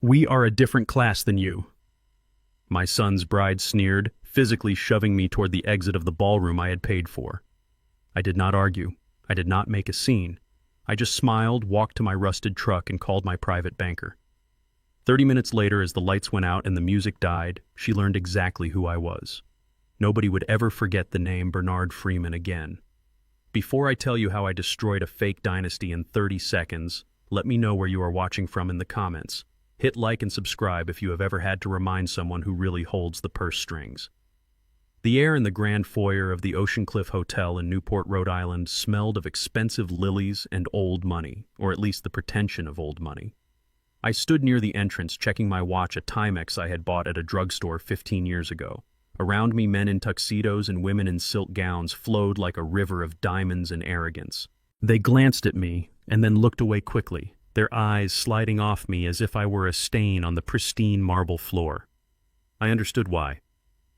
We are a different class than you. My son's bride sneered, physically shoving me toward the exit of the ballroom I had paid for. I did not argue. I did not make a scene. I just smiled, walked to my rusted truck, and called my private banker. 30 minutes later, as the lights went out and the music died, she learned exactly who I was. Nobody would ever forget the name Bernard Freeman again. Before I tell you how I destroyed a fake dynasty in 30 seconds, let me know where you are watching from in the comments. Hit like and subscribe if you have ever had to remind someone who really holds the purse strings. The air in the grand foyer of the Ocean Cliff Hotel in Newport, Rhode Island smelled of expensive lilies and old money, or at least the pretension of old money. I stood near the entrance checking my watch, a Timex I had bought at a drugstore 15 years ago. Around me, men in tuxedos and women in silk gowns flowed like a river of diamonds and arrogance. They glanced at me and then looked away quickly, their eyes sliding off me as if I were a stain on the pristine marble floor. I understood why.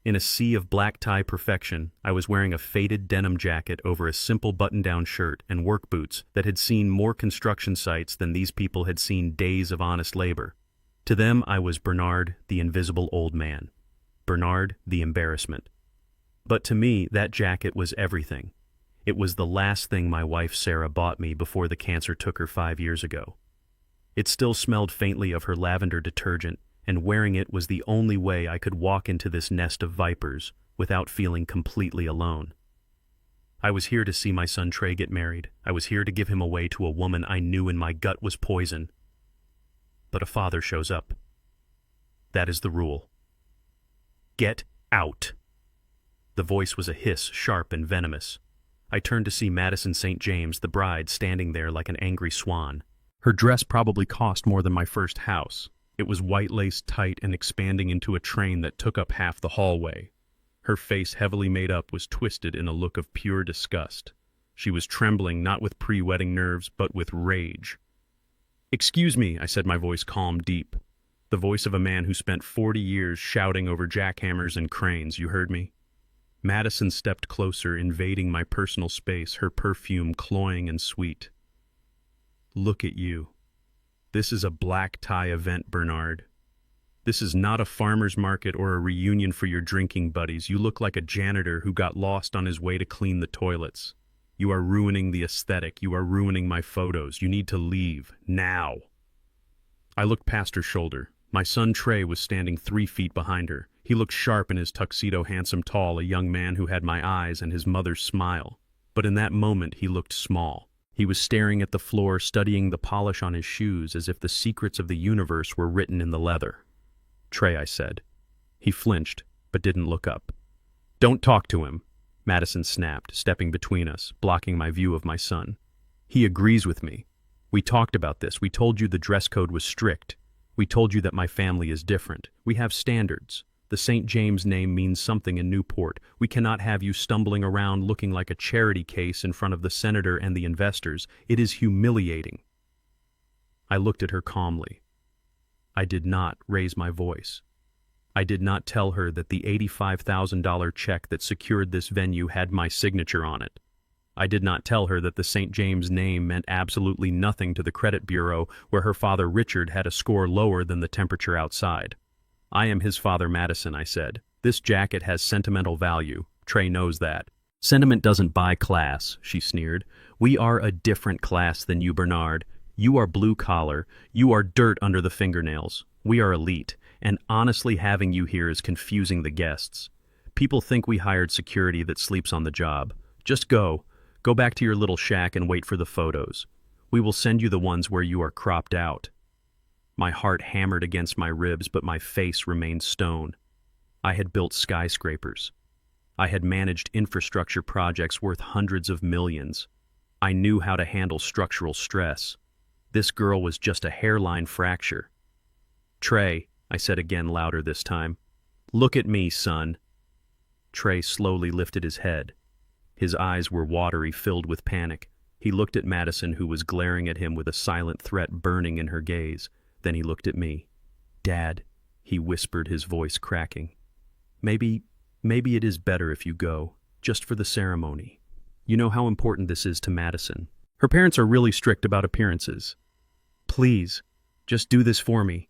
In a sea of black tie perfection, I was wearing a faded denim jacket over a simple button-down shirt and work boots that had seen more construction sites than these people had seen days of honest labor. To them, I was Bernard, the invisible old man. Bernard, the embarrassment. But to me, that jacket was everything. It was the last thing my wife Sarah bought me before the cancer took her 5 years ago. It still smelled faintly of her lavender detergent, and wearing it was the only way I could walk into this nest of vipers without feeling completely alone. I was here to see my son Trey get married. I was here to give him away to a woman I knew in my gut was poison. But a father shows up. That is the rule. Get out. The voice was a hiss, sharp and venomous. I turned to see Madison St. James, the bride, standing there like an angry swan. Her dress probably cost more than my first house. It was white-laced tight and expanding into a train that took up half the hallway. Her face, heavily made up, was twisted in a look of pure disgust. She was trembling, not with pre-wedding nerves, but with rage. "Excuse me," I said, my voice calm, deep. The voice of a man who spent 40 years shouting over jackhammers and cranes. "You heard me?" Madison stepped closer, invading my personal space, her perfume cloying and sweet. "Look at you. This is a black tie event, Bernard. This is not a farmer's market or a reunion for your drinking buddies. You look like a janitor who got lost on his way to clean the toilets. You are ruining the aesthetic. You are ruining my photos. You need to leave, now." I looked past her shoulder. My son Trey was standing 3 feet behind her. He looked sharp in his tuxedo, handsome, tall, a young man who had my eyes and his mother's smile. But in that moment, he looked small. He was staring at the floor, studying the polish on his shoes as if the secrets of the universe were written in the leather. "Trey," I said. He flinched, but didn't look up. "Don't talk to him," Madison snapped, stepping between us, blocking my view of my son. "He agrees with me. We talked about this. We told you the dress code was strict. We told you that my family is different. We have standards. The St. James name means something in Newport. We cannot have you stumbling around looking like a charity case in front of the senator and the investors. It is humiliating." I looked at her calmly. I did not raise my voice. I did not tell her that the $85,000 check that secured this venue had my signature on it. I did not tell her that the St. James name meant absolutely nothing to the credit bureau, where her father Richard had a score lower than the temperature outside. "I am his father, Madison," I said. "This jacket has sentimental value. Trey knows that." "Sentiment doesn't buy class," she sneered. "We are a different class than you, Bernard. You are blue-collar. You are dirt under the fingernails. We are elite, and honestly having you here is confusing the guests. People think we hired security that sleeps on the job. Just go. Go back to your little shack and wait for the photos. We will send you the ones where you are cropped out." My heart hammered against my ribs, but my face remained stone. I had built skyscrapers. I had managed infrastructure projects worth hundreds of millions. I knew how to handle structural stress. This girl was just a hairline fracture. "Trey," I said again, louder this time. "Look at me, son." Trey slowly lifted his head. His eyes were watery, filled with panic. He looked at Madison, who was glaring at him with a silent threat burning in her gaze. Then he looked at me. "Dad," he whispered, his voice cracking. Maybe it is better if you go, just for the ceremony. You know how important this is to Madison. Her parents are really strict about appearances. Please, just do this for me.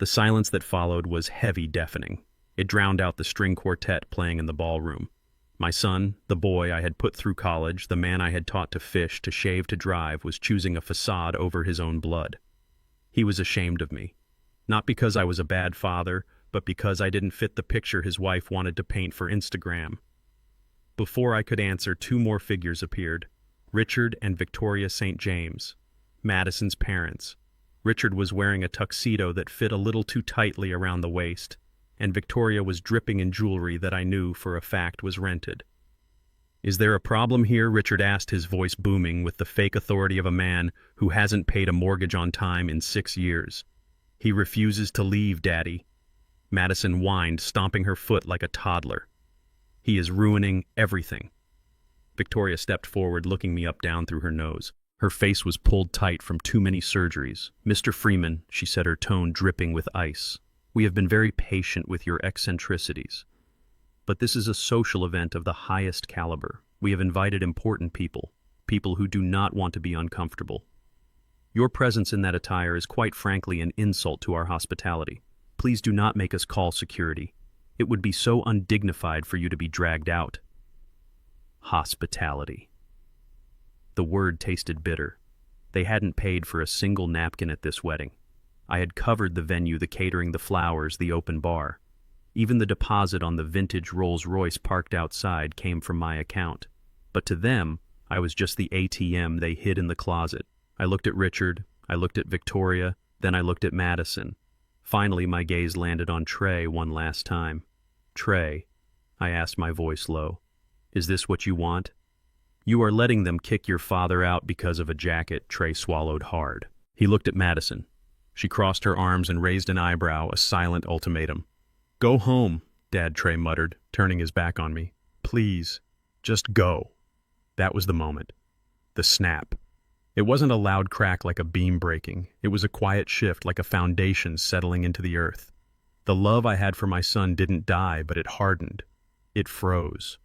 The silence that followed was heavy, deafening. It drowned out the string quartet playing in the ballroom. My son, the boy I had put through college, the man I had taught to fish, to shave, to drive, was choosing a facade over his own blood. He was ashamed of me. Not because I was a bad father, but because I didn't fit the picture his wife wanted to paint for Instagram. Before I could answer, two more figures appeared. Richard and Victoria St. James, Madison's parents. Richard was wearing a tuxedo that fit a little too tightly around the waist, and Victoria was dripping in jewelry that I knew for a fact was rented. "Is there a problem here?" Richard asked, his voice booming with the fake authority of a man who hasn't paid a mortgage on time in 6 years. "He refuses to leave, Daddy." Madison whined, stomping her foot like a toddler. "He is ruining everything." Victoria stepped forward, looking me up down through her nose. Her face was pulled tight from too many surgeries. "Mr. Freeman," she said, her tone dripping with ice, "we have been very patient with your eccentricities. But this is a social event of the highest caliber. We have invited important people, people who do not want to be uncomfortable. Your presence in that attire is quite frankly an insult to our hospitality. Please do not make us call security. It would be so undignified for you to be dragged out." Hospitality. The word tasted bitter. They hadn't paid for a single napkin at this wedding. I had covered the venue, the catering, the flowers, the open bar. Even the deposit on the vintage Rolls-Royce parked outside came from my account. But to them, I was just the ATM they hid in the closet. I looked at Richard, I looked at Victoria, then I looked at Madison. Finally, my gaze landed on Trey one last time. "Trey," I asked, my voice low, "is this what you want?" "You are letting them kick your father out because of a jacket." Trey swallowed hard. He looked at Madison. She crossed her arms and raised an eyebrow, a silent ultimatum. "Go home," Dad, Trey muttered, turning his back on me. "Please, just go." That was the moment. The snap. It wasn't a loud crack like a beam breaking. It was a quiet shift, like a foundation settling into the earth. The love I had for my son didn't die, but it hardened. It froze.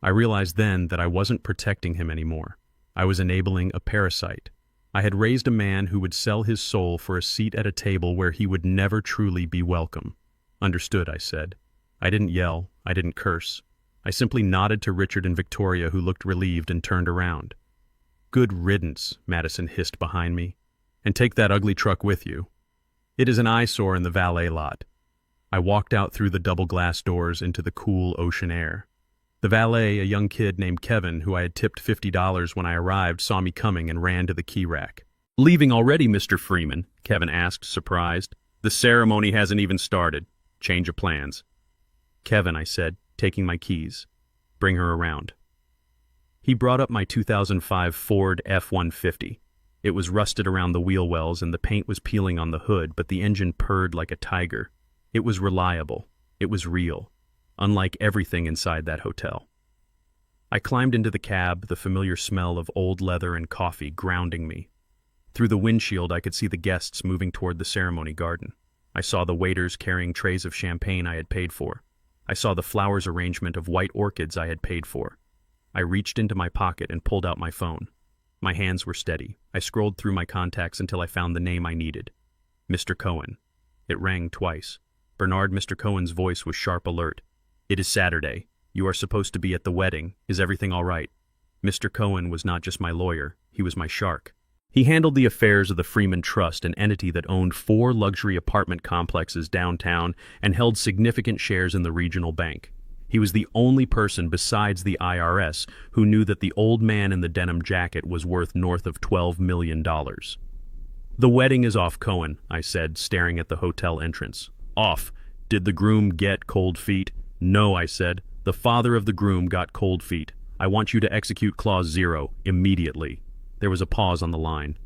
I realized then that I wasn't protecting him anymore. I was enabling a parasite. I had raised a man who would sell his soul for a seat at a table where he would never truly be welcome. "Understood," I said. I didn't yell. I didn't curse. I simply nodded to Richard and Victoria, who looked relieved and turned around. "Good riddance," Madison hissed behind me. "And take that ugly truck with you. It is an eyesore in the valet lot." I walked out through the double glass doors into the cool ocean air. The valet, a young kid named Kevin, who I had tipped $50 when I arrived, saw me coming and ran to the key rack. "Leaving already, Mr. Freeman?" Kevin asked, surprised. "The ceremony hasn't even started. Change of plans." "Kevin," I said, taking my keys. "Bring her around." He brought up my 2005 Ford F-150. It was rusted around the wheel wells and the paint was peeling on the hood, but the engine purred like a tiger. It was reliable. It was real. Unlike everything inside that hotel. I climbed into the cab, the familiar smell of old leather and coffee grounding me. Through the windshield, I could see the guests moving toward the ceremony garden. I saw the waiters carrying trays of champagne I had paid for. I saw the flowers arrangement of white orchids I had paid for. I reached into my pocket and pulled out my phone. My hands were steady. I scrolled through my contacts until I found the name I needed. Mr. Cohen. It rang twice. Bernard, Mr. Cohen's voice was sharp alert. "It is Saturday. You are supposed to be at the wedding. Is everything all right?" Mr. Cohen was not just my lawyer. He was my shark. He handled the affairs of the Freeman Trust, an entity that owned 4 luxury apartment complexes downtown and held significant shares in the regional bank. He was the only person besides the IRS who knew that the old man in the denim jacket was worth north of $12 million. "The wedding is off, Cohen," I said, staring at the hotel entrance. "Off. Did the groom get cold feet?" "No," I said. "The father of the groom got cold feet. I want you to execute Clause 0 immediately." There was a pause on the line.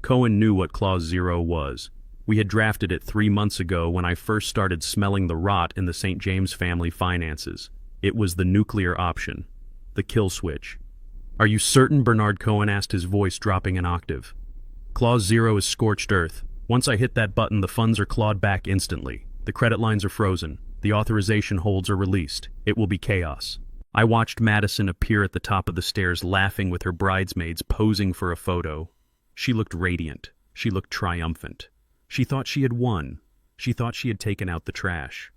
Cohen knew what Clause 0 was. We had drafted it 3 months ago when I first started smelling the rot in the St. James family finances. It was the nuclear option. The kill switch. "Are you certain?" Bernard Cohen asked, his voice dropping an octave. "Clause 0 is scorched earth. Once I hit that button, the funds are clawed back instantly. The credit lines are frozen. The authorization holds are released. It will be chaos." I watched Madison appear at the top of the stairs, laughing with her bridesmaids, posing for a photo. She looked radiant. She looked triumphant. She thought she had won. She thought she had taken out the trash.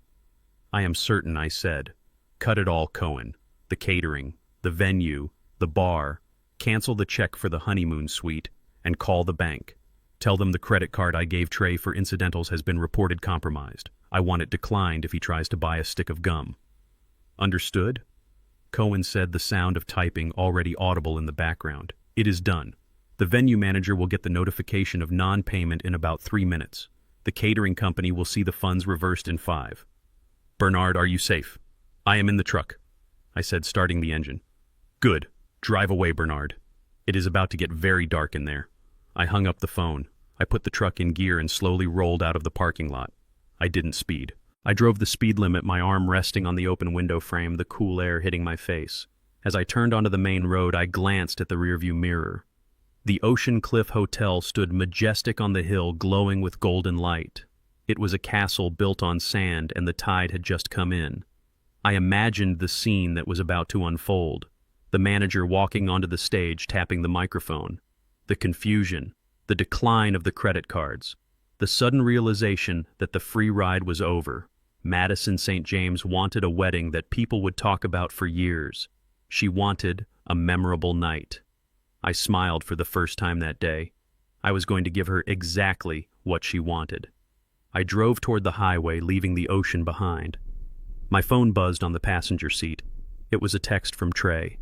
I am certain I said, "Cut it all, Cohen. The catering, the venue, the bar. Cancel the check for the honeymoon suite and call the bank. Tell them the credit card I gave Trey for incidentals has been reported compromised. I want it declined if he tries to buy a stick of gum." Understood? Cohen said, the sound of typing already audible in the background. "It is done. The venue manager will get the notification of non-payment in about 3 minutes. The catering company will see the funds reversed in 5. Bernard, are you safe?" "I am in the truck," I said, starting the engine. "Good. Drive away, Bernard. It is about to get very dark in there." I hung up the phone. I put the truck in gear and slowly rolled out of the parking lot. I didn't speed. I drove the speed limit, my arm resting on the open window frame, the cool air hitting my face. As I turned onto the main road, I glanced at the rearview mirror. The Ocean Cliff Hotel stood majestic on the hill, glowing with golden light. It was a castle built on sand, and the tide had just come in. I imagined the scene that was about to unfold. The manager walking onto the stage, tapping the microphone. The confusion, the decline of the credit cards, the sudden realization that the free ride was over. Madison St. James wanted a wedding that people would talk about for years. She wanted a memorable night. I smiled for the first time that day. I was going to give her exactly what she wanted. I drove toward the highway, leaving the ocean behind. My phone buzzed on the passenger seat. It was a text from Trey.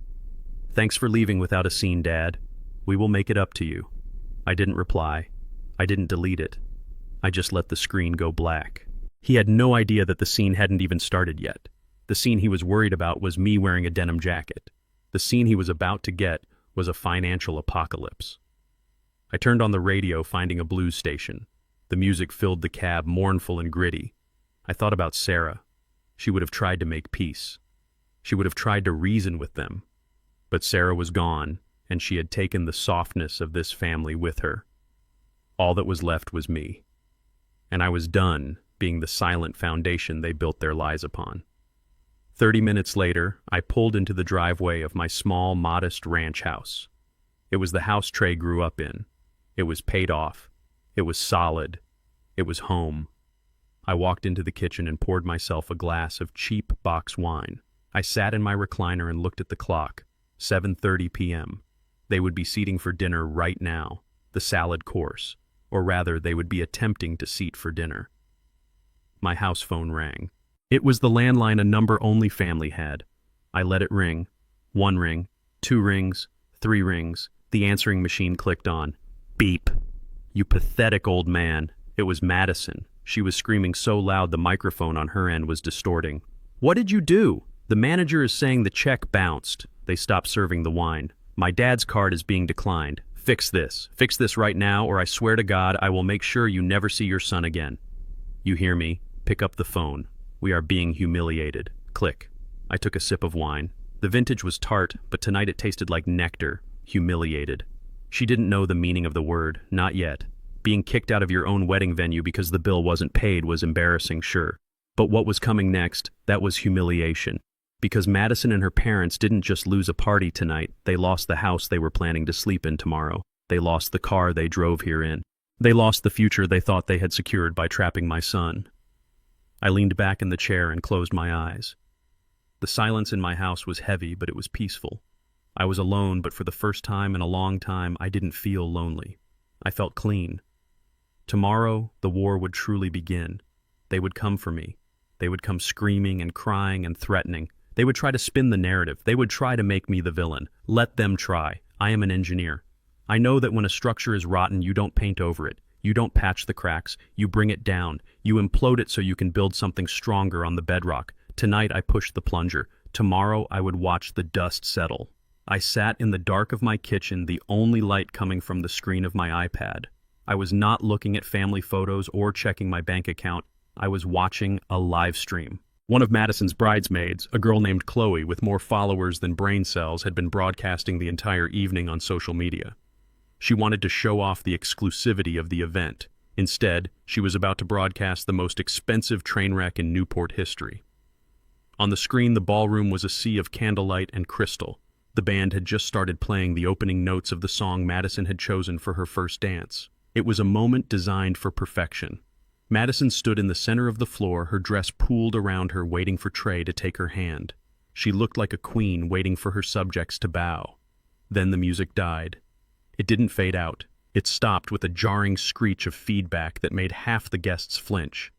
"Thanks for leaving without a scene, Dad. We will make it up to you." I didn't reply. I didn't delete it. I just let the screen go black. He had no idea that the scene hadn't even started yet. The scene he was worried about was me wearing a denim jacket. The scene he was about to get was a financial apocalypse. I turned on the radio, finding a blues station. The music filled the cab, mournful and gritty. I thought about Sarah. She would have tried to make peace. She would have tried to reason with them. But Sarah was gone, and she had taken the softness of this family with her. All that was left was me. And I was done being the silent foundation they built their lies upon. 30 minutes later, I pulled into the driveway of my small, modest ranch house. It was the house Trey grew up in. It was paid off. It was solid. It was home. I walked into the kitchen and poured myself a glass of cheap box wine. I sat in my recliner and looked at the clock. 7:30 p.m. They would be seating for dinner right now, the salad course, or rather, they would be attempting to seat for dinner. My house phone rang. It was the landline a number-only family had. I let it ring. 1 ring, 2 rings, 3 rings. The answering machine clicked on. Beep. "You pathetic old man." It was Madison. She was screaming so loud the microphone on her end was distorting. "What did you do?" "The manager is saying the check bounced." They stopped serving the wine. "My dad's card is being declined. Fix this. Fix this right now, or I swear to God I will make sure you never see your son again." "You hear me? Pick up the phone. We are being humiliated." Click. I took a sip of wine. The vintage was tart, but tonight it tasted like nectar. Humiliated. She didn't know the meaning of the word, not yet. Being kicked out of your own wedding venue because the bill wasn't paid was embarrassing, sure. But what was coming next, that was humiliation. Because Madison and her parents didn't just lose a party tonight, they lost the house they were planning to sleep in tomorrow. They lost the car they drove here in. They lost the future they thought they had secured by trapping my son. I leaned back in the chair and closed my eyes. The silence in my house was heavy, but it was peaceful. I was alone, but for the first time in a long time, I didn't feel lonely. I felt clean. Tomorrow, the war would truly begin. They would come for me. They would come screaming and crying and threatening. They would try to spin the narrative. They would try to make me the villain. Let them try. I am an engineer. I know that when a structure is rotten, you don't paint over it. You don't patch the cracks. You bring it down. You implode it so you can build something stronger on the bedrock. Tonight, I pushed the plunger. Tomorrow, I would watch the dust settle. I sat in the dark of my kitchen, the only light coming from the screen of my iPad. I was not looking at family photos or checking my bank account. I was watching a live stream. One of Madison's bridesmaids, a girl named Chloe with more followers than brain cells, had been broadcasting the entire evening on social media. She wanted to show off the exclusivity of the event. Instead, she was about to broadcast the most expensive train wreck in Newport history. On the screen, the ballroom was a sea of candlelight and crystal. The band had just started playing the opening notes of the song Madison had chosen for her first dance. It was a moment designed for perfection. Madison stood in the center of the floor, her dress pooled around her, waiting for Trey to take her hand. She looked like a queen waiting for her subjects to bow. Then the music died. It didn't fade out. It stopped with a jarring screech of feedback that made half the guests flinch.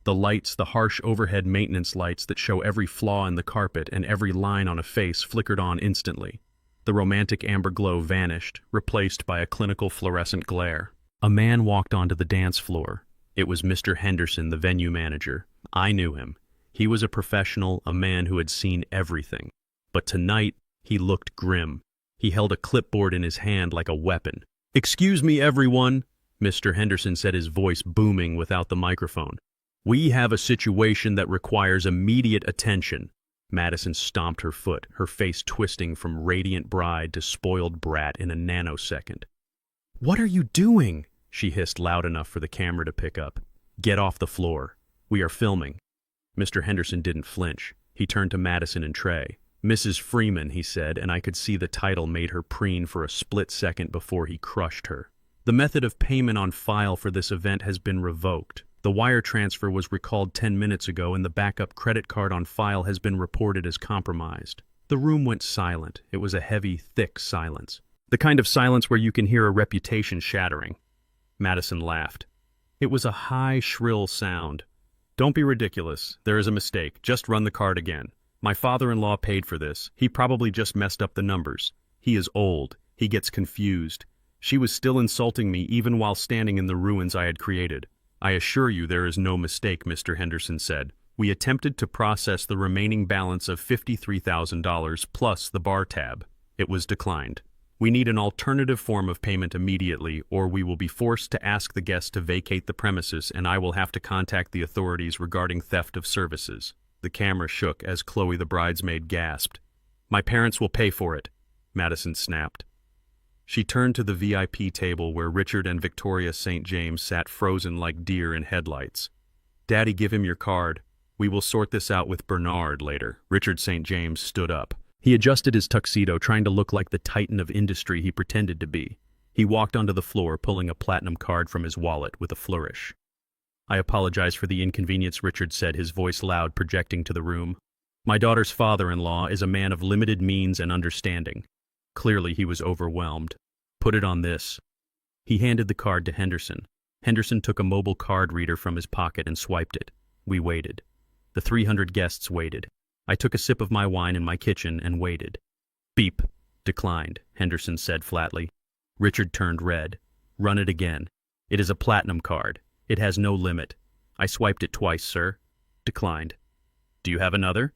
The lights, the harsh overhead maintenance lights that show every flaw in the carpet and every line on a face, flickered on instantly. The romantic amber glow vanished, replaced by a clinical fluorescent glare. A man walked onto the dance floor. It was Mr. Henderson, the venue manager. I knew him. He was a professional, a man who had seen everything. But tonight, he looked grim. He held a clipboard in his hand like a weapon. "Excuse me, everyone," Mr. Henderson said, his voice booming without the microphone. "We have a situation that requires immediate attention." Madison stomped her foot, her face twisting from radiant bride to spoiled brat in a nanosecond. "What are you doing?" she hissed loud enough for the camera to pick up. "Get off the floor. We are filming." Mr. Henderson didn't flinch. He turned to Madison and Trey. "Mrs. Freeman," he said, and I could see the title made her preen for a split second before he crushed her. "The method of payment on file for this event has been revoked. The wire transfer was recalled 10 minutes ago, and the backup credit card on file has been reported as compromised." The room went silent. It was a heavy, thick silence. The kind of silence where you can hear a reputation shattering. Madison laughed. It was a high, shrill sound. "Don't be ridiculous. There is a mistake. Just run the card again. My father-in-law paid for this. He probably just messed up the numbers. He is old. He gets confused. She was still insulting me even while standing in the ruins I had created." "I assure you there is no mistake," Mr. Henderson said. "We attempted to process the remaining balance of $53,000 plus the bar tab. It was declined. We need an alternative form of payment immediately, or we will be forced to ask the guests to vacate the premises, and I will have to contact the authorities regarding theft of services." The camera shook as Chloe, the bridesmaid, gasped. "My parents will pay for it," Madison snapped. She turned to the VIP table where Richard and Victoria St. James sat frozen like deer in headlights. "Daddy, give him your card. We will sort this out with Bernard later." Richard St. James stood up. He adjusted his tuxedo, trying to look like the titan of industry he pretended to be. He walked onto the floor, pulling a platinum card from his wallet with a flourish. "I apologize for the inconvenience," Richard said, his voice loud, projecting to the room. "My daughter's father-in-law is a man of limited means and understanding." Clearly he was overwhelmed. "Put it on this." He handed the card to Henderson. Henderson took a mobile card reader from his pocket and swiped it. We waited. The 300 guests waited. I took a sip of my wine in my kitchen and waited. "Beep." "Declined," Henderson said flatly. Richard turned red. "Run it again. It is a platinum card. It has no limit. I swiped it twice, sir." "Declined." "Do you have another?"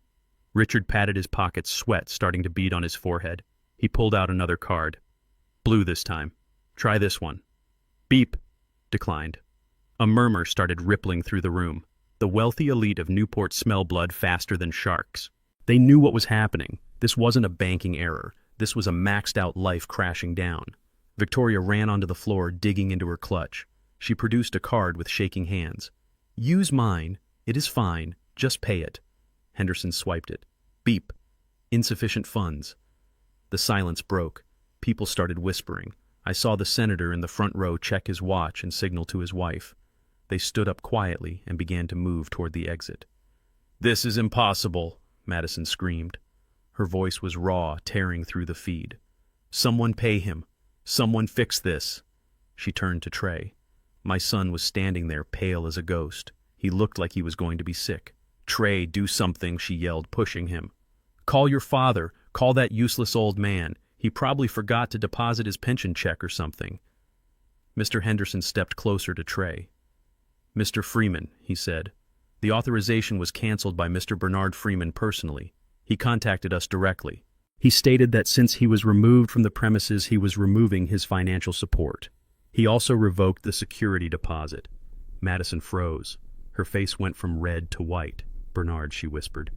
Richard patted his pockets, sweat starting to bead on his forehead. He pulled out another card. "Blue this time. Try this one." "Beep." "Declined." A murmur started rippling through the room. The wealthy elite of Newport smell blood faster than sharks. They knew what was happening. This wasn't a banking error. This was a maxed-out life crashing down. Victoria ran onto the floor, digging into her clutch. She produced a card with shaking hands. "Use mine. It is fine. Just pay it." Henderson swiped it. "Beep. Insufficient funds." The silence broke. People started whispering. I saw the senator in the front row check his watch and signal to his wife. They stood up quietly and began to move toward the exit. "This is impossible," Madison screamed. Her voice was raw, tearing through the feed. "Someone pay him. Someone fix this." She turned to Trey. My son was standing there, pale as a ghost. He looked like he was going to be sick. "Trey, do something," she yelled, pushing him. "Call your father. Call that useless old man. He probably forgot to deposit his pension check or something." Mr. Henderson stepped closer to Trey. "Mr. Freeman," he said. "The authorization was canceled by Mr. Bernard Freeman personally. He contacted us directly. He stated that since he was removed from the premises, he was removing his financial support. He also revoked the security deposit." Madison froze. Her face went from red to white. "Bernard," she whispered.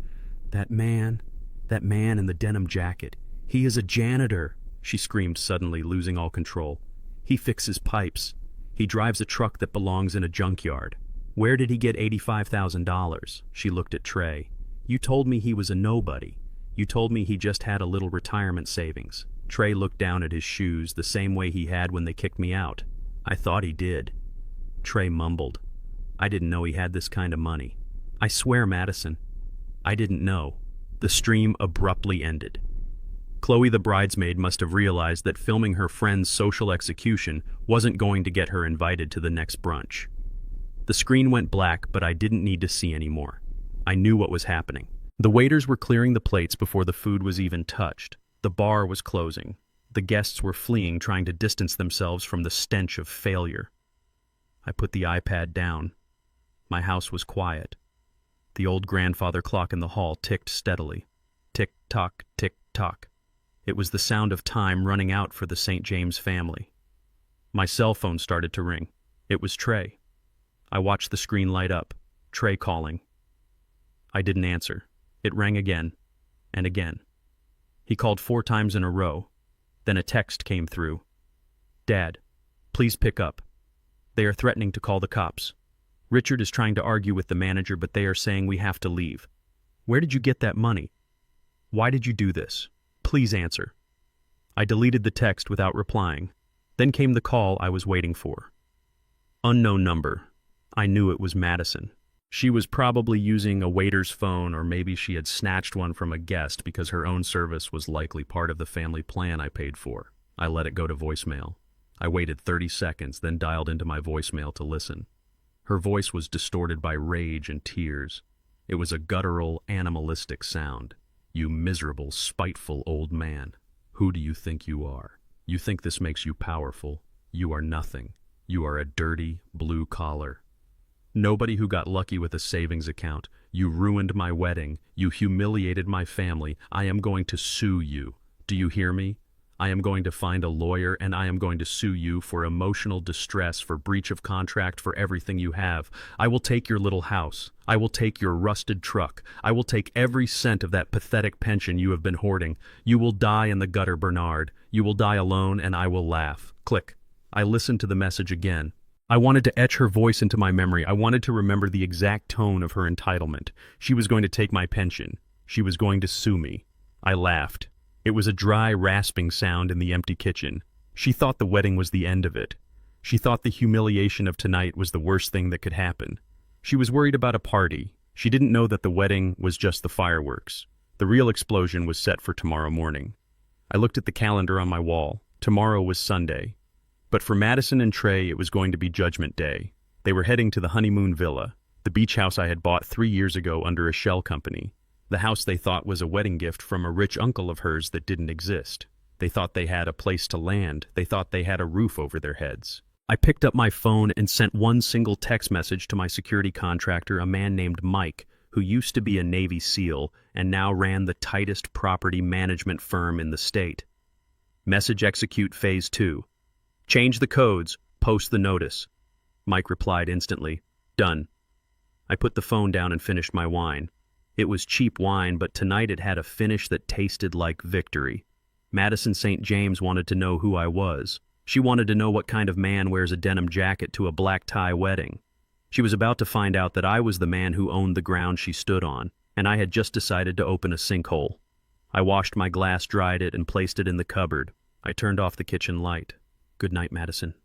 That man in the denim jacket. He is a janitor," she screamed suddenly, losing all control. "He fixes pipes. He drives a truck that belongs in a junkyard. Where did he get $85,000? She looked at Trey. "You told me he was a nobody. You told me he just had a little retirement savings." Trey looked down at his shoes the same way he had when they kicked me out. "I thought he did." Trey mumbled. I didn't know he had this kind of money. I swear, Madison, I didn't know. The stream abruptly ended. Chloe the bridesmaid must have realized that filming her friend's social execution wasn't going to get her invited to the next brunch. The screen went black, but I didn't need to see anymore. I knew what was happening. The waiters were clearing the plates before the food was even touched. The bar was closing. The guests were fleeing, trying to distance themselves from the stench of failure. I put the iPad down. My house was quiet. The old grandfather clock in the hall ticked steadily. Tick-tock, tick-tock. It was the sound of time running out for the St. James family. My cell phone started to ring. It was Trey. I watched the screen light up. Trey calling. I didn't answer. It rang again and again. He called 4 times in a row. Then a text came through. Dad, please pick up. They are threatening to call the cops. Richard is trying to argue with the manager, but they are saying we have to leave. Where did you get that money? Why did you do this? Please answer. I deleted the text without replying. Then came the call I was waiting for. Unknown number. I knew it was Madison. She was probably using a waiter's phone, or maybe she had snatched one from a guest because her own service was likely part of the family plan I paid for. I let it go to voicemail. I waited 30 seconds, then dialed into my voicemail to listen. Her voice was distorted by rage and tears. It was a guttural, animalistic sound. You miserable, spiteful old man. Who do you think you are? You think this makes you powerful? You are nothing. You are a dirty, blue collar. Nobody who got lucky with a savings account. You ruined my wedding. You humiliated my family. I am going to sue you. Do you hear me? I am going to find a lawyer, and I am going to sue you for emotional distress, for breach of contract, for everything you have. I will take your little house. I will take your rusted truck. I will take every cent of that pathetic pension you have been hoarding. You will die in the gutter, Bernard. You will die alone, and I will laugh. Click. I listened to the message again. I wanted to etch her voice into my memory. I wanted to remember the exact tone of her entitlement. She was going to take my pension. She was going to sue me. I laughed. It was a dry, rasping sound in the empty kitchen. She thought the wedding was the end of it. She thought the humiliation of tonight was the worst thing that could happen. She was worried about a party. She didn't know that the wedding was just the fireworks. The real explosion was set for tomorrow morning. I looked at the calendar on my wall. Tomorrow was Sunday. But for Madison and Trey, it was going to be Judgment Day. They were heading to the honeymoon villa, the beach house I had bought 3 years ago under a shell company. The house they thought was a wedding gift from a rich uncle of hers that didn't exist. They thought they had a place to land. They thought they had a roof over their heads. I picked up my phone and sent one single text message to my security contractor, a man named Mike, who used to be a Navy SEAL and now ran the tightest property management firm in the state. Message execute phase 2. Change the codes, post the notice. Mike replied instantly. Done. I put the phone down and finished my wine. It was cheap wine, but tonight it had a finish that tasted like victory. Madison St. James wanted to know who I was. She wanted to know what kind of man wears a denim jacket to a black tie wedding. She was about to find out that I was the man who owned the ground she stood on, and I had just decided to open a sinkhole. I washed my glass, dried it, and placed it in the cupboard. I turned off the kitchen light. Good night, Madison,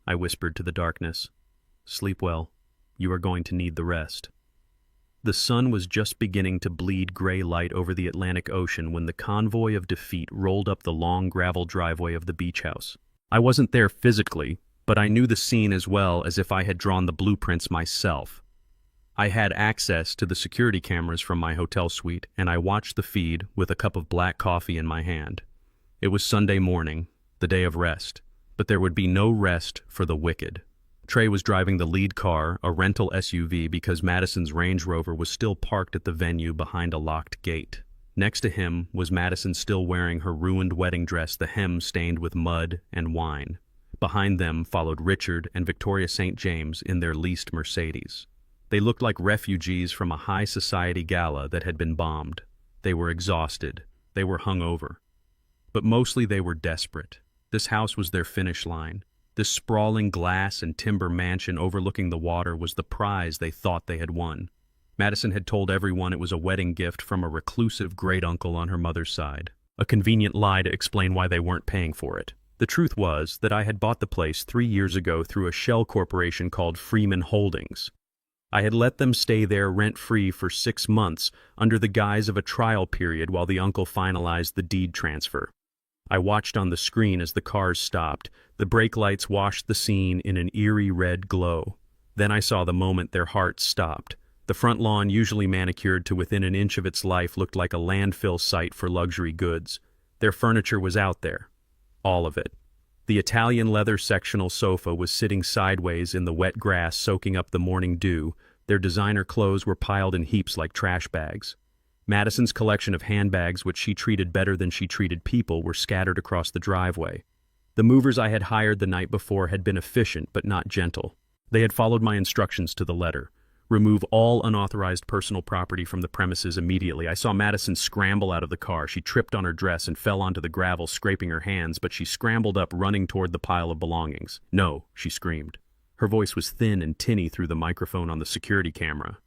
I whispered to the darkness. Sleep well. You are going to need the rest. The sun was just beginning to bleed gray light over the Atlantic Ocean when the convoy of defeat rolled up the long gravel driveway of the beach house. I wasn't there physically, but I knew the scene as well as if I had drawn the blueprints myself. I had access to the security cameras from my hotel suite, and I watched the feed with a cup of black coffee in my hand. It was Sunday morning, the day of rest, but there would be no rest for the wicked. Trey was driving the lead car, a rental SUV, because Madison's Range Rover was still parked at the venue behind a locked gate. Next to him was Madison, still wearing her ruined wedding dress, the hem stained with mud and wine. Behind them followed Richard and Victoria St. James in their leased Mercedes. They looked like refugees from a high society gala that had been bombed. They were exhausted. They were hungover. But mostly they were desperate. This house was their finish line. This sprawling glass and timber mansion overlooking the water was the prize they thought they had won. Madison had told everyone it was a wedding gift from a reclusive great-uncle on her mother's side. A convenient lie to explain why they weren't paying for it. The truth was that I had bought the place 3 years ago through a shell corporation called Freeman Holdings. I had let them stay there rent-free for 6 months under the guise of a trial period while the uncle finalized the deed transfer. I watched on the screen as the cars stopped. The brake lights washed the scene in an eerie red glow. Then I saw the moment their hearts stopped. The front lawn, usually manicured to within an inch of its life, looked like a landfill site for luxury goods. Their furniture was out there. All of it. The Italian leather sectional sofa was sitting sideways in the wet grass soaking up the morning dew. Their designer clothes were piled in heaps like trash bags. Madison's collection of handbags, which she treated better than she treated people, were scattered across the driveway. The movers I had hired the night before had been efficient but not gentle. They had followed my instructions to the letter. Remove all unauthorized personal property from the premises immediately. I saw Madison scramble out of the car. She tripped on her dress and fell onto the gravel, scraping her hands, but she scrambled up, running toward the pile of belongings. "No," she screamed. Her voice was thin and tinny through the microphone on the security camera.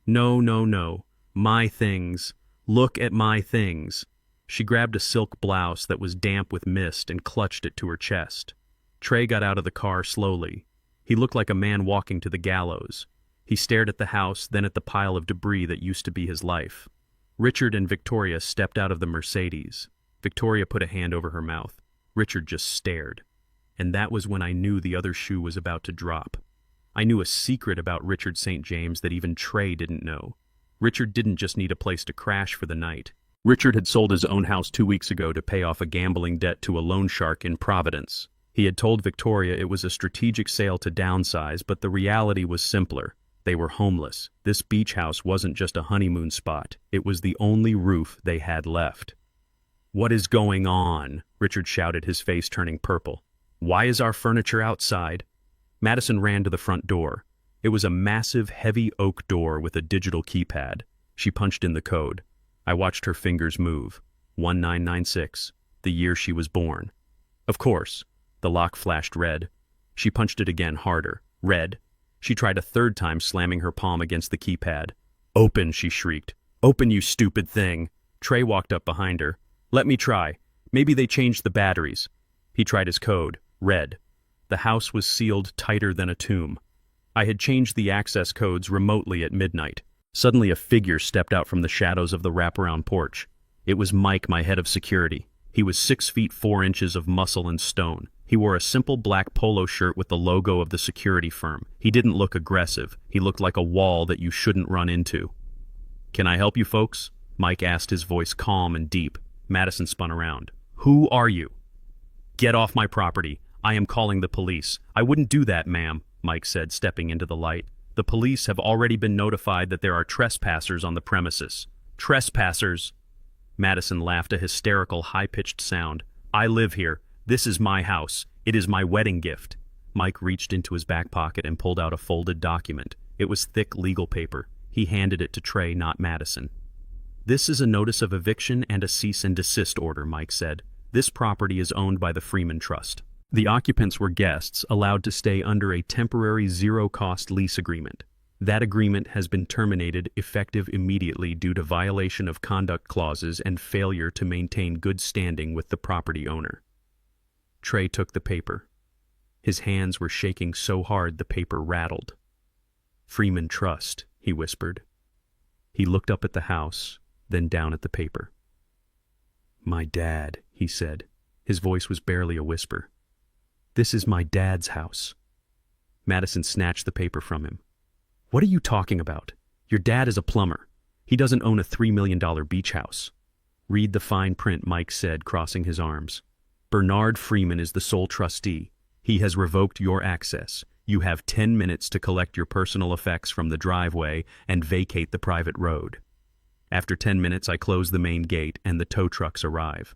"No, no, no. My things. Look at my things." She grabbed a silk blouse that was damp with mist and clutched it to her chest. Trey got out of the car slowly. He looked like a man walking to the gallows. He stared at the house, then at the pile of debris that used to be his life. Richard and Victoria stepped out of the Mercedes. Victoria put a hand over her mouth. Richard just stared. And that was when I knew the other shoe was about to drop. I knew a secret about Richard St. James that even Trey didn't know. Richard didn't just need a place to crash for the night. Richard had sold his own house 2 weeks ago to pay off a gambling debt to a loan shark in Providence. He had told Victoria it was a strategic sale to downsize, but the reality was simpler. They were homeless. This beach house wasn't just a honeymoon spot. It was the only roof they had left. "What is going on?" Richard shouted, his face turning purple. "Why is our furniture outside?" Madison ran to the front door. It was a massive, heavy oak door with a digital keypad. She punched in the code. I watched her fingers move. 1996, the year she was born. Of course. The lock flashed red. She punched it again, harder. Red. She tried a third time, slamming her palm against the keypad. "Open," she shrieked. "Open, you stupid thing." Trey walked up behind her. "Let me try. Maybe they changed the batteries." He tried his code. Red. The house was sealed tighter than a tomb. I had changed the access codes remotely at midnight. Suddenly a figure stepped out from the shadows of the wraparound porch. It was Mike, my head of security. He was 6 feet 4 inches of muscle and stone. He wore a simple black polo shirt with the logo of the security firm. He didn't look aggressive. He looked like a wall that you shouldn't run into. "Can I help you folks?" Mike asked, his voice calm and deep. Madison spun around. "Who are you?" "Get off my property. I am calling the police." "I wouldn't do that, ma'am," Mike said, stepping into the light. "The police have already been notified that there are trespassers on the premises." "Trespassers?" Madison laughed, a hysterical, high-pitched sound. "I live here. This is my house. It is my wedding gift." Mike reached into his back pocket and pulled out a folded document. It was thick legal paper. He handed it to Trey, not Madison. "This is a notice of eviction and a cease and desist order," Mike said. "This property is owned by the Freeman Trust. The occupants were guests allowed to stay under a temporary zero-cost lease agreement. That agreement has been terminated effective immediately due to violation of conduct clauses and failure to maintain good standing with the property owner." Trey took the paper. His hands were shaking so hard the paper rattled. "Freeman Trust," he whispered. He looked up at the house, then down at the paper. "My dad," he said. His voice was barely a whisper. "This is my dad's house." Madison snatched the paper from him. "What are you talking about? Your dad is a plumber. He doesn't own a $3 million beach house." "Read the fine print," Mike said, crossing his arms. "Bernard Freeman is the sole trustee. He has revoked your access. You have 10 minutes to collect your personal effects from the driveway and vacate the private road. After 10 minutes, I close the main gate and the tow trucks arrive."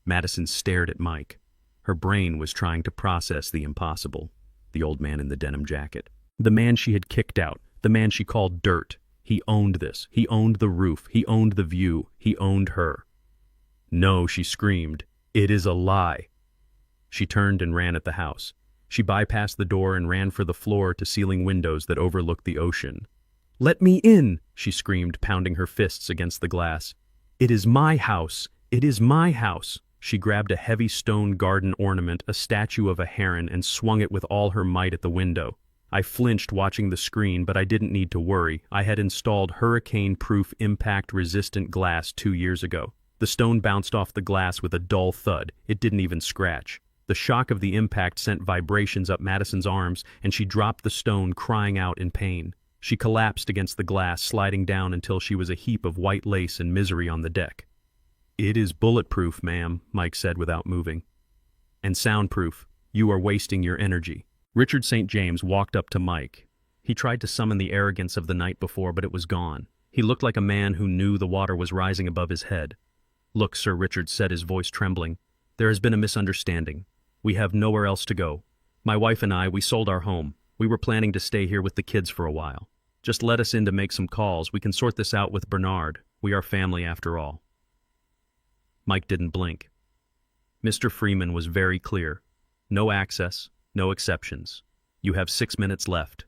Madison stared at Mike. Her brain was trying to process the impossible. The old man in the denim jacket. The man she had kicked out. The man she called dirt. He owned this. He owned the roof. He owned the view. He owned her. "No," she screamed. "It is a lie." She turned and ran at the house. She bypassed the door and ran for the floor-to-ceiling windows that overlooked the ocean. "Let me in!" she screamed, pounding her fists against the glass. "It is my house! It is my house!" She grabbed a heavy stone garden ornament, a statue of a heron, and swung it with all her might at the window. I flinched watching the screen, but I didn't need to worry. I had installed hurricane-proof impact-resistant glass 2 years ago. The stone bounced off the glass with a dull thud. It didn't even scratch. The shock of the impact sent vibrations up Madison's arms, and she dropped the stone, crying out in pain. She collapsed against the glass, sliding down until she was a heap of white lace and misery on the deck. "It is bulletproof, ma'am," Mike said without moving. "And soundproof. You are wasting your energy." Richard St. James walked up to Mike. He tried to summon the arrogance of the night before, but it was gone. He looked like a man who knew the water was rising above his head. "Look, Sir Richard," said, his voice trembling. "There has been a misunderstanding. We have nowhere else to go. My wife and I, we sold our home. We were planning to stay here with the kids for a while. Just let us in to make some calls. We can sort this out with Bernard. We are family after all." Mike didn't blink. Mr. Freeman was very clear. "No access, no exceptions. You have 6 minutes left."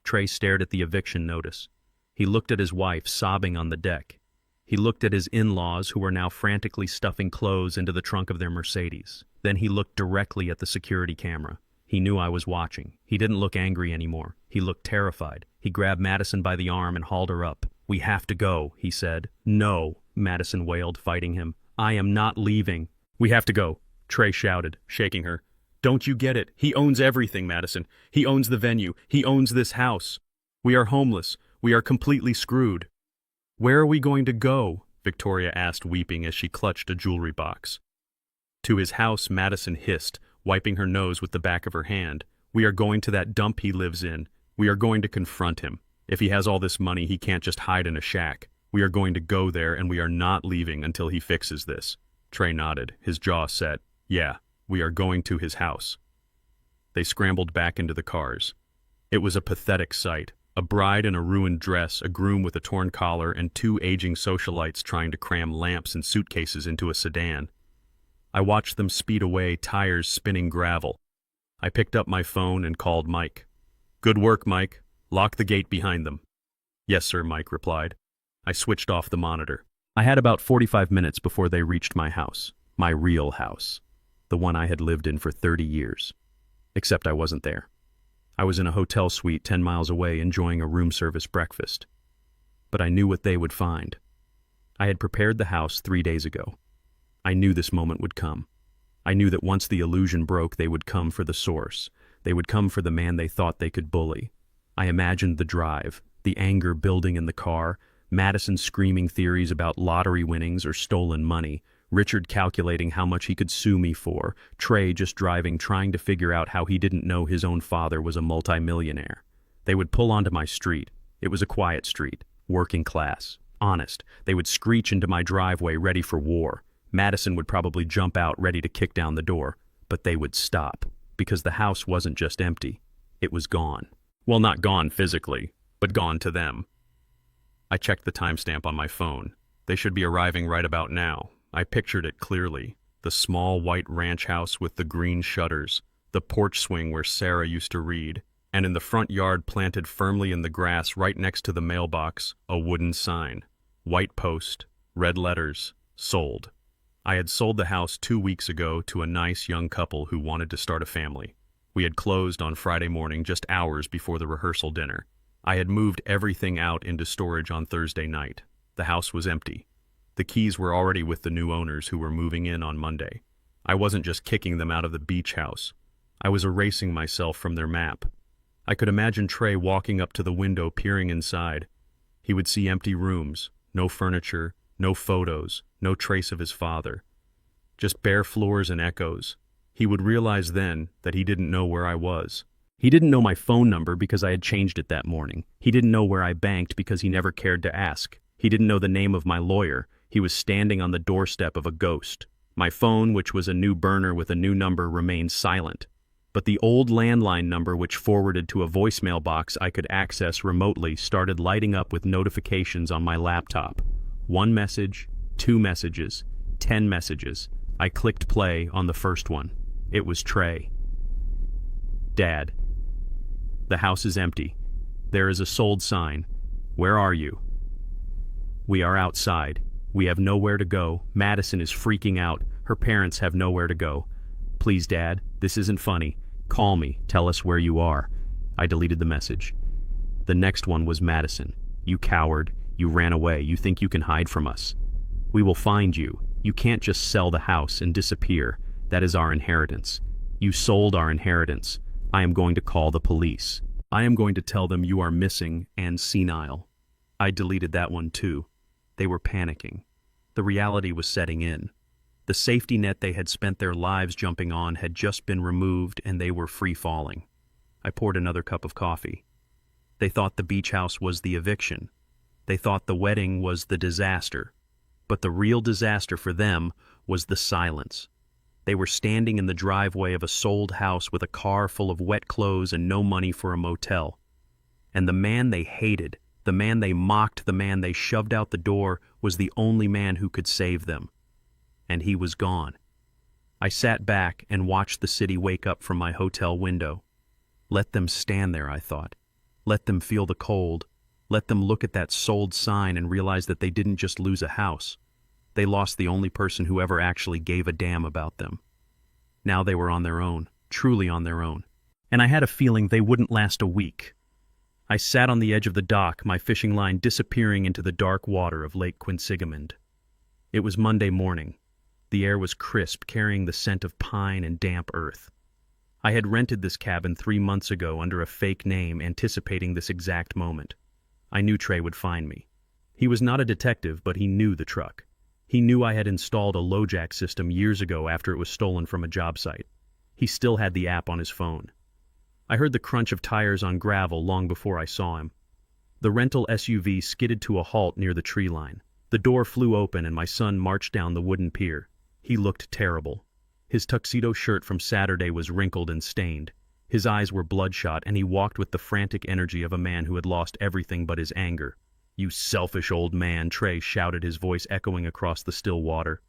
Trey stared at the eviction notice. He looked at his wife sobbing on the deck. He looked at his in-laws who were now frantically stuffing clothes into the trunk of their Mercedes. Then he looked directly at the security camera. He knew I was watching. He didn't look angry anymore. He looked terrified. He grabbed Madison by the arm and hauled her up. "We have to go," he said. "No," Madison wailed, fighting him. "I am not leaving." "We have to go," Trey shouted, shaking her. "Don't you get it? He owns everything, Madison. He owns the venue. He owns this house. We are homeless. We are completely screwed." "Where are we going to go?" Victoria asked, weeping as she clutched a jewelry box. "To his house," Madison hissed, wiping her nose with the back of her hand. "We are going to that dump he lives in. We are going to confront him. If he has all this money, he can't just hide in a shack. We are going to go there, and we are not leaving until he fixes this." Trey nodded, his jaw set. "Yeah, we are going to his house." They scrambled back into the cars. It was a pathetic sight. A bride in a ruined dress, a groom with a torn collar, and 2 aging socialites trying to cram lamps and suitcases into a sedan. I watched them speed away, tires spinning gravel. I picked up my phone and called Mike. "Good work, Mike. Lock the gate behind them." "Yes, sir," Mike replied. I switched off the monitor. I had about 45 minutes before they reached my house. My real house. The one I had lived in for 30 years. Except I wasn't there. I was in a hotel suite 10 miles away enjoying a room service breakfast. But I knew what they would find. I had prepared the house 3 days ago. I knew this moment would come. I knew that once the illusion broke, they would come for the source. They would come for the man they thought they could bully. I imagined the drive, the anger building in the car, Madison screaming theories about lottery winnings or stolen money, Richard calculating how much he could sue me for, Trey just driving, trying to figure out how he didn't know his own father was a multimillionaire. They would pull onto my street. It was a quiet street, working class, honest. They would screech into my driveway ready for war. Madison would probably jump out ready to kick down the door. But they would stop, because the house wasn't just empty. It was gone. Well, not gone physically, but gone to them. I checked the timestamp on my phone. They should be arriving right about now. I pictured it clearly. The small white ranch house with the green shutters, the porch swing where Sarah used to read, and in the front yard planted firmly in the grass right next to the mailbox, a wooden sign. White post, red letters, sold. I had sold the house 2 weeks ago to a nice young couple who wanted to start a family. We had closed on Friday morning, just hours before the rehearsal dinner. I had moved everything out into storage on Thursday night. The house was empty. The keys were already with the new owners who were moving in on Monday. I wasn't just kicking them out of the beach house. I was erasing myself from their map. I could imagine Trey walking up to the window, peering inside. He would see empty rooms, no furniture, no photos, no trace of his father. Just bare floors and echoes. He would realize then that he didn't know where I was. He didn't know my phone number because I had changed it that morning. He didn't know where I banked because he never cared to ask. He didn't know the name of my lawyer. He was standing on the doorstep of a ghost. My phone, which was a new burner with a new number, remained silent. But the old landline number, which forwarded to a voicemail box I could access remotely, started lighting up with notifications on my laptop. 1 message, 2 messages, 10 messages. I clicked play on the first one. It was Trey. "Dad, the house is empty. There is a sold sign. Where are you?" "We are outside. We have nowhere to go. Madison is freaking out. Her parents have nowhere to go. Please, Dad, this isn't funny. Call me. Tell us where you are. I deleted the message. The next one was Madison. You coward. You ran away. You think you can hide from us. We will find you. You can't just sell the house and disappear. That is our inheritance. You sold our inheritance. I am going to call the police. I am going to tell them you are missing and senile. I deleted that one too. They were panicking. The reality was setting in. The safety net they had spent their lives jumping on had just been removed and they were free falling. I poured another cup of coffee. They thought the beach house was the eviction. They thought the wedding was the disaster. But the real disaster for them was the silence. They were standing in the driveway of a sold house with a car full of wet clothes and no money for a motel. And the man they hated, the man they mocked, the man they shoved out the door, was the only man who could save them. And he was gone. I sat back and watched the city wake up from my hotel window. Let them stand there, I thought. Let them feel the cold. Let them look at that sold sign and realize that they didn't just lose a house. They lost the only person who ever actually gave a damn about them. Now they were on their own, truly on their own. And I had a feeling they wouldn't last a week. I sat on the edge of the dock, my fishing line disappearing into the dark water of Lake Quinsigamond. It was Monday morning. The air was crisp, carrying the scent of pine and damp earth. I had rented this cabin 3 months ago under a fake name, anticipating this exact moment. I knew Trey would find me. He was not a detective, but he knew the truck. He knew I had installed a LoJack system years ago after it was stolen from a job site. He still had the app on his phone. I heard the crunch of tires on gravel long before I saw him. The rental SUV skidded to a halt near the tree line. The door flew open and my son marched down the wooden pier. He looked terrible. His tuxedo shirt from Saturday was wrinkled and stained. His eyes were bloodshot, and he walked with the frantic energy of a man who had lost everything but his anger. "You selfish old man," Trey shouted, his voice echoing across the still water.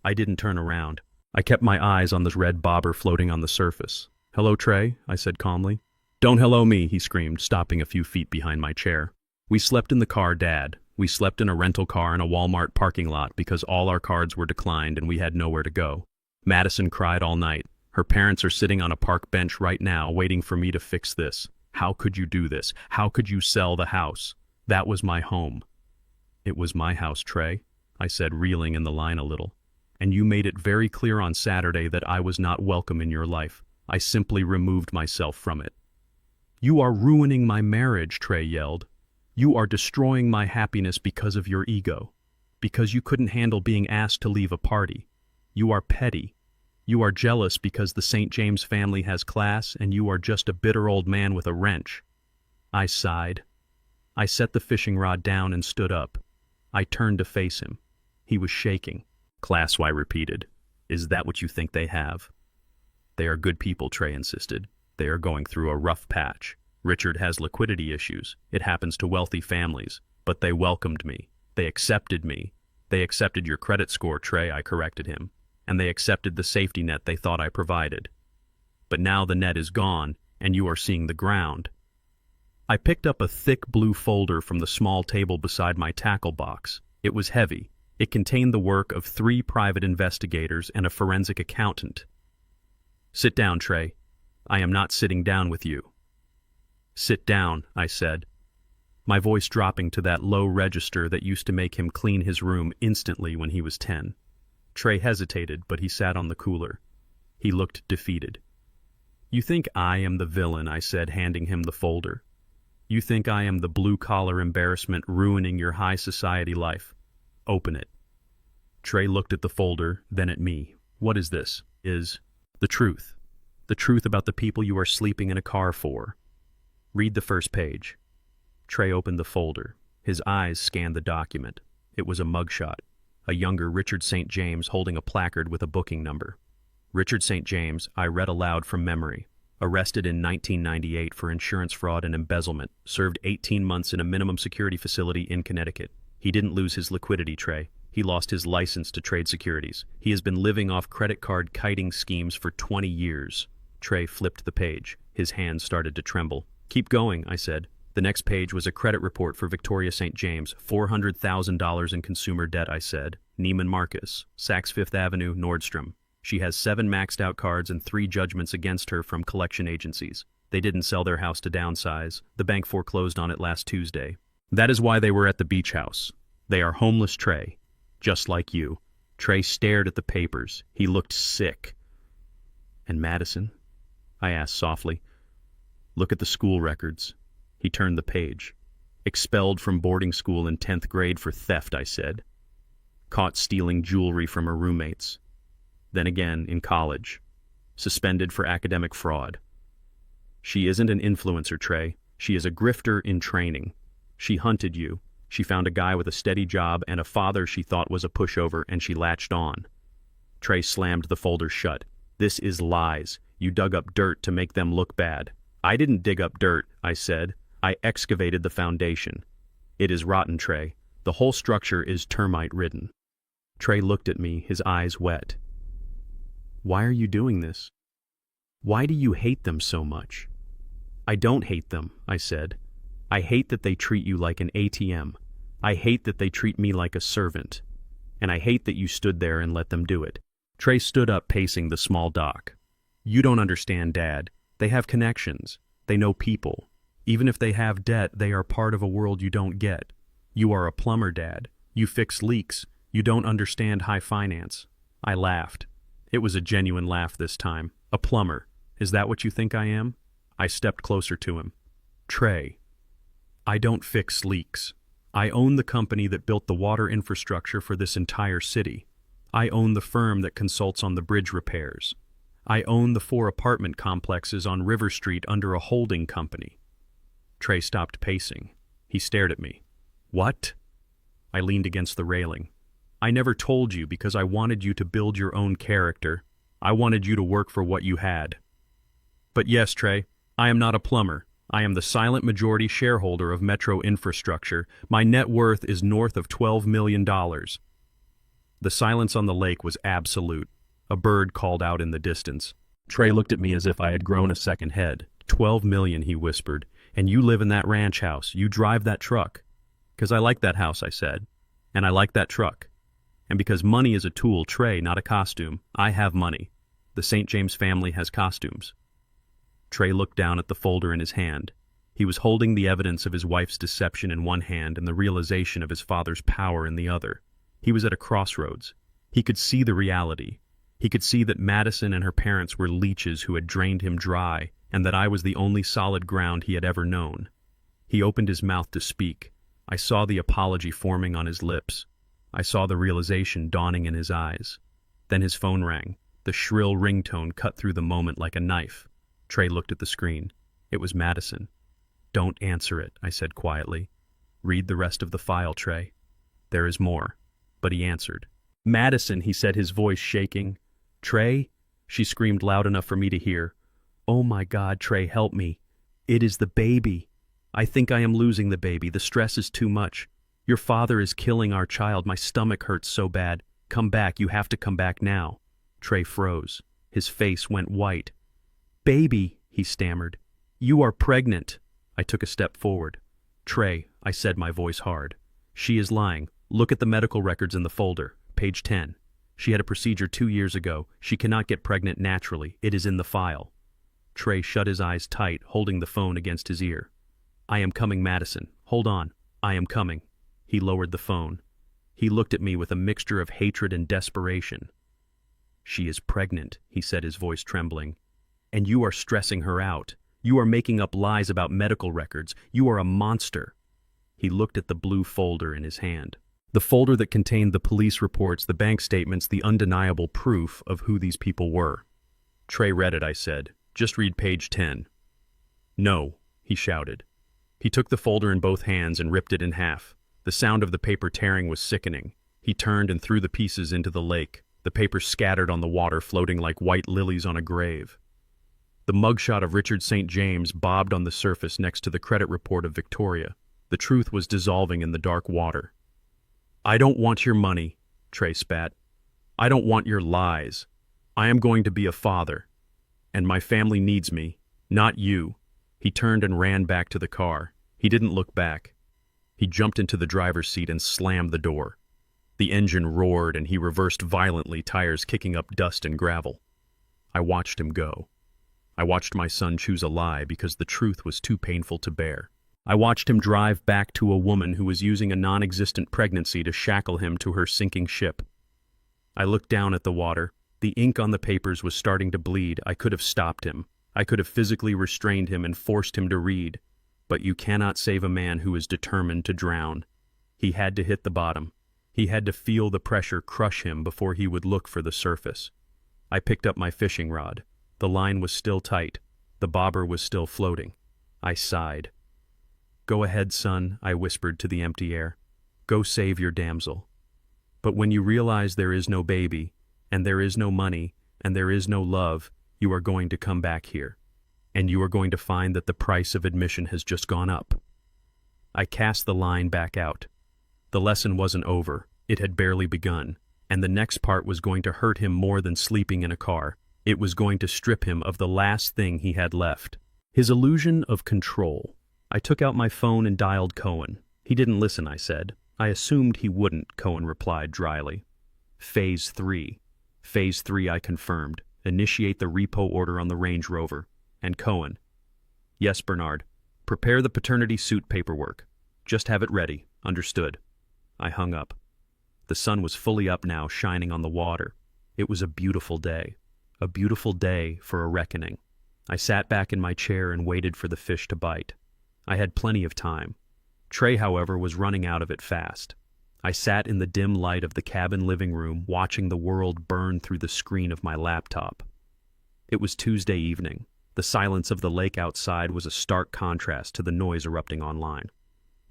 I didn't turn around. I kept my eyes on the red bobber floating on the surface. "Hello, Trey," I said calmly. "Don't hello me," he screamed, stopping a few feet behind my chair. "We slept in the car, Dad. We slept in a rental car in a Walmart parking lot because all our cards were declined and we had nowhere to go. Madison cried all night. Her parents are sitting on a park bench right now waiting for me to fix this. How could you do this? How could you sell the house? That was my home." "It was my house, Trey," I said, reeling in the line a little. "And you made it very clear on Saturday that I was not welcome in your life. I simply removed myself from it." "You are ruining my marriage," Trey yelled. "You are destroying my happiness because of your ego. Because you couldn't handle being asked to leave a party. You are petty. You are jealous because the St. James family has class and you are just a bitter old man with a wrench." I sighed. I set the fishing rod down and stood up. I turned to face him. He was shaking. "Class," I repeated. "Is that what you think they have?" "They are good people," Trey insisted. "They are going through a rough patch. Richard has liquidity issues. It happens to wealthy families. But they welcomed me. They accepted me. They accepted your credit score, Trey," I corrected him. "And they accepted the safety net they thought I provided. But now the net is gone, and you are seeing the ground." I picked up a thick blue folder from the small table beside my tackle box. It was heavy. It contained the work of 3 private investigators and a forensic accountant. "Sit down, Trey. I am not sitting down with you." "Sit down," I said, my voice dropping to that low register that used to make him clean his room instantly when he was 10. Trey hesitated, but he sat on the cooler. He looked defeated. "You think I am the villain," I said, handing him the folder. "You think I am the blue-collar embarrassment ruining your high society life. Open it." Trey looked at the folder, then at me. "What is this?" "Is the truth. The truth about the people you are sleeping in a car for. Read the first page." Trey opened the folder. His eyes scanned the document. It was a mugshot. A younger Richard St. James holding a placard with a booking number. Richard St. James, I read aloud from memory. Arrested in 1998 for insurance fraud and embezzlement. Served 18 months in a minimum security facility in Connecticut. He didn't lose his liquidity, Trey. He lost his license to trade securities. He has been living off credit card kiting schemes for 20 years. Trey flipped the page. His hands started to tremble. "Keep going," I said. The next page was a credit report for Victoria St. James. $400,000 in consumer debt, I said. Neiman Marcus, Saks Fifth Avenue, Nordstrom. She has 7 maxed out cards and 3 judgments against her from collection agencies. They didn't sell their house to downsize. The bank foreclosed on it last Tuesday. That is why they were at the beach house. They are homeless, Trey. Just like you. Trey stared at the papers. He looked sick. And Madison? I asked softly. Look at the school records. He turned the page. Expelled from boarding school in 10th grade for theft, I said. Caught stealing jewelry from her roommates. Then again in college. Suspended for academic fraud. She isn't an influencer, Trey. She is a grifter in training. She hunted you. She found a guy with a steady job and a father she thought was a pushover, and she latched on. Trey slammed the folder shut. This is lies. You dug up dirt to make them look bad. I didn't dig up dirt, I said. I excavated the foundation. It is rotten, Trey. The whole structure is termite-ridden. Trey looked at me, his eyes wet. Why are you doing this? Why do you hate them so much? I don't hate them, I said. I hate that they treat you like an ATM. I hate that they treat me like a servant. And I hate that you stood there and let them do it. Trey stood up, pacing the small dock. You don't understand, Dad. They have connections. They know people. Even if they have debt, they are part of a world you don't get. You are a plumber, Dad. You fix leaks. You don't understand high finance. I laughed. It was a genuine laugh this time. A plumber. Is that what you think I am? I stepped closer to him. Trey, I don't fix leaks. I own the company that built the water infrastructure for this entire city. I own the firm that consults on the bridge repairs. I own the 4 apartment complexes on River Street under a holding company. Trey stopped pacing. He stared at me. What? I leaned against the railing. I never told you because I wanted you to build your own character. I wanted you to work for what you had. But yes, Trey, I am not a plumber. I am the silent majority shareholder of Metro Infrastructure. My net worth is north of $12 million. The silence on the lake was absolute. A bird called out in the distance. Trey looked at me as if I had grown a second head. 12 million, he whispered. And you live in that ranch house. You drive that truck. 'Cause I like that house, I said. And I like that truck. And because money is a tool, Trey, not a costume, I have money. The St. James family has costumes. Trey looked down at the folder in his hand. He was holding the evidence of his wife's deception in one hand and the realization of his father's power in the other. He was at a crossroads. He could see the reality. He could see that Madison and her parents were leeches who had drained him dry, and that I was the only solid ground he had ever known. He opened his mouth to speak. I saw the apology forming on his lips. I saw the realization dawning in his eyes. Then his phone rang. The shrill ringtone cut through the moment like a knife. Trey looked at the screen. It was Madison. Don't answer it, I said quietly. Read the rest of the file, Trey. There is more. But he answered. Madison, he said, his voice shaking. Trey? She screamed loud enough for me to hear. Oh my God, Trey, help me. It is the baby. I think I am losing the baby. The stress is too much. Your father is killing our child. My stomach hurts so bad. Come back. You have to come back now. Trey froze. His face went white. Baby, he stammered. You are pregnant. I took a step forward. Trey, I said, my voice hard. She is lying. Look at the medical records in the folder. Page 10. She had a procedure 2 years ago. She cannot get pregnant naturally. It is in the file. Trey shut his eyes tight, holding the phone against his ear. I am coming, Madison. Hold on. I am coming. He lowered the phone. He looked at me with a mixture of hatred and desperation. She is pregnant, he said, his voice trembling. And you are stressing her out. You are making up lies about medical records. You are a monster. He looked at the blue folder in his hand. The folder that contained the police reports, the bank statements, the undeniable proof of who these people were. Trey read it, I said. Just read page 10. No, he shouted. He took the folder in both hands and ripped it in half. The sound of the paper tearing was sickening. He turned and threw the pieces into the lake. The paper scattered on the water, floating like white lilies on a grave. The mugshot of Richard St. James bobbed on the surface next to the credit report of Victoria. The truth was dissolving in the dark water. I don't want your money, Trey spat. I don't want your lies. I am going to be a father. And my family needs me, not you. He turned and ran back to the car. He didn't look back. He jumped into the driver's seat and slammed the door. The engine roared and he reversed violently, tires kicking up dust and gravel. I watched him go. I watched my son choose a lie because the truth was too painful to bear. I watched him drive back to a woman who was using a non-existent pregnancy to shackle him to her sinking ship. I looked down at the water. The ink on the papers was starting to bleed. I could have stopped him. I could have physically restrained him and forced him to read. But you cannot save a man who is determined to drown. He had to hit the bottom. He had to feel the pressure crush him before he would look for the surface. I picked up my fishing rod. The line was still tight. The bobber was still floating. I sighed. "Go ahead, son," I whispered to the empty air. "Go save your damsel. But when you realize there is no baby, and there is no money, and there is no love, you are going to come back here. And you are going to find that the price of admission has just gone up." I cast the line back out. The lesson wasn't over. It had barely begun. And the next part was going to hurt him more than sleeping in a car. It was going to strip him of the last thing he had left. His illusion of control. I took out my phone and dialed Cohen. He didn't listen, I said. I assumed he wouldn't, Cohen replied dryly. Phase 3. Phase 3, I confirmed. Initiate the repo order on the Range Rover. And Cohen. Yes, Bernard. Prepare the paternity suit paperwork. Just have it ready. Understood. I hung up. The sun was fully up now, shining on the water. It was a beautiful day. A beautiful day for a reckoning. I sat back in my chair and waited for the fish to bite. I had plenty of time. Trey, however, was running out of it fast. I sat in the dim light of the cabin living room, watching the world burn through the screen of my laptop. It was Tuesday evening. The silence of the lake outside was a stark contrast to the noise erupting online.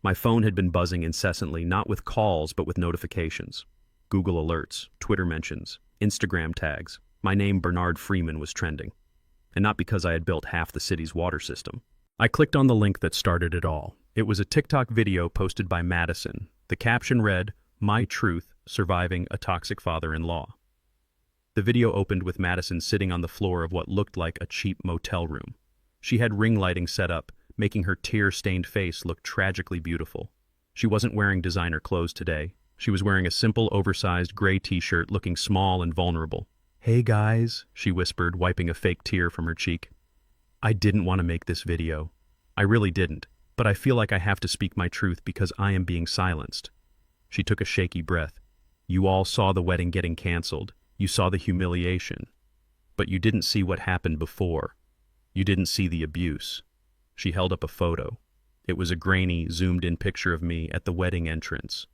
My phone had been buzzing incessantly, not with calls, but with notifications. Google alerts, Twitter mentions, Instagram tags. My name, Bernard Freeman, was trending. And not because I had built half the city's water system. I clicked on the link that started it all. It was a TikTok video posted by Madison. The caption read, "My truth, surviving a toxic father-in-law." The video opened with Madison sitting on the floor of what looked like a cheap motel room. She had ring lighting set up, making her tear-stained face look tragically beautiful. She wasn't wearing designer clothes today. She was wearing a simple, oversized gray t-shirt, looking small and vulnerable. "Hey guys," she whispered, wiping a fake tear from her cheek. "I didn't want to make this video. I really didn't, but I feel like I have to speak my truth because I am being silenced." She took a shaky breath. "You all saw the wedding getting canceled. You saw the humiliation. But you didn't see what happened before. You didn't see the abuse." She held up a photo. It was a grainy, zoomed-in picture of me at the wedding entrance.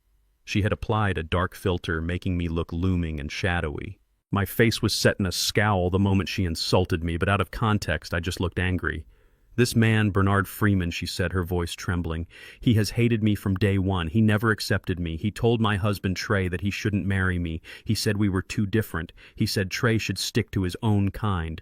She had applied a dark filter, making me look looming and shadowy. My face was set in a scowl the moment she insulted me, but out of context, I just looked angry. "This man, Bernard Freeman," she said, her voice trembling, "he has hated me from day one. He never accepted me. He told my husband Trey that he shouldn't marry me. He said we were too different. He said Trey should stick to his own kind."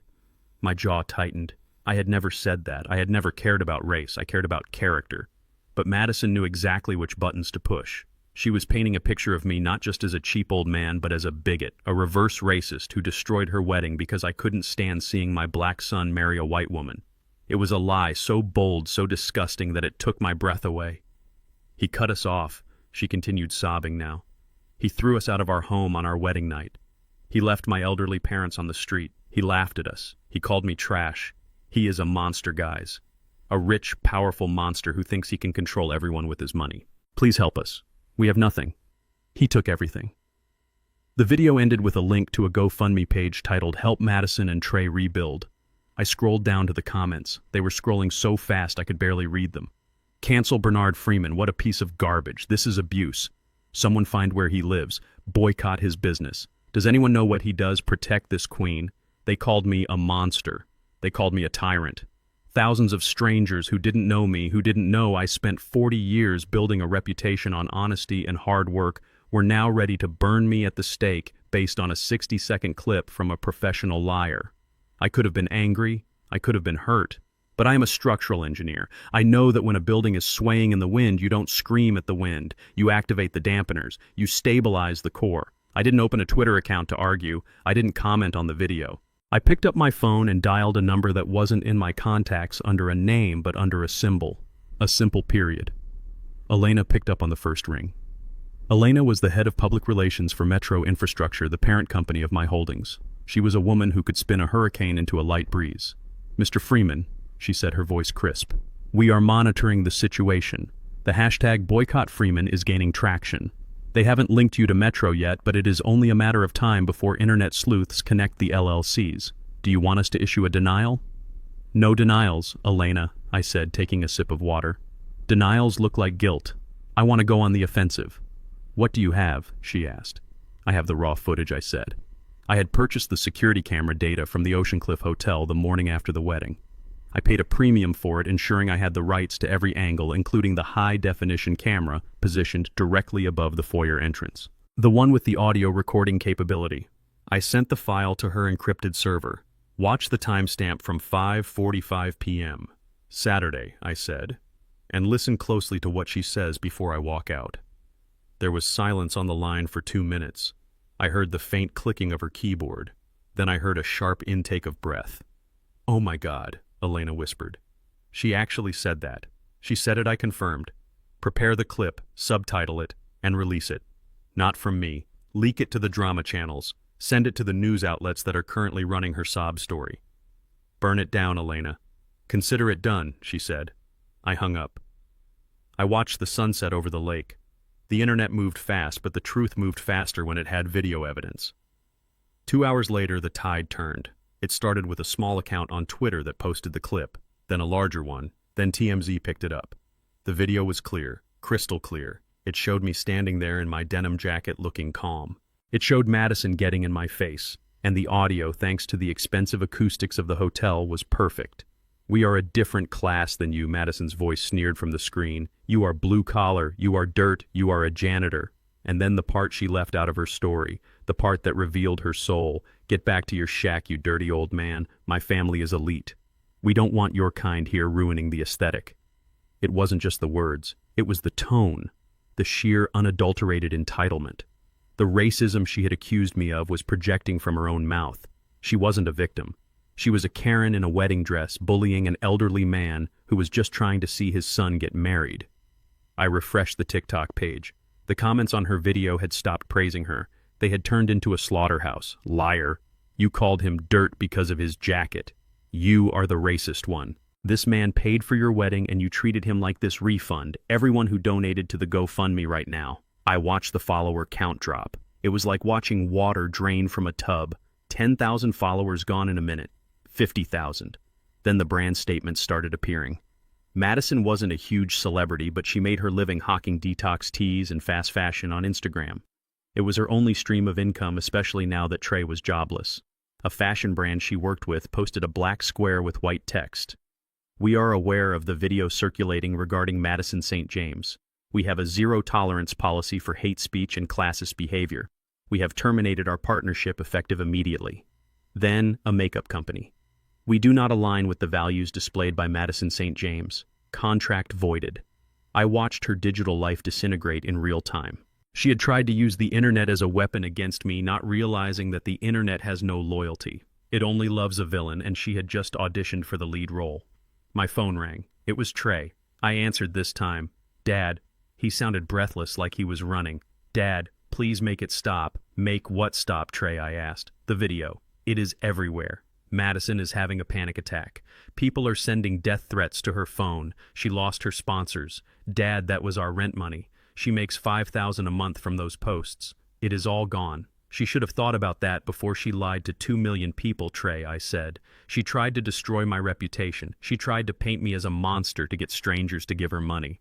My jaw tightened. I had never said that. I had never cared about race. I cared about character. But Madison knew exactly which buttons to push. She was painting a picture of me not just as a cheap old man, but as a bigot, a reverse racist who destroyed her wedding because I couldn't stand seeing my black son marry a white woman. It was a lie so bold, so disgusting that it took my breath away. "He cut us off," she continued, sobbing now. "He threw us out of our home on our wedding night. He left my elderly parents on the street. He laughed at us. He called me trash. He is a monster, guys. A rich, powerful monster who thinks he can control everyone with his money. Please help us. We have nothing. He took everything." The video ended with a link to a GoFundMe page titled "Help Madison and Trey Rebuild." I scrolled down to the comments. They were scrolling so fast I could barely read them. "Cancel Bernard Freeman. What a piece of garbage. This is abuse. Someone find where he lives. Boycott his business. Does anyone know what he does? Protect this queen. They called me a monster. They called me a tyrant. Thousands of strangers who didn't know me, who didn't know I spent 40 years building a reputation on honesty and hard work, were now ready to burn me at the stake based on a 60-second clip from a professional liar. I could have been angry. I could have been hurt. But I am a structural engineer. I know that when a building is swaying in the wind, you don't scream at the wind. You activate the dampeners. You stabilize the core. I didn't open a Twitter account to argue. I didn't comment on the video. I picked up my phone and dialed a number that wasn't in my contacts under a name but under a symbol. A simple period. Elena picked up on the first ring. Elena was the head of public relations for Metro Infrastructure, the parent company of my holdings. She was a woman who could spin a hurricane into a light breeze. Mr. Freeman, she said, her voice crisp. We are monitoring the situation. The hashtag Boycott Freeman is gaining traction. They haven't linked you to Metro yet, but it is only a matter of time before internet sleuths connect the LLCs. Do you want us to issue a denial? No denials, Elena, I said, taking a sip of water. Denials look like guilt. I want to go on the offensive. What do you have? She asked. I have the raw footage, I said. I had purchased the security camera data from the Ocean Cliff Hotel the morning after the wedding. I paid a premium for it, ensuring I had the rights to every angle, including the high-definition camera positioned directly above the foyer entrance. The one with the audio recording capability. I sent the file to her encrypted server. Watch the timestamp from 5:45 p.m. Saturday, I said, and listen closely to what she says before I walk out. There was silence on the line for 2 minutes. I heard the faint clicking of her keyboard. Then I heard a sharp intake of breath. Oh my God, Elena whispered. She actually said that. She said it, I confirmed. Prepare the clip, subtitle it, and release it. Not from me. Leak it to the drama channels. Send it to the news outlets that are currently running her sob story. Burn it down, Elena. Consider it done, she said. I hung up. I watched the sunset over the lake. The internet moved fast, but the truth moved faster when it had video evidence. 2 hours later, the tide turned. It started with a small account on Twitter that posted the clip, then a larger one, then TMZ picked it up. The video was clear, crystal clear. It showed me standing there in my denim jacket looking calm. It showed Madison getting in my face, and the audio, thanks to the expensive acoustics of the hotel, was perfect. We are a different class than you, Madison's voice sneered from the screen. You are blue collar, you are dirt, you are a janitor. And then the part she left out of her story, the part that revealed her soul. Get back to your shack, you dirty old man. My family is elite. We don't want your kind here ruining the aesthetic. It wasn't just the words, it was the tone, the sheer unadulterated entitlement. The racism she had accused me of was projecting from her own mouth. She wasn't a victim. She was a Karen in a wedding dress bullying an elderly man who was just trying to see his son get married. I refreshed the TikTok page. The comments on her video had stopped praising her. They had turned into a slaughterhouse. Liar. You called him dirt because of his jacket. You are the racist one. This man paid for your wedding and you treated him like this. Refund everyone who donated to the GoFundMe right now. I watched the follower count drop. It was like watching water drain from a tub. 10,000 followers gone in a minute. 50,000. Then the brand statements started appearing. Madison wasn't a huge celebrity, but she made her living hawking detox teas and fast fashion on Instagram. It was her only stream of income, especially now that Trey was jobless. A fashion brand she worked with posted a black square with white text. We are aware of the video circulating regarding Madison St. James. We have a zero-tolerance policy for hate speech and classist behavior. We have terminated our partnership effective immediately. Then, a makeup company. We do not align with the values displayed by Madison St. James. Contract voided. I watched her digital life disintegrate in real time. She had tried to use the internet as a weapon against me, not realizing that the internet has no loyalty. It only loves a villain, and she had just auditioned for the lead role. My phone rang. It was Trey. I answered this time. Dad. He sounded breathless, like he was running. Dad, please make it stop. Make what stop, Trey? I asked. The video. It is everywhere. Madison is having a panic attack. People are sending death threats to her phone. She lost her sponsors. Dad, that was our rent money. She makes $5,000 a month from those posts. It is all gone. She should have thought about that before she lied to 2 million people, Trey, I said. She tried to destroy my reputation. She tried to paint me as a monster to get strangers to give her money.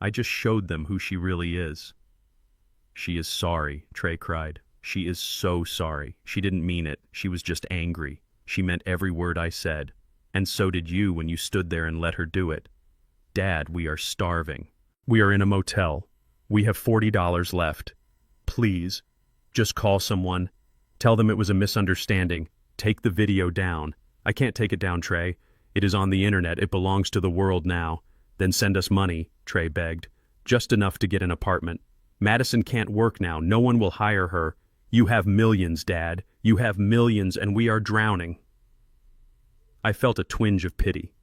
I just showed them who she really is. She is sorry, Trey cried. She is so sorry. She didn't mean it. She was just angry. She meant every word I said. And so did you when you stood there and let her do it. Dad, we are starving. We are in a motel. We have $40 left. Please, just call someone. Tell them it was a misunderstanding. Take the video down. I can't take it down, Trey. It is on the internet. It belongs to the world now. Then send us money, Trey begged. Just enough to get an apartment. Madison can't work now. No one will hire her. You have millions, Dad. You have millions, and we are drowning. I felt a twinge of pity.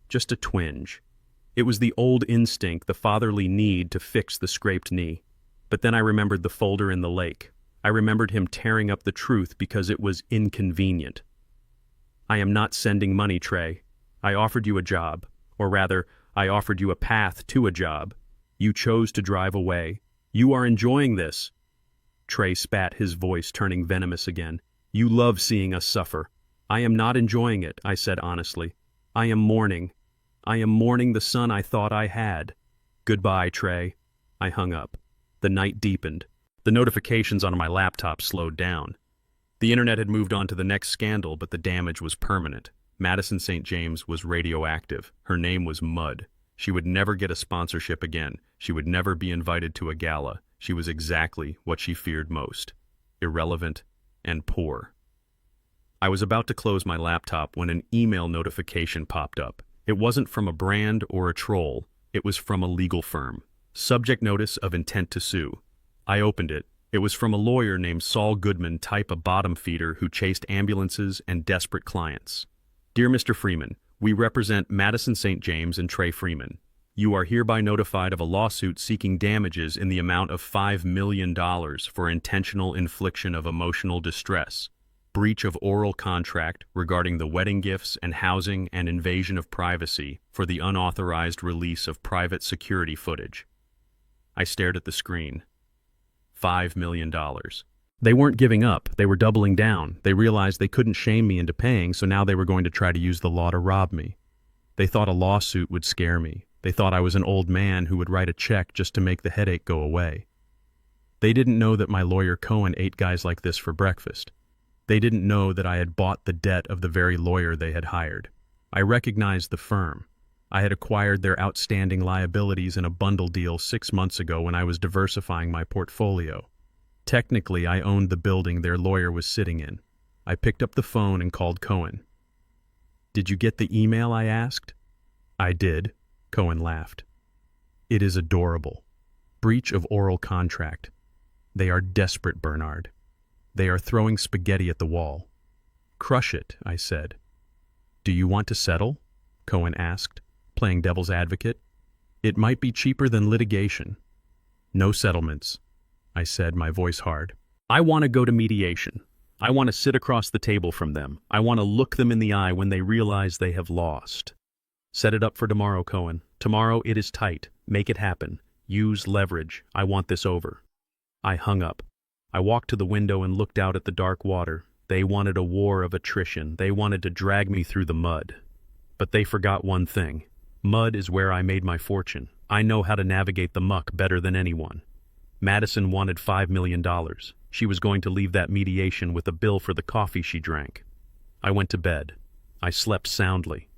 Just a twinge. It was the old instinct, the fatherly need to fix the scraped knee. But then I remembered the folder in the lake. I remembered him tearing up the truth because it was inconvenient. I am not sending money, Trey. I offered you a job, or rather, I offered you a path to a job. You chose to drive away. You are enjoying this." Trey spat, his voice turning venomous again. "You love seeing us suffer." "I am not enjoying it," I said honestly. "I am mourning. I am mourning the son I thought I had." "Goodbye, Trey." I hung up. The night deepened. The notifications on my laptop slowed down. The internet had moved on to the next scandal, but the damage was permanent. Madison St. James was radioactive. Her name was Mud. She would never get a sponsorship again. She would never be invited to a gala. She was exactly what she feared most: irrelevant and poor. I was about to close my laptop when an email notification popped up. It wasn't from a brand or a troll. It was from a legal firm. Subject notice of intent to sue. I opened it. It was from a lawyer named Saul Goodman, type a bottom feeder who chased ambulances and desperate clients. "Dear Mr. Freeman, we represent Madison St. James and Trey Freeman. You are hereby notified of a lawsuit seeking damages in the amount of $5 million for intentional infliction of emotional distress, breach of oral contract regarding the wedding gifts and housing, and invasion of privacy for the unauthorized release of private security footage." I stared at the screen. $5 million. They weren't giving up. They were doubling down. They realized they couldn't shame me into paying, so now they were going to try to use the law to rob me. They thought a lawsuit would scare me. They thought I was an old man who would write a check just to make the headache go away. They didn't know that my lawyer Cohen ate guys like this for breakfast. They didn't know that I had bought the debt of the very lawyer they had hired. I recognized the firm. I had acquired their outstanding liabilities in a bundle deal 6 months ago when I was diversifying my portfolio. Technically, I owned the building their lawyer was sitting in. I picked up the phone and called Cohen. "Did you get the email?" I asked. "I did," Cohen laughed. "It is adorable. Breach of oral contract. They are desperate, Bernard. They are throwing spaghetti at the wall." "Crush it," I said. "Do you want to settle?" Cohen asked, playing devil's advocate. "It might be cheaper than litigation." "No settlements," I said, my voice hard. "I want to go to mediation. I want to sit across the table from them. I want to look them in the eye when they realize they have lost." "Set it up for tomorrow, Cohen. Tomorrow it is tight. Make it happen. Use leverage. I want this over." I hung up. I walked to the window and looked out at the dark water. They wanted a war of attrition. They wanted to drag me through the mud. But they forgot one thing. Mud is where I made my fortune. I know how to navigate the muck better than anyone. Madison wanted $5 million. She was going to leave that mediation with a bill for the coffee she drank. I went to bed. I slept soundly.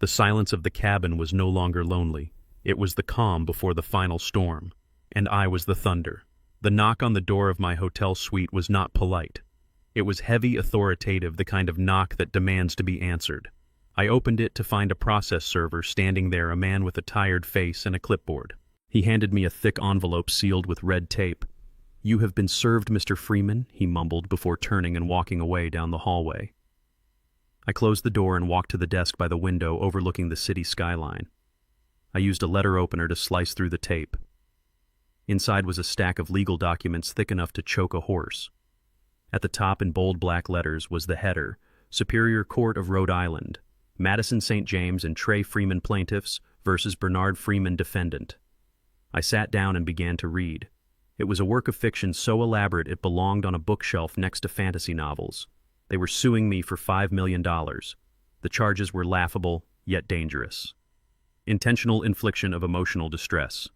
The silence of the cabin was no longer lonely. It was the calm before the final storm. And I was the thunder. The knock on the door of my hotel suite was not polite. It was heavy, authoritative, the kind of knock that demands to be answered. I opened it to find a process server standing there, a man with a tired face and a clipboard. He handed me a thick envelope sealed with red tape. "You have been served, Mr. Freeman," he mumbled before turning and walking away down the hallway. I closed the door and walked to the desk by the window overlooking the city skyline. I used a letter opener to slice through the tape. Inside was a stack of legal documents thick enough to choke a horse. At the top in bold black letters was the header, Superior Court of Rhode Island, Madison St. James and Trey Freeman plaintiffs versus Bernard Freeman defendant. I sat down and began to read. It was a work of fiction so elaborate it belonged on a bookshelf next to fantasy novels. They were suing me for $5 million. The charges were laughable, yet dangerous. Intentional infliction of emotional distress.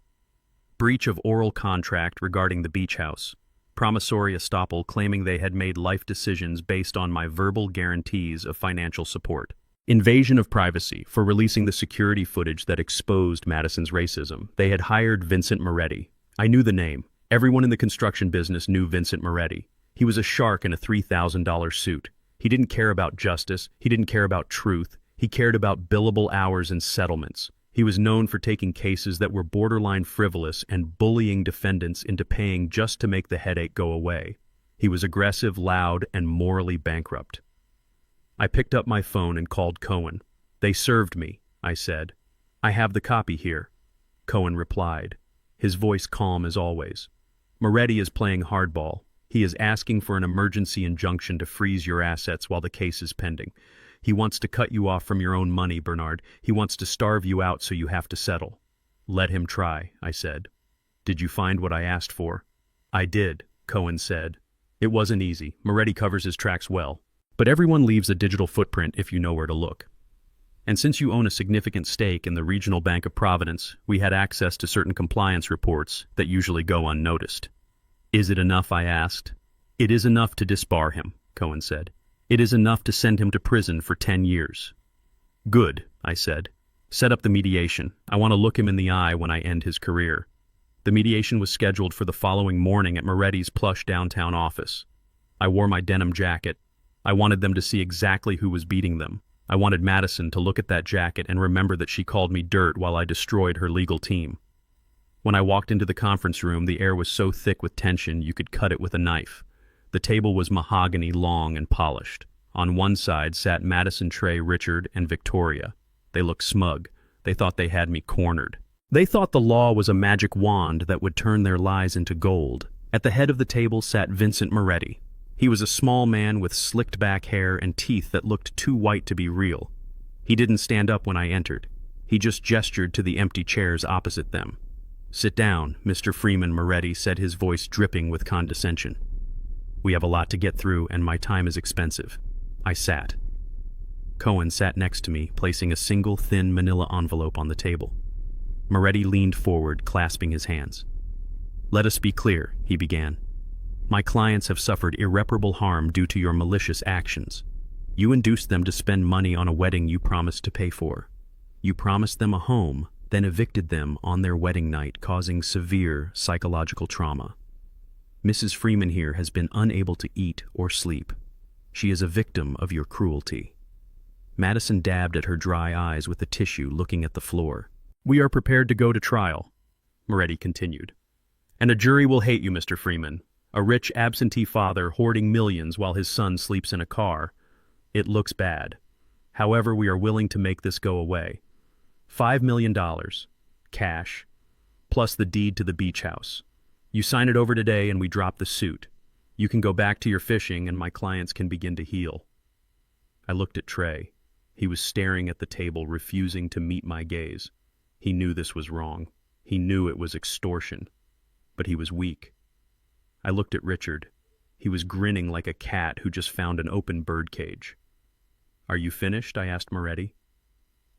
Breach of oral contract regarding the beach house. Promissory estoppel claiming they had made life decisions based on my verbal guarantees of financial support. Invasion of privacy for releasing the security footage that exposed Madison's racism. They had hired Vincent Moretti. I knew the name. Everyone in the construction business knew Vincent Moretti. He was a shark in a $3,000 suit. He didn't care about justice. He didn't care about truth. He cared about billable hours and settlements. He was known for taking cases that were borderline frivolous and bullying defendants into paying just to make the headache go away. He was aggressive, loud, and morally bankrupt. I picked up my phone and called Cohen. "They served me," I said. "I have the copy here." Cohen replied, his voice calm as always. "Moretti is playing hardball. He is asking for an emergency injunction to freeze your assets while the case is pending. He wants to cut you off from your own money, Bernard. He wants to starve you out so you have to settle. Let him try, I said. Did you find what I asked for? I did, Cohen said. It wasn't easy. Moretti covers his tracks well. But everyone leaves a digital footprint if you know where to look. And since you own a significant stake in the Regional Bank of Providence, we had access to certain compliance reports that usually go unnoticed. Is it enough, I asked. It is enough to disbar him, Cohen said. It is enough to send him to prison for 10 years. Good, I said. Set up the mediation. I want to look him in the eye when I end his career. The mediation was scheduled for the following morning at Moretti's plush downtown office. I wore my denim jacket. I wanted them to see exactly who was beating them. I wanted Madison to look at that jacket and remember that she called me dirt while I destroyed her legal team. When I walked into the conference room, the air was so thick with tension you could cut it with a knife. The table was mahogany, long and polished. On one side sat Madison, Trey, Richard, and Victoria. They looked smug. They thought they had me cornered. They thought the law was a magic wand that would turn their lies into gold. At the head of the table sat Vincent Moretti. He was a small man with slicked back hair and teeth that looked too white to be real. He didn't stand up when I entered. He just gestured to the empty chairs opposite them. Sit down, Mr. Freeman, Moretti said, his voice dripping with condescension. We have a lot to get through, and my time is expensive. I sat. Cohen sat next to me, placing a single thin manila envelope on the table. Moretti leaned forward, clasping his hands. Let us be clear, he began. My clients have suffered irreparable harm due to your malicious actions. You induced them to spend money on a wedding you promised to pay for. You promised them a home, then evicted them on their wedding night, causing severe psychological trauma. Mrs. Freeman here has been unable to eat or sleep. She is a victim of your cruelty. Madison dabbed at her dry eyes with a tissue, looking at the floor. We are prepared to go to trial, Moretti continued. And a jury will hate you, Mr. Freeman. A rich absentee father hoarding millions while his son sleeps in a car. It looks bad. However, we are willing to make this go away. $5 million, cash, plus the deed to the beach house. You sign it over today and we drop the suit. You can go back to your fishing and my clients can begin to heal. I looked at Trey. He was staring at the table, refusing to meet my gaze. He knew this was wrong. He knew it was extortion. But he was weak. I looked at Richard. He was grinning like a cat who just found an open birdcage. Are you finished? I asked Moretti.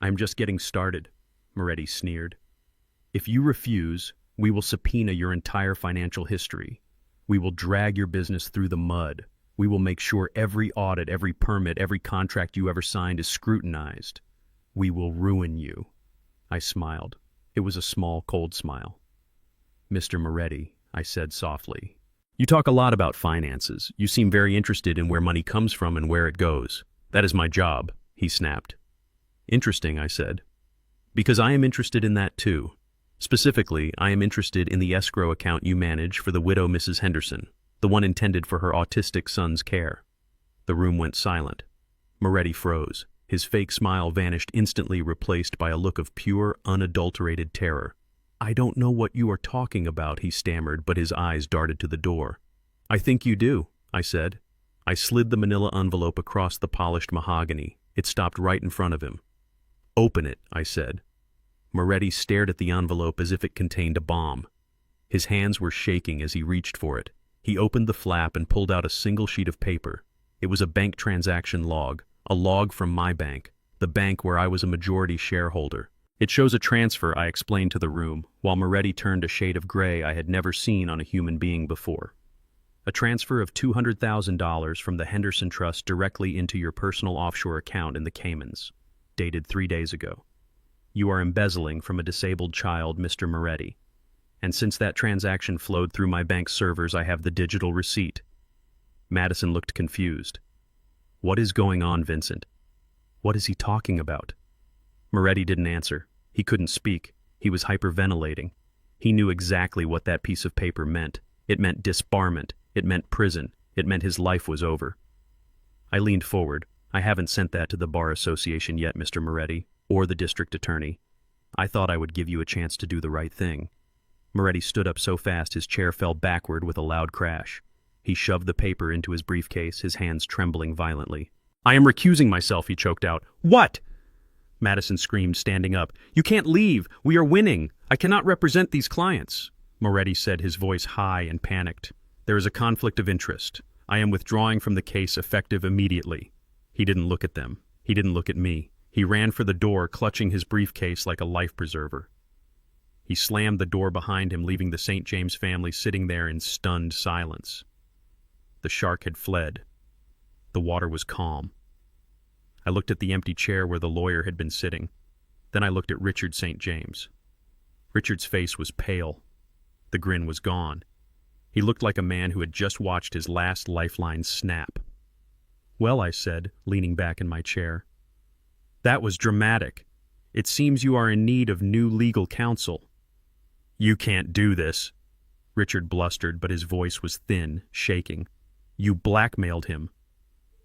I'm just getting started, Moretti sneered. If you refuse, we will subpoena your entire financial history. We will drag your business through the mud. We will make sure every audit, every permit, every contract you ever signed is scrutinized. We will ruin you. I smiled. It was a small, cold smile. Mr. Moretti, I said softly. You talk a lot about finances. You seem very interested in where money comes from and where it goes. That is my job, he snapped. Interesting, I said. Because I am interested in that too. Specifically, I am interested in the escrow account you manage for the widow Mrs. Henderson, the one intended for her autistic son's care. The room went silent. Moretti froze. His fake smile vanished instantly, replaced by a look of pure, unadulterated terror. I don't know what you are talking about, he stammered, but his eyes darted to the door. I think you do, I said. I slid the manila envelope across the polished mahogany. It stopped right in front of him. Open it, I said. Moretti stared at the envelope as if it contained a bomb. His hands were shaking as he reached for it. He opened the flap and pulled out a single sheet of paper. It was a bank transaction log, a log from my bank, the bank where I was a majority shareholder. It shows a transfer, I explained to the room, while Moretti turned a shade of gray I had never seen on a human being before. A transfer of $200,000 from the Henderson Trust directly into your personal offshore account in the Caymans, dated 3 days ago. You are embezzling from a disabled child, Mr. Moretti. And since that transaction flowed through my bank servers, I have the digital receipt. Madison looked confused. What is going on, Vincent? What is he talking about? Moretti didn't answer. He couldn't speak. He was hyperventilating. He knew exactly what that piece of paper meant. It meant disbarment. It meant prison. It meant his life was over. I leaned forward. I haven't sent that to the Bar Association yet, Mr. Moretti, or the district attorney. I thought I would give you a chance to do the right thing. Moretti stood up so fast his chair fell backward with a loud crash. He shoved the paper into his briefcase, his hands trembling violently. I am recusing myself, he choked out. What? Madison screamed, standing up. You can't leave. We are winning. I cannot represent these clients. Moretti said, his voice high and panicked. There is a conflict of interest. I am withdrawing from the case effective immediately. He didn't look at them. He didn't look at me. He ran for the door, clutching his briefcase like a life preserver. He slammed the door behind him, leaving the St. James family sitting there in stunned silence. The shark had fled. The water was calm. I looked at the empty chair where the lawyer had been sitting. Then I looked at Richard St. James. Richard's face was pale. The grin was gone. He looked like a man who had just watched his last lifeline snap. Well, I said, leaning back in my chair. That was dramatic. It seems you are in need of new legal counsel. You can't do this, Richard blustered, but his voice was thin, shaking. You blackmailed him.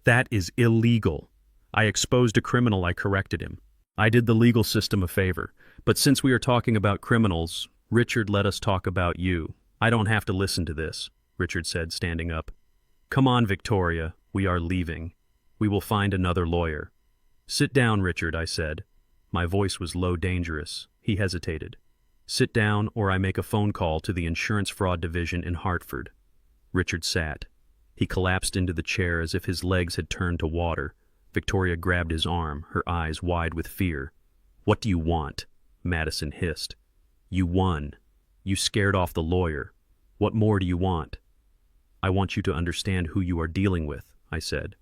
That is illegal. I exposed a criminal, I corrected him. I did the legal system a favor. But since we are talking about criminals, Richard, let us talk about you. I don't have to listen to this, Richard said, standing up. Come on, Victoria, we are leaving. We will find another lawyer. Sit down, Richard, I said. My voice was low, dangerous. He hesitated. Sit down, or I make a phone call to the Insurance Fraud Division in Hartford. Richard sat. He collapsed into the chair as if his legs had turned to water. Victoria grabbed his arm, her eyes wide with fear. What do you want? Madison hissed. You won. You scared off the lawyer. What more do you want? I want you to understand who you are dealing with, I said.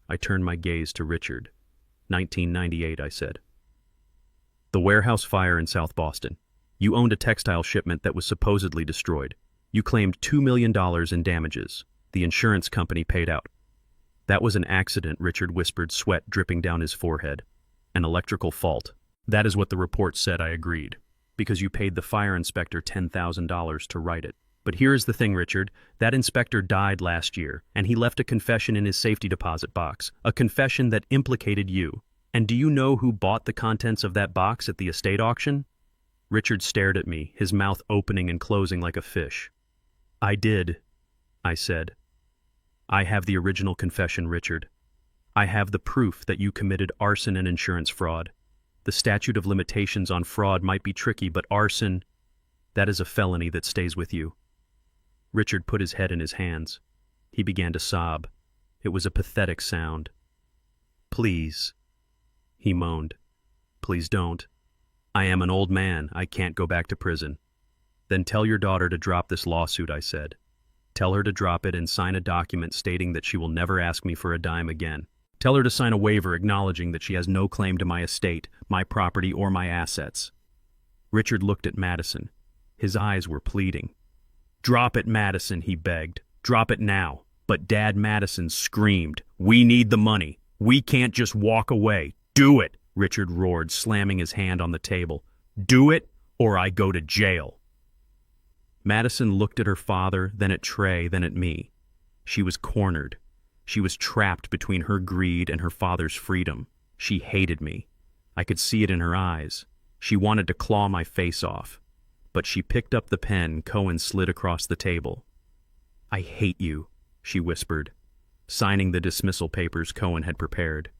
I turned my gaze to Richard. 1998, I said. The warehouse fire in South Boston. You owned a textile shipment that was supposedly destroyed. You claimed $2 million in damages. The insurance company paid out. That was an accident, Richard whispered, sweat dripping down his forehead. An electrical fault. That is what the report said, I agreed. Because you paid the fire inspector $10,000 to write it. But here is the thing, Richard. That inspector died last year, and he left a confession in his safety deposit box. A confession that implicated you. And do you know who bought the contents of that box at the estate auction? Richard stared at me, his mouth opening and closing like a fish. I did, I said. I have the original confession, Richard. I have the proof that you committed arson and insurance fraud. The statute of limitations on fraud might be tricky, but arson, that is a felony that stays with you. Richard put his head in his hands. He began to sob. It was a pathetic sound. Please, he moaned. Please don't. I am an old man. I can't go back to prison. Then tell your daughter to drop this lawsuit, I said. Tell her to drop it and sign a document stating that she will never ask me for a dime again. Tell her to sign a waiver acknowledging that she has no claim to my estate, my property, or my assets. Richard looked at Madison. His eyes were pleading. Drop it, Madison, he begged. Drop it now. But Dad Madison screamed, We need the money. We can't just walk away. Do it, Richard roared, slamming his hand on the table. Do it, or I go to jail. Madison looked at her father, then at Trey, then at me. She was cornered. She was trapped between her greed and her father's freedom. She hated me. I could see it in her eyes. She wanted to claw my face off. But she picked up the pen Cohen slid across the table. I hate you, she whispered, signing the dismissal papers Cohen had prepared.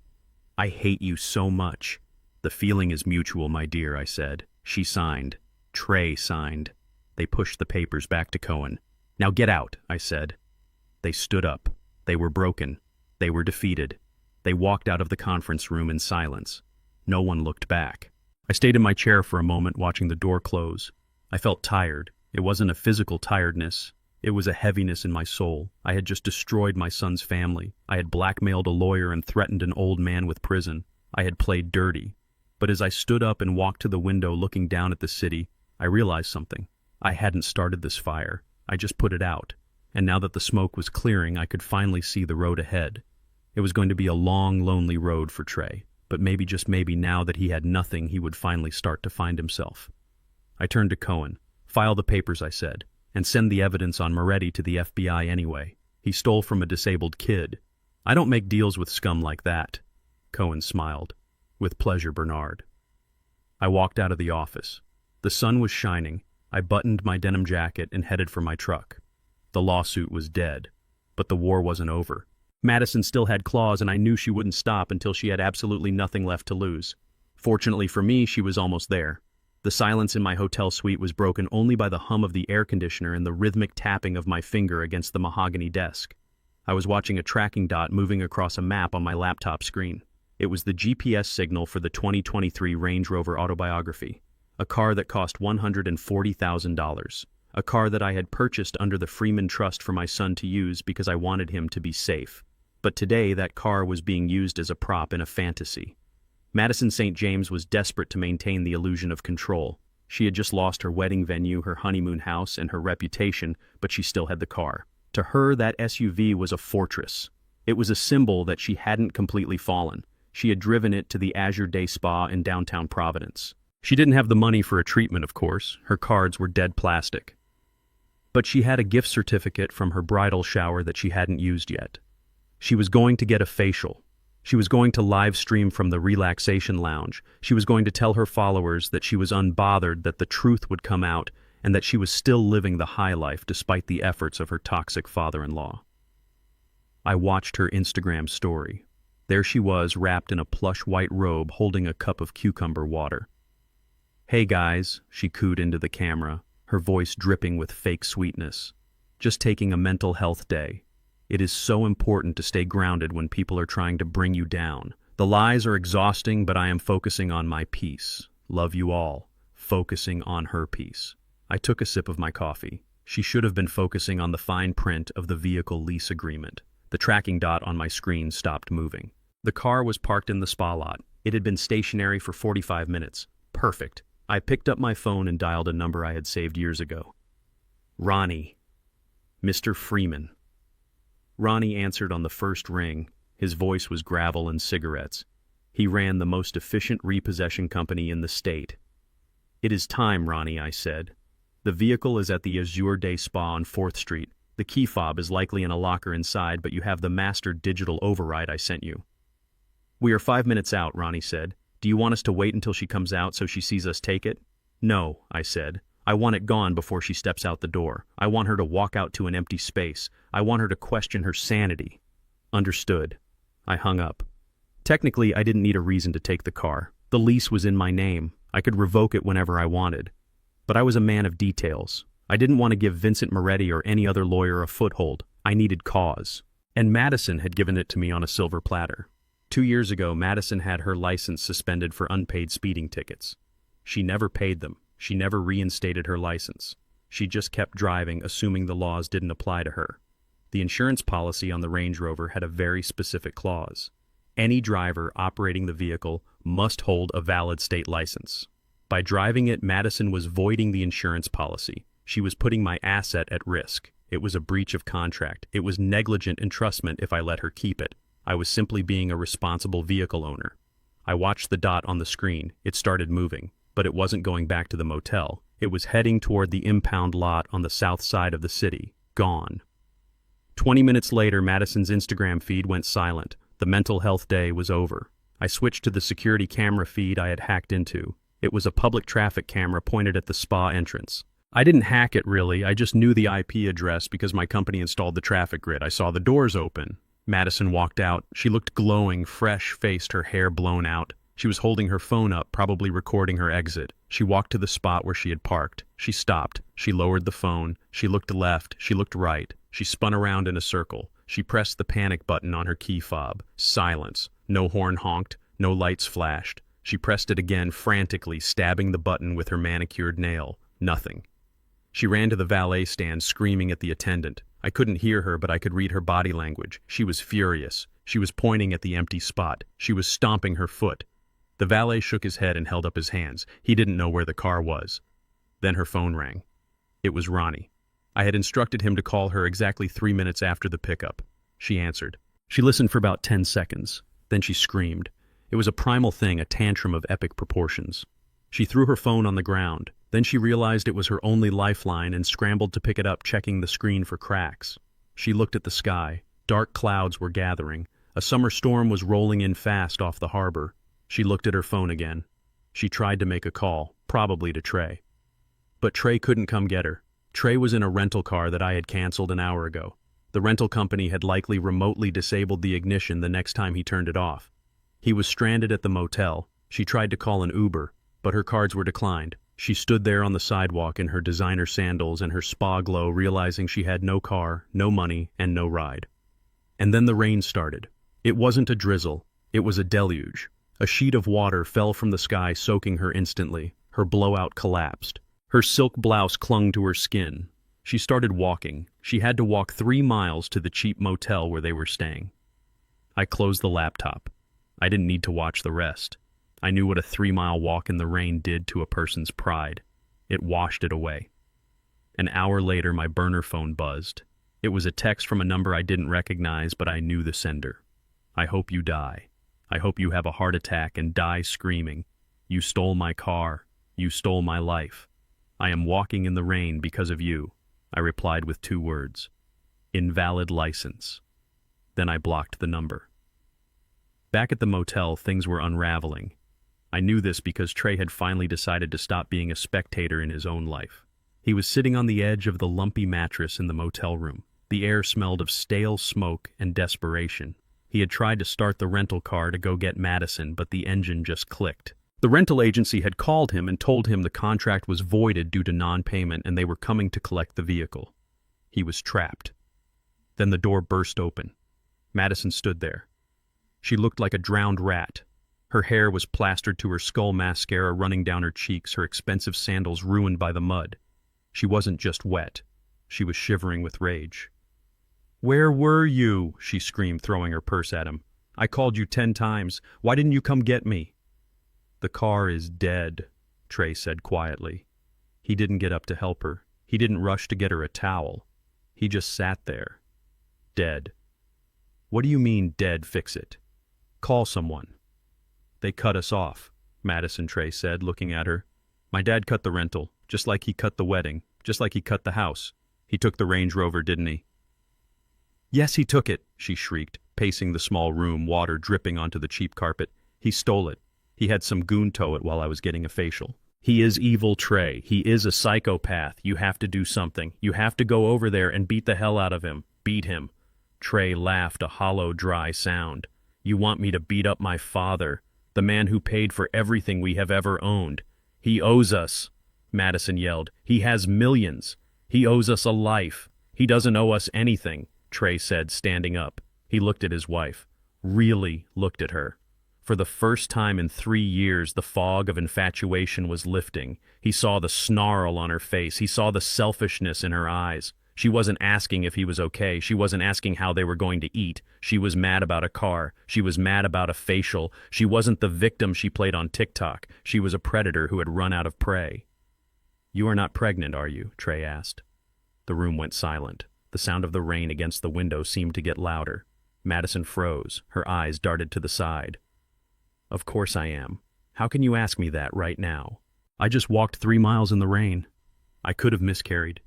I hate you so much. The feeling is mutual, my dear, I said. She signed. Trey signed. They pushed the papers back to Cohen. Now get out, I said. They stood up. They were broken. They were defeated. They walked out of the conference room in silence. No one looked back. I stayed in my chair for a moment, watching the door close. I felt tired. It wasn't a physical tiredness. It was a heaviness in my soul. I had just destroyed my son's family. I had blackmailed a lawyer and threatened an old man with prison. I had played dirty. But as I stood up and walked to the window looking down at the city, I realized something. I hadn't started this fire. I just put it out. And now that the smoke was clearing, I could finally see the road ahead. It was going to be a long, lonely road for Trey. But maybe, just maybe, now that he had nothing, he would finally start to find himself. I turned to Cohen. File the papers, I said, and send the evidence on Moretti to the FBI anyway. He stole from a disabled kid. I don't make deals with scum like that. Cohen smiled. With pleasure, Bernard. I walked out of the office. The sun was shining. I buttoned my denim jacket and headed for my truck. The lawsuit was dead, but the war wasn't over. Madison still had claws, and I knew she wouldn't stop until she had absolutely nothing left to lose. Fortunately for me, she was almost there. The silence in my hotel suite was broken only by the hum of the air conditioner and the rhythmic tapping of my finger against the mahogany desk. I was watching a tracking dot moving across a map on my laptop screen. It was the GPS signal for the 2023 Range Rover Autobiography, a car that cost $140,000. A car that I had purchased under the Freeman Trust for my son to use because I wanted him to be safe. But today, that car was being used as a prop in a fantasy. Madison St. James was desperate to maintain the illusion of control. She had just lost her wedding venue, her honeymoon house, and her reputation, but she still had the car. To her, that SUV was a fortress. It was a symbol that she hadn't completely fallen. She had driven it to the Azure Day Spa in downtown Providence. She didn't have the money for a treatment, of course. Her cards were dead plastic. But she had a gift certificate from her bridal shower that she hadn't used yet. She was going to get a facial. She was going to live stream from the relaxation lounge. She was going to tell her followers that she was unbothered, that the truth would come out, and that she was still living the high life despite the efforts of her toxic father-in-law. I watched her Instagram story. There she was, wrapped in a plush white robe, holding a cup of cucumber water. "Hey guys," she cooed into the camera, her voice dripping with fake sweetness. "Just taking a mental health day. It is so important to stay grounded when people are trying to bring you down. The lies are exhausting, but I am focusing on my peace. Love you all." Focusing on her peace. I took a sip of my coffee. She should have been focusing on the fine print of the vehicle lease agreement. The tracking dot on my screen stopped moving. The car was parked in the spa lot. It had been stationary for 45 minutes. Perfect. I picked up my phone and dialed a number I had saved years ago. "Ronnie. Mr. Freeman." Ronnie answered on the first ring. His voice was gravel and cigarettes. He ran the most efficient repossession company in the state. "It is time, Ronnie," I said. "The vehicle is at the Azure Day Spa on 4th Street. The key fob is likely in a locker inside, but you have the master digital override I sent you." "We are 5 minutes out," Ronnie said. "Do you want us to wait until she comes out so she sees us take it?" "No," I said. "I want it gone before she steps out the door. I want her to walk out to an empty space. I want her to question her sanity." "Understood." I hung up. Technically, I didn't need a reason to take the car. The lease was in my name. I could revoke it whenever I wanted. But I was a man of details. I didn't want to give Vincent Moretti or any other lawyer a foothold. I needed cause. And Madison had given it to me on a silver platter. 2 years ago, Madison had her license suspended for unpaid speeding tickets. She never paid them. She never reinstated her license. She just kept driving, assuming the laws didn't apply to her. The insurance policy on the Range Rover had a very specific clause. Any driver operating the vehicle must hold a valid state license. By driving it, Madison was voiding the insurance policy. She was putting my asset at risk. It was a breach of contract. It was negligent entrustment if I let her keep it. I was simply being a responsible vehicle owner. I watched the dot on the screen. It started moving, but it wasn't going back to the motel. It was heading toward the impound lot on the south side of the city. Gone. 20 minutes later, Madison's Instagram feed went silent. The mental health day was over. I switched to the security camera feed I had hacked into. It was a public traffic camera pointed at the spa entrance. I didn't hack it really, I just knew the IP address because my company installed the traffic grid. I saw the doors open. Madison walked out. She looked glowing, fresh-faced, her hair blown out. She was holding her phone up, probably recording her exit. She walked to the spot where she had parked. She stopped. She lowered the phone. She looked left. She looked right. She spun around in a circle. She pressed the panic button on her key fob. Silence. No horn honked. No lights flashed. She pressed it again frantically, stabbing the button with her manicured nail. Nothing. She ran to the valet stand, screaming at the attendant. I couldn't hear her, but I could read her body language. She was furious. She was pointing at the empty spot. She was stomping her foot. The valet shook his head and held up his hands. He didn't know where the car was. Then her phone rang. It was Ronnie. I had instructed him to call her exactly 3 minutes after the pickup. She answered. She listened for about 10 seconds. Then she screamed. It was a primal thing, a tantrum of epic proportions. She threw her phone on the ground. Then she realized it was her only lifeline and scrambled to pick it up, checking the screen for cracks. She looked at the sky. Dark clouds were gathering. A summer storm was rolling in fast off the harbor. She looked at her phone again. She tried to make a call, probably to Trey. But Trey couldn't come get her. Trey was in a rental car that I had canceled an hour ago. The The rental company had likely remotely disabled the ignition the next time he turned it off. He was stranded at the motel. She tried to call an Uber, but her cards were declined. She stood there on the sidewalk in her designer sandals and her spa glow, realizing she had no car, no money, and no ride. And then the rain started. It wasn't a drizzle. It was a deluge. A sheet of water fell from the sky, soaking her instantly. Her blowout collapsed. Her silk blouse clung to her skin. She started walking. She had to walk 3 miles to the cheap motel where they were staying. I closed the laptop. I didn't need to watch the rest. I knew what a 3-mile walk in the rain did to a person's pride. It washed it away. An hour later, my burner phone buzzed. It was a text from a number I didn't recognize, but I knew the sender. I hope you die. I hope you have a heart attack and die screaming. You stole my car. You stole my life. I am walking in the rain because of you. I replied with 2 words. Invalid license. Then I blocked the number. Back at the motel, things were unraveling. I knew this because Trey had finally decided to stop being a spectator in his own life. He was sitting on the edge of the lumpy mattress in the motel room. The air smelled of stale smoke and desperation. He had tried to start the rental car to go get Madison, but the engine just clicked. The rental agency had called him and told him the contract was voided due to non-payment and they were coming to collect the vehicle. He was trapped. Then the door burst open. Madison stood there. She looked like a drowned rat. Her hair was plastered to her skull, mascara running down her cheeks, her expensive sandals ruined by the mud. She wasn't just wet. She was shivering with rage. "Where were you?" she screamed, throwing her purse at him. "I called you 10 times. Why didn't you come get me?" "The car is dead," Trey said quietly. He didn't get up to help her. He didn't rush to get her a towel. He just sat there. Dead. "What do you mean, dead? Fix it. Call someone." "They cut us off," Madison, Trey said, looking at her. "My dad cut the rental, just like he cut the wedding, just like he cut the house. He took the Range Rover, didn't he?" "Yes, he took it," she shrieked, pacing the small room, water dripping onto the cheap carpet. "He stole it. He had some goon tow it while I was getting a facial. He is evil, Trey. He is a psychopath. You have to do something. You have to go over there and beat the hell out of him. Beat him." Trey laughed, a hollow, dry sound. "You want me to beat up my father, the man who paid for everything we have ever owned. He owes us," Madison yelled. "He has millions. He owes us a life. He doesn't owe us anything," Trey said, standing up. He looked at his wife. Really looked at her. For the first time in 3 years, the fog of infatuation was lifting. He saw the snarl on her face. He saw the selfishness in her eyes. She wasn't asking if he was okay. She wasn't asking how they were going to eat. She was mad about a car. She was mad about a facial. She wasn't the victim she played on TikTok. She was a predator who had run out of prey. "You are not pregnant, are you?" Trey asked. The room went silent. The sound of the rain against the window seemed to get louder. Madison froze. Her eyes darted to the side. "Of course I am. How can you ask me that right now? I just walked 3 miles in the rain. I could have miscarried."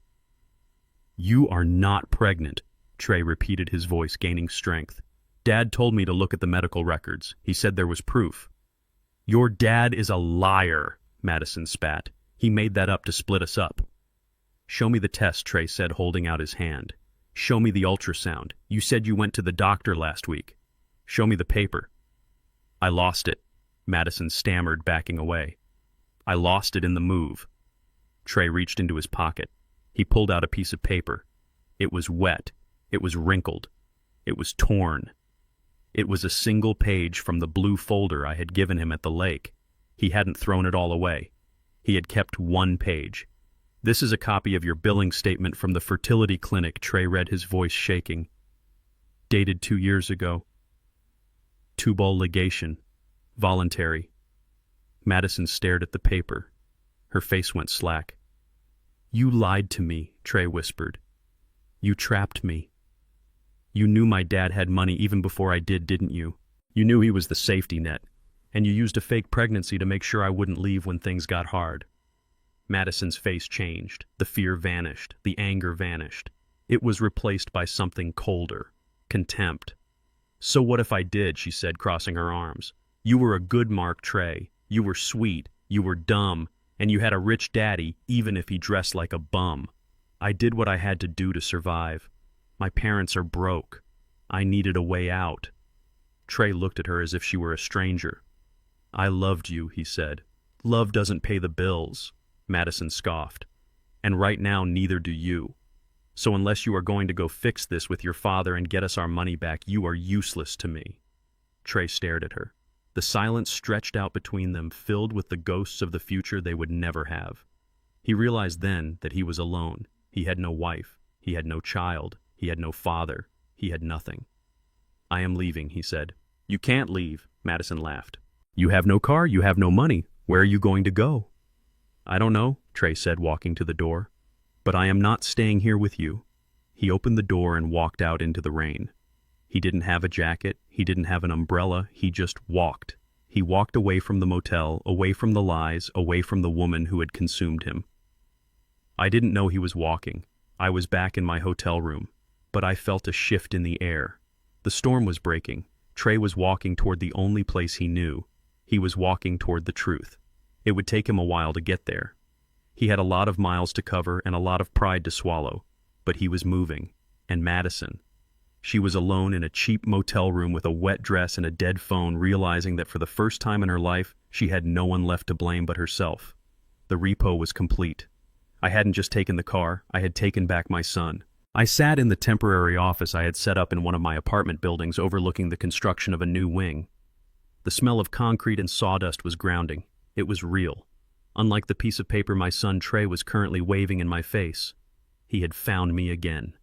"You are not pregnant," Trey repeated, his voice gaining strength. "Dad told me to look at the medical records. He said there was proof." "Your dad is a liar," Madison spat. "He made that up to split us up." "Show me the test," Trey said, holding out his hand. "Show me the ultrasound. You said you went to the doctor last week. Show me the paper." "I lost it," Madison stammered, backing away. "I lost it in the move." Trey reached into his pocket. He pulled out a piece of paper. It was wet. It was wrinkled. It was torn. It was a single page from the blue folder I had given him at the lake. He hadn't thrown it all away. He had kept 1 page. "This is a copy of your billing statement from the fertility clinic," Trey read, his voice shaking. "Dated 2 years ago. Tubal ligation. Voluntary." Madison stared at the paper. Her face went slack. "You lied to me," Trey whispered. "You trapped me. You knew my dad had money even before I did, didn't you? You knew he was the safety net, and you used a fake pregnancy to make sure I wouldn't leave when things got hard." Madison's face changed. The fear vanished. The anger vanished. It was replaced by something colder. Contempt. "So what if I did?" she said, crossing her arms. "You were a good Mark, Trey. You were sweet. You were dumb. And you had a rich daddy, even if he dressed like a bum. I did what I had to do to survive. My parents are broke. I needed a way out. Trey looked at her as if she were a stranger. I loved you, he said. Love doesn't pay the bills, Madison scoffed. And right now, neither do you. So unless you are going to go fix this with your father and get us our money back, you are useless to me. Trey stared at her. The silence stretched out between them, filled with the ghosts of the future they would never have. He realized then that he was alone. He had no wife. He had no child. He had no father. He had nothing. I am leaving, he said. You can't leave, Madison laughed. You have no car, you have no money. Where are you going to go? I don't know, Trey said, walking to the door. But I am not staying here with you. He opened the door and walked out into the rain. He didn't have a jacket. He didn't have an umbrella. He just walked. He walked away from the motel, away from the lies, away from the woman who had consumed him. I didn't know he was walking. I was back in my hotel room, but I felt a shift in the air. The storm was breaking. Trey was walking toward the only place he knew. He was walking toward the truth. It would take him a while to get there. He had a lot of miles to cover and a lot of pride to swallow, but he was moving. And Madison. She was alone in a cheap motel room with a wet dress and a dead phone, realizing that for the first time in her life, she had no one left to blame but herself. The repo was complete. I hadn't just taken the car, I had taken back my son. I sat in the temporary office I had set up in one of my apartment buildings overlooking the construction of a new wing. The smell of concrete and sawdust was grounding. It was real. Unlike the piece of paper my son Trey was currently waving in my face, he had found me again.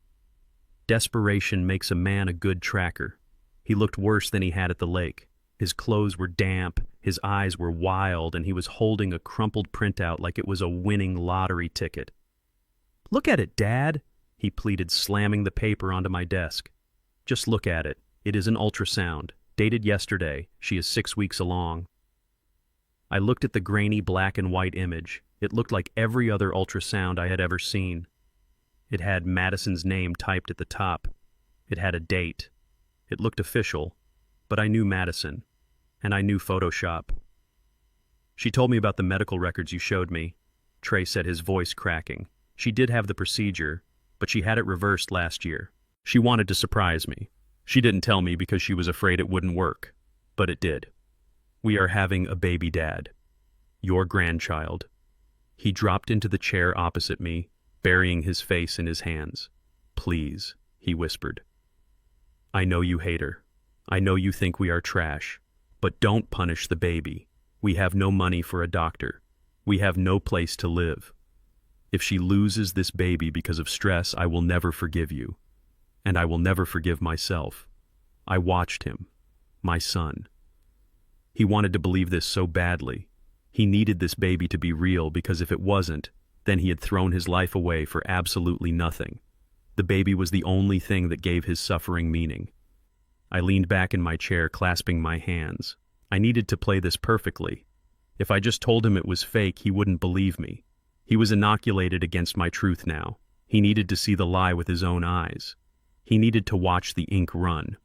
Desperation makes a man a good tracker. He looked worse than he had at the lake. His clothes were damp, his eyes were wild, and he was holding a crumpled printout like it was a winning lottery ticket. Look at it, Dad, he pleaded, slamming the paper onto my desk. Just look at it. It is an ultrasound. Dated yesterday. She is 6 weeks along. I looked at the grainy black and white image. It looked like every other ultrasound I had ever seen. It had Madison's name typed at the top. It had a date. It looked official, but I knew Madison, and I knew Photoshop. She told me about the medical records you showed me, Trey said, his voice cracking. She did have the procedure, but she had it reversed last year. She wanted to surprise me. She didn't tell me because she was afraid it wouldn't work, but it did. We are having a baby, Dad. Your grandchild. He dropped into the chair opposite me, burying his face in his hands. Please, he whispered. I know you hate her. I know you think we are trash. But don't punish the baby. We have no money for a doctor. We have no place to live. If she loses this baby because of stress, I will never forgive you. And I will never forgive myself. I watched him. My son. He wanted to believe this so badly. He needed this baby to be real because if it wasn't, then he had thrown his life away for absolutely nothing. The baby was the only thing that gave his suffering meaning. I leaned back in my chair, clasping my hands. I needed to play this perfectly. If I just told him it was fake, he wouldn't believe me. He was inoculated against my truth now. He needed to see the lie with his own eyes. He needed to watch the ink run.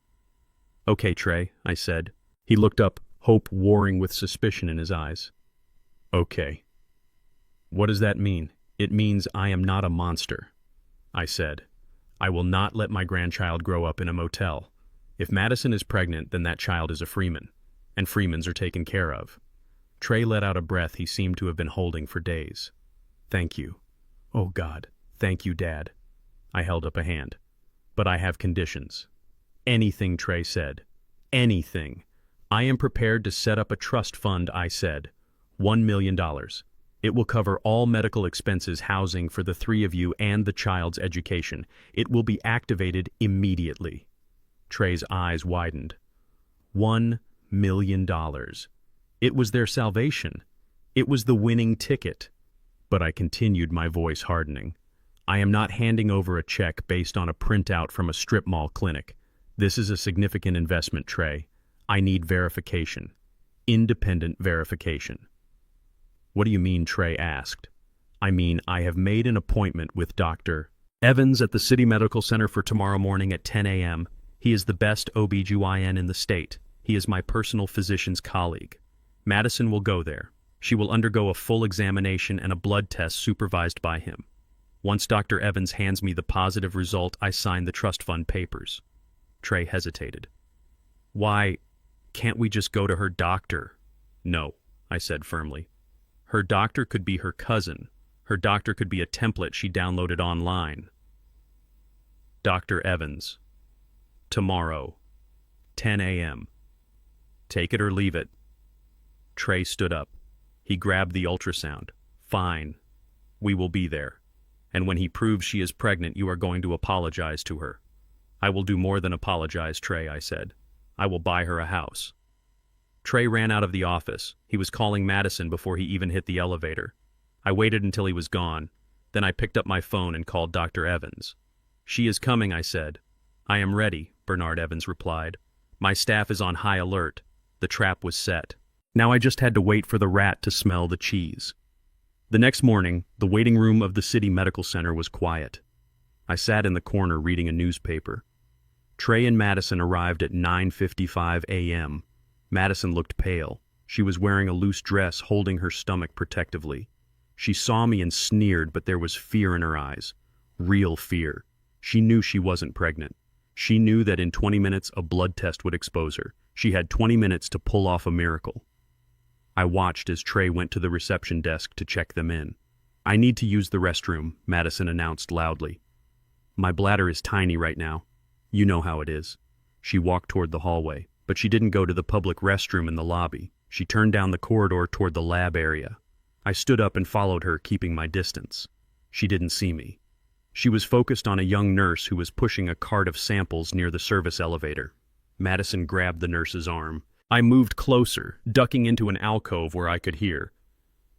Okay, Trey, I said. He looked up, hope warring with suspicion in his eyes. Okay. What does that mean? It means I am not a monster, I said. I will not let my grandchild grow up in a motel. If Madison is pregnant, then that child is a Freeman, and Freemans are taken care of. Trey let out a breath he seemed to have been holding for days. Thank you. Oh God, thank you, Dad. I held up a hand. But I have conditions. Anything, Trey said. Anything. I am prepared to set up a trust fund, I said. $1 million. It will cover all medical expenses, housing for the three of you, and the child's education. It will be activated immediately. Trey's eyes widened. $1 million. It was their salvation. It was the winning ticket. But I continued, my voice hardening. I am not handing over a check based on a printout from a strip mall clinic. This is a significant investment, Trey. I need verification. Independent verification. What do you mean, Trey asked. I mean, I have made an appointment with Dr. Evans at the City Medical Center for tomorrow morning at 10 a.m. He is the best OBGYN in the state. He is my personal physician's colleague. Madison will go there. She will undergo a full examination and a blood test supervised by him. Once Dr. Evans hands me the positive result, I sign the trust fund papers. Trey hesitated. Why, can't we just go to her doctor? No, I said firmly. Her doctor could be her cousin. Her doctor could be a template she downloaded online. Dr. Evans. Tomorrow. 10 a.m. Take it or leave it. Trey stood up. He grabbed the ultrasound. Fine. We will be there. And when he proves she is pregnant, you are going to apologize to her. I will do more than apologize, Trey, I said. I will buy her a house. Trey ran out of the office. He was calling Madison before he even hit the elevator. I waited until he was gone. Then I picked up my phone and called Dr. Evans. She is coming, I said. I am ready, Bernard Evans replied. My staff is on high alert. The trap was set. Now I just had to wait for the rat to smell the cheese. The next morning, the waiting room of the city medical center was quiet. I sat in the corner reading a newspaper. Trey and Madison arrived at 9:55 a.m. Madison looked pale. She was wearing a loose dress, holding her stomach protectively. She saw me and sneered, but there was fear in her eyes. Real fear. She knew she wasn't pregnant. She knew that in 20 minutes a blood test would expose her. She had 20 minutes to pull off a miracle. I watched as Trey went to the reception desk to check them in. I need to use the restroom, Madison announced loudly. My bladder is tiny right now. You know how it is. She walked toward the hallway, but she didn't go to the public restroom in the lobby. She turned down the corridor toward the lab area. I stood up and followed her, keeping my distance. She didn't see me. She was focused on a young nurse who was pushing a cart of samples near the service elevator. Madison grabbed the nurse's arm. I moved closer, ducking into an alcove where I could hear.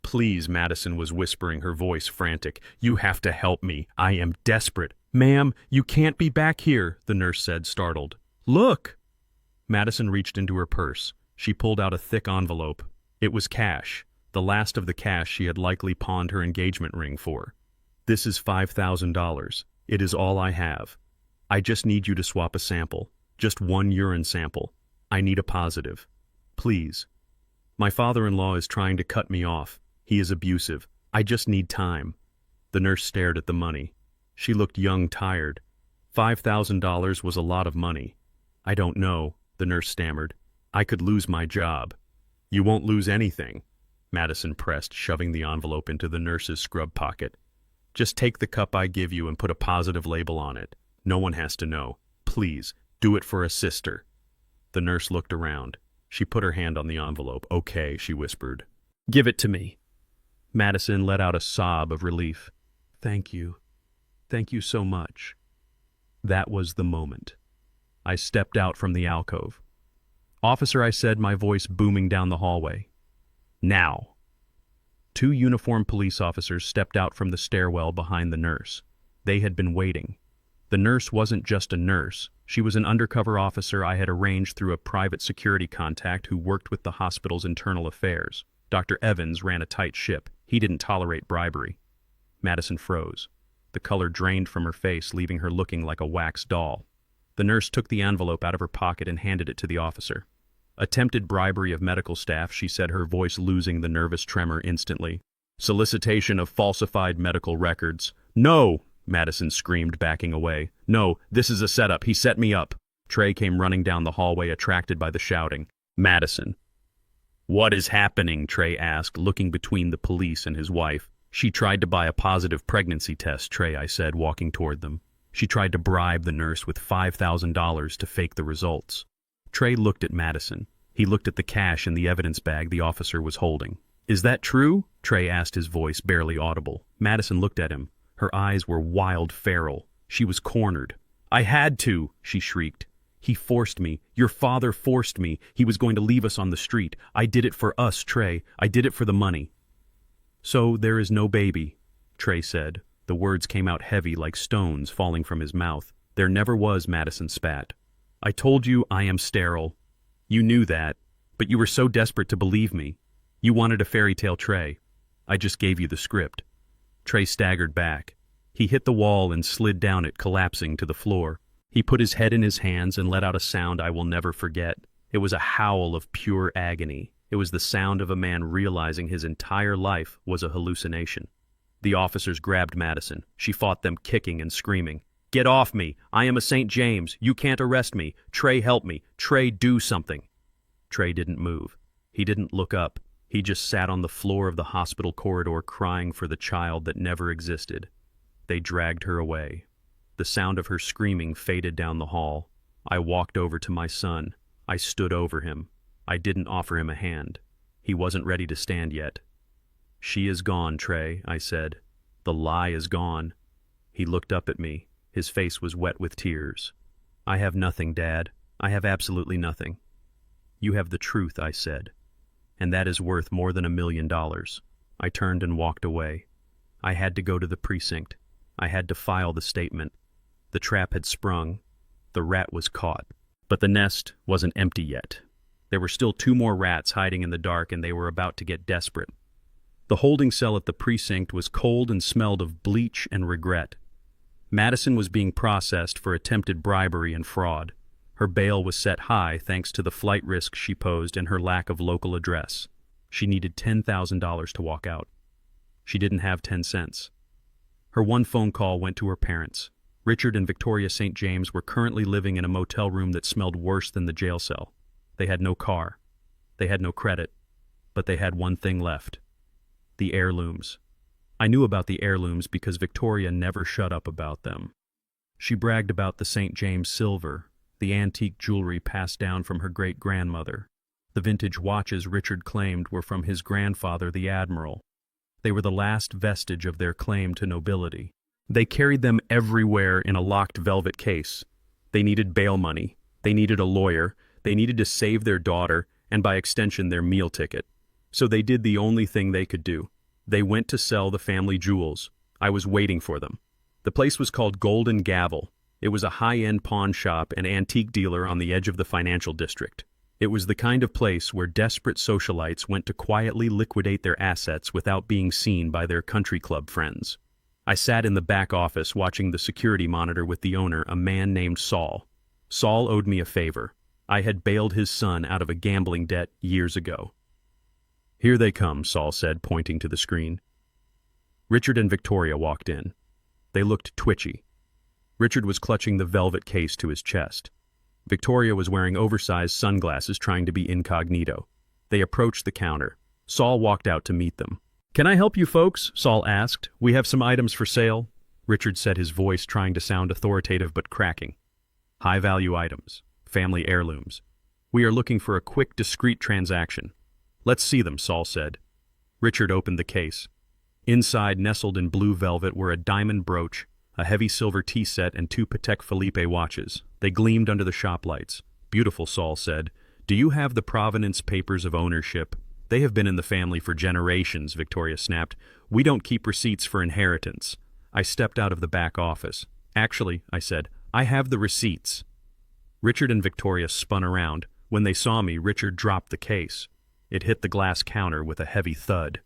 Please, Madison was whispering, her voice frantic. You have to help me. I am desperate. Ma'am, you can't be back here, the nurse said, startled. Look! Madison reached into her purse. She pulled out a thick envelope. It was cash, the last of the cash she had likely pawned her engagement ring for. This is $5,000. It is all I have. I just need you to swap a sample. Just one urine sample. I need a positive. Please. My father-in-law is trying to cut me off. He is abusive. I just need time. The nurse stared at the money. She looked young, tired. $5,000 was a lot of money. I don't know, the nurse stammered. I could lose my job. You won't lose anything, Madison pressed, shoving the envelope into the nurse's scrub pocket. Just take the cup I give you and put a positive label on it. No one has to know. Please, do it for a sister. The nurse looked around. She put her hand on the envelope. Okay, she whispered. Give it to me. Madison let out a sob of relief. Thank you. Thank you so much. That was the moment. I stepped out from the alcove. Officer, I said, my voice booming down the hallway. Now. 2 uniformed police officers stepped out from the stairwell behind the nurse. They had been waiting. The nurse wasn't just a nurse. She was an undercover officer I had arranged through a private security contact who worked with the hospital's internal affairs. Dr. Evans ran a tight ship. He didn't tolerate bribery. Madison froze. The color drained from her face, leaving her looking like a wax doll. The nurse took the envelope out of her pocket and handed it to the officer. Attempted bribery of medical staff, she said, her voice losing the nervous tremor instantly. Solicitation of falsified medical records. No! Madison screamed, backing away. No, this is a setup. He set me up. Trey came running down the hallway, attracted by the shouting. Madison. What is happening? Trey asked, looking between the police and his wife. She tried to buy a positive pregnancy test, Trey, I said, walking toward them. She tried to bribe the nurse with $5,000 to fake the results. Trey looked at Madison. He looked at the cash in the evidence bag the officer was holding. Is that true? Trey asked, his voice barely audible. Madison looked at him. Her eyes were wild, feral. She was cornered. I had to, she shrieked. He forced me. Your father forced me. He was going to leave us on the street. I did it for us, Trey. I did it for the money. So there is no baby, Trey said. The words came out heavy like stones falling from his mouth. There never was, Madison spat. I told you I am sterile. You knew that, but you were so desperate to believe me. You wanted a fairy tale, Trey. I just gave you the script. Trey staggered back. He hit the wall and slid down it, collapsing to the floor. He put his head in his hands and let out a sound I will never forget. It was a howl of pure agony. It was the sound of a man realizing his entire life was a hallucination. The officers grabbed Madison. She fought them, kicking and screaming. "Get off me! I am a St. James! You can't arrest me! Trey, help me! Trey, do something!" Trey didn't move. He didn't look up. He just sat on the floor of the hospital corridor crying for the child that never existed. They dragged her away. The sound of her screaming faded down the hall. I walked over to my son. I stood over him. I didn't offer him a hand. He wasn't ready to stand yet. "She is gone, Trey," I said. "The lie is gone." He looked up at me. His face was wet with tears. "I have nothing, Dad. I have absolutely nothing." "You have the truth," I said. "And that is worth more than $1 million. I turned and walked away. I had to go to the precinct. I had to file the statement. The trap had sprung. The rat was caught. But the nest wasn't empty yet. There were still 2 more rats hiding in the dark, and they were about to get desperate. The holding cell at the precinct was cold and smelled of bleach and regret. Madison was being processed for attempted bribery and fraud. Her bail was set high thanks to the flight risk she posed and her lack of local address. She needed $10,000 to walk out. She didn't have 10 cents. Her one phone call went to her parents. Richard and Victoria St. James were currently living in a motel room that smelled worse than the jail cell. They had no car. They had no credit. But they had one thing left. The heirlooms. I knew about the heirlooms because Victoria never shut up about them. She bragged about the St. James silver, the antique jewelry passed down from her great-grandmother. The vintage watches Richard claimed were from his grandfather, the Admiral. They were the last vestige of their claim to nobility. They carried them everywhere in a locked velvet case. They needed bail money. They needed a lawyer. They needed to save their daughter, and by extension their meal ticket. So they did the only thing they could do. They went to sell the family jewels. I was waiting for them. The place was called Golden Gavel. It was a high-end pawn shop and antique dealer on the edge of the financial district. It was the kind of place where desperate socialites went to quietly liquidate their assets without being seen by their country club friends. I sat in the back office watching the security monitor with the owner, a man named Saul. Saul owed me a favor. I had bailed his son out of a gambling debt years ago. "Here they come," Saul said, pointing to the screen. Richard and Victoria walked in. They looked twitchy. Richard was clutching the velvet case to his chest. Victoria was wearing oversized sunglasses, trying to be incognito. They approached the counter. Saul walked out to meet them. "Can I help you folks?" Saul asked. "We have some items for sale." Richard said, his voice trying to sound authoritative but cracking. "High-value items. Family heirlooms. We are looking for a quick, discreet transaction." "Let's see them," Saul said. Richard opened the case. Inside, nestled in blue velvet, were a diamond brooch, a heavy silver tea set, and 2 Patek Philippe watches. They gleamed under the shop lights. "Beautiful," Saul said. "Do you have the provenance papers of ownership?" "They have been in the family for generations," Victoria snapped. "We don't keep receipts for inheritance." I stepped out of the back office. "Actually," I said, "I have the receipts." Richard and Victoria spun around. When they saw me, Richard dropped the case. It hit the glass counter with a heavy thud.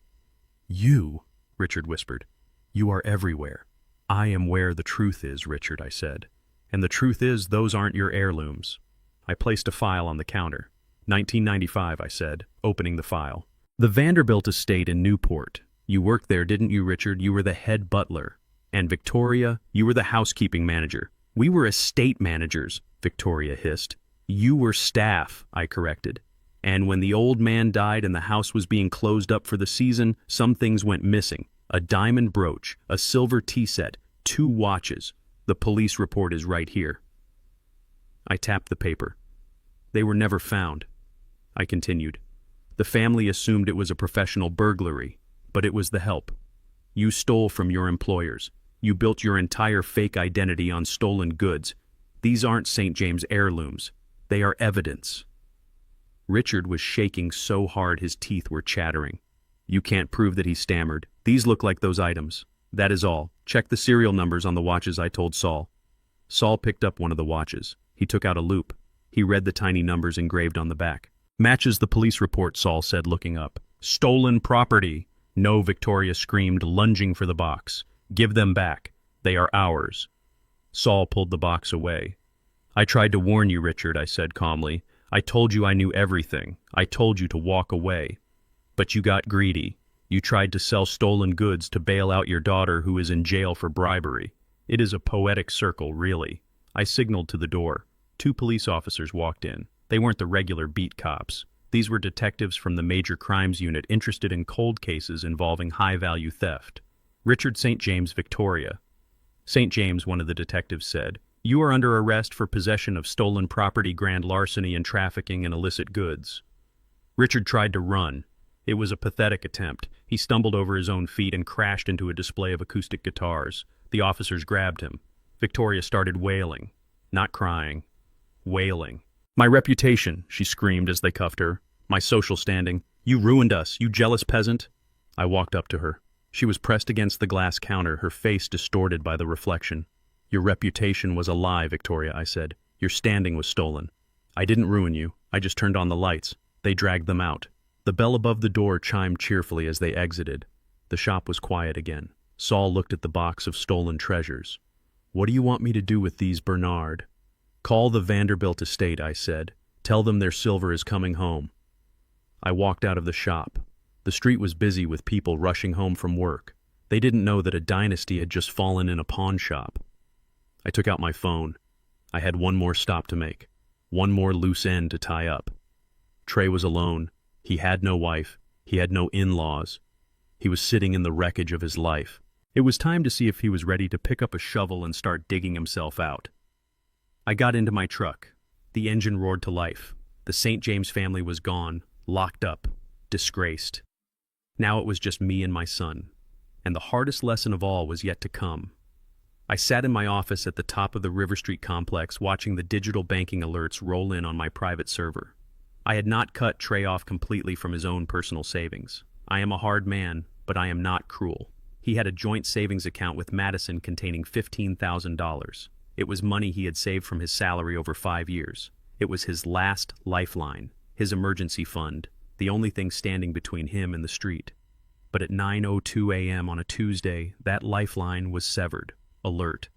"You," Richard whispered. "You are everywhere." "I am where the truth is, Richard," I said. "And the truth is, those aren't your heirlooms." I placed a file on the counter. 1995, I said, opening the file. "The Vanderbilt estate in Newport. You worked there, didn't you, Richard? You were the head butler. And Victoria, you were the housekeeping manager." "We were estate managers," Victoria hissed. "You were staff," I corrected. "And when the old man died and the house was being closed up for the season, some things went missing. A diamond brooch, a silver tea set, 2 watches. The police report is right here." I tapped the paper. "They were never found," I continued. "The family assumed it was a professional burglary, but it was the help. You stole from your employers. You built your entire fake identity on stolen goods. These aren't St. James heirlooms. They are evidence." Richard was shaking so hard his teeth were chattering. "You can't prove that," he stammered. "These look like those items. That is all. Check the serial numbers on the watches," I told Saul. Saul picked up one of the watches. He took out a loupe. He read the tiny numbers engraved on the back. "Matches the police report," Saul said, looking up. "Stolen property." "No," Victoria screamed, lunging for the box. "Give them back. They are ours." Saul pulled the box away. "I tried to warn you, Richard," I said calmly. "I told you I knew everything. I told you to walk away. But you got greedy. You tried to sell stolen goods to bail out your daughter who is in jail for bribery. It is a poetic circle, really. I signaled to the door. 2 police officers walked in. They weren't the regular beat cops. These were detectives from the Major Crimes Unit interested in cold cases involving high-value theft. Richard St. James, Victoria. St. James, one of the detectives said, "You are under arrest for possession of stolen property, grand larceny, and trafficking in illicit goods." Richard tried to run. It was a pathetic attempt. He stumbled over his own feet and crashed into a display of acoustic guitars. The officers grabbed him. Victoria started wailing. Not crying. Wailing. "My reputation," she screamed as they cuffed her. "My social standing. You ruined us, you jealous peasant." I walked up to her. She was pressed against the glass counter, her face distorted by the reflection. "Your reputation was a lie, Victoria," I said. "Your standing was stolen. I didn't ruin you. I just turned on the lights. They dragged them out." The bell above the door chimed cheerfully as they exited. The shop was quiet again. Saul looked at the box of stolen treasures. "What do you want me to do with these, Bernard?" "Call the Vanderbilt estate," I said. "Tell them their silver is coming home." I walked out of the shop. The street was busy with people rushing home from work. They didn't know that a dynasty had just fallen in a pawn shop. I took out my phone. I had one more stop to make. One more loose end to tie up. Trey was alone. He had no wife. He had no in-laws. He was sitting in the wreckage of his life. It was time to see if he was ready to pick up a shovel and start digging himself out. I got into my truck. The engine roared to life. The St. James family was gone, locked up, disgraced. Now it was just me and my son. And the hardest lesson of all was yet to come. I sat in my office at the top of the River Street complex watching the digital banking alerts roll in on my private server. I had not cut Trey off completely from his own personal savings. I am a hard man, but I am not cruel. He had a joint savings account with Madison containing $15,000. It was money he had saved from his salary over 5 years. It was his last lifeline, his emergency fund, the only thing standing between him and the street. But at 9:02 a.m. on a Tuesday, that lifeline was severed. Alert.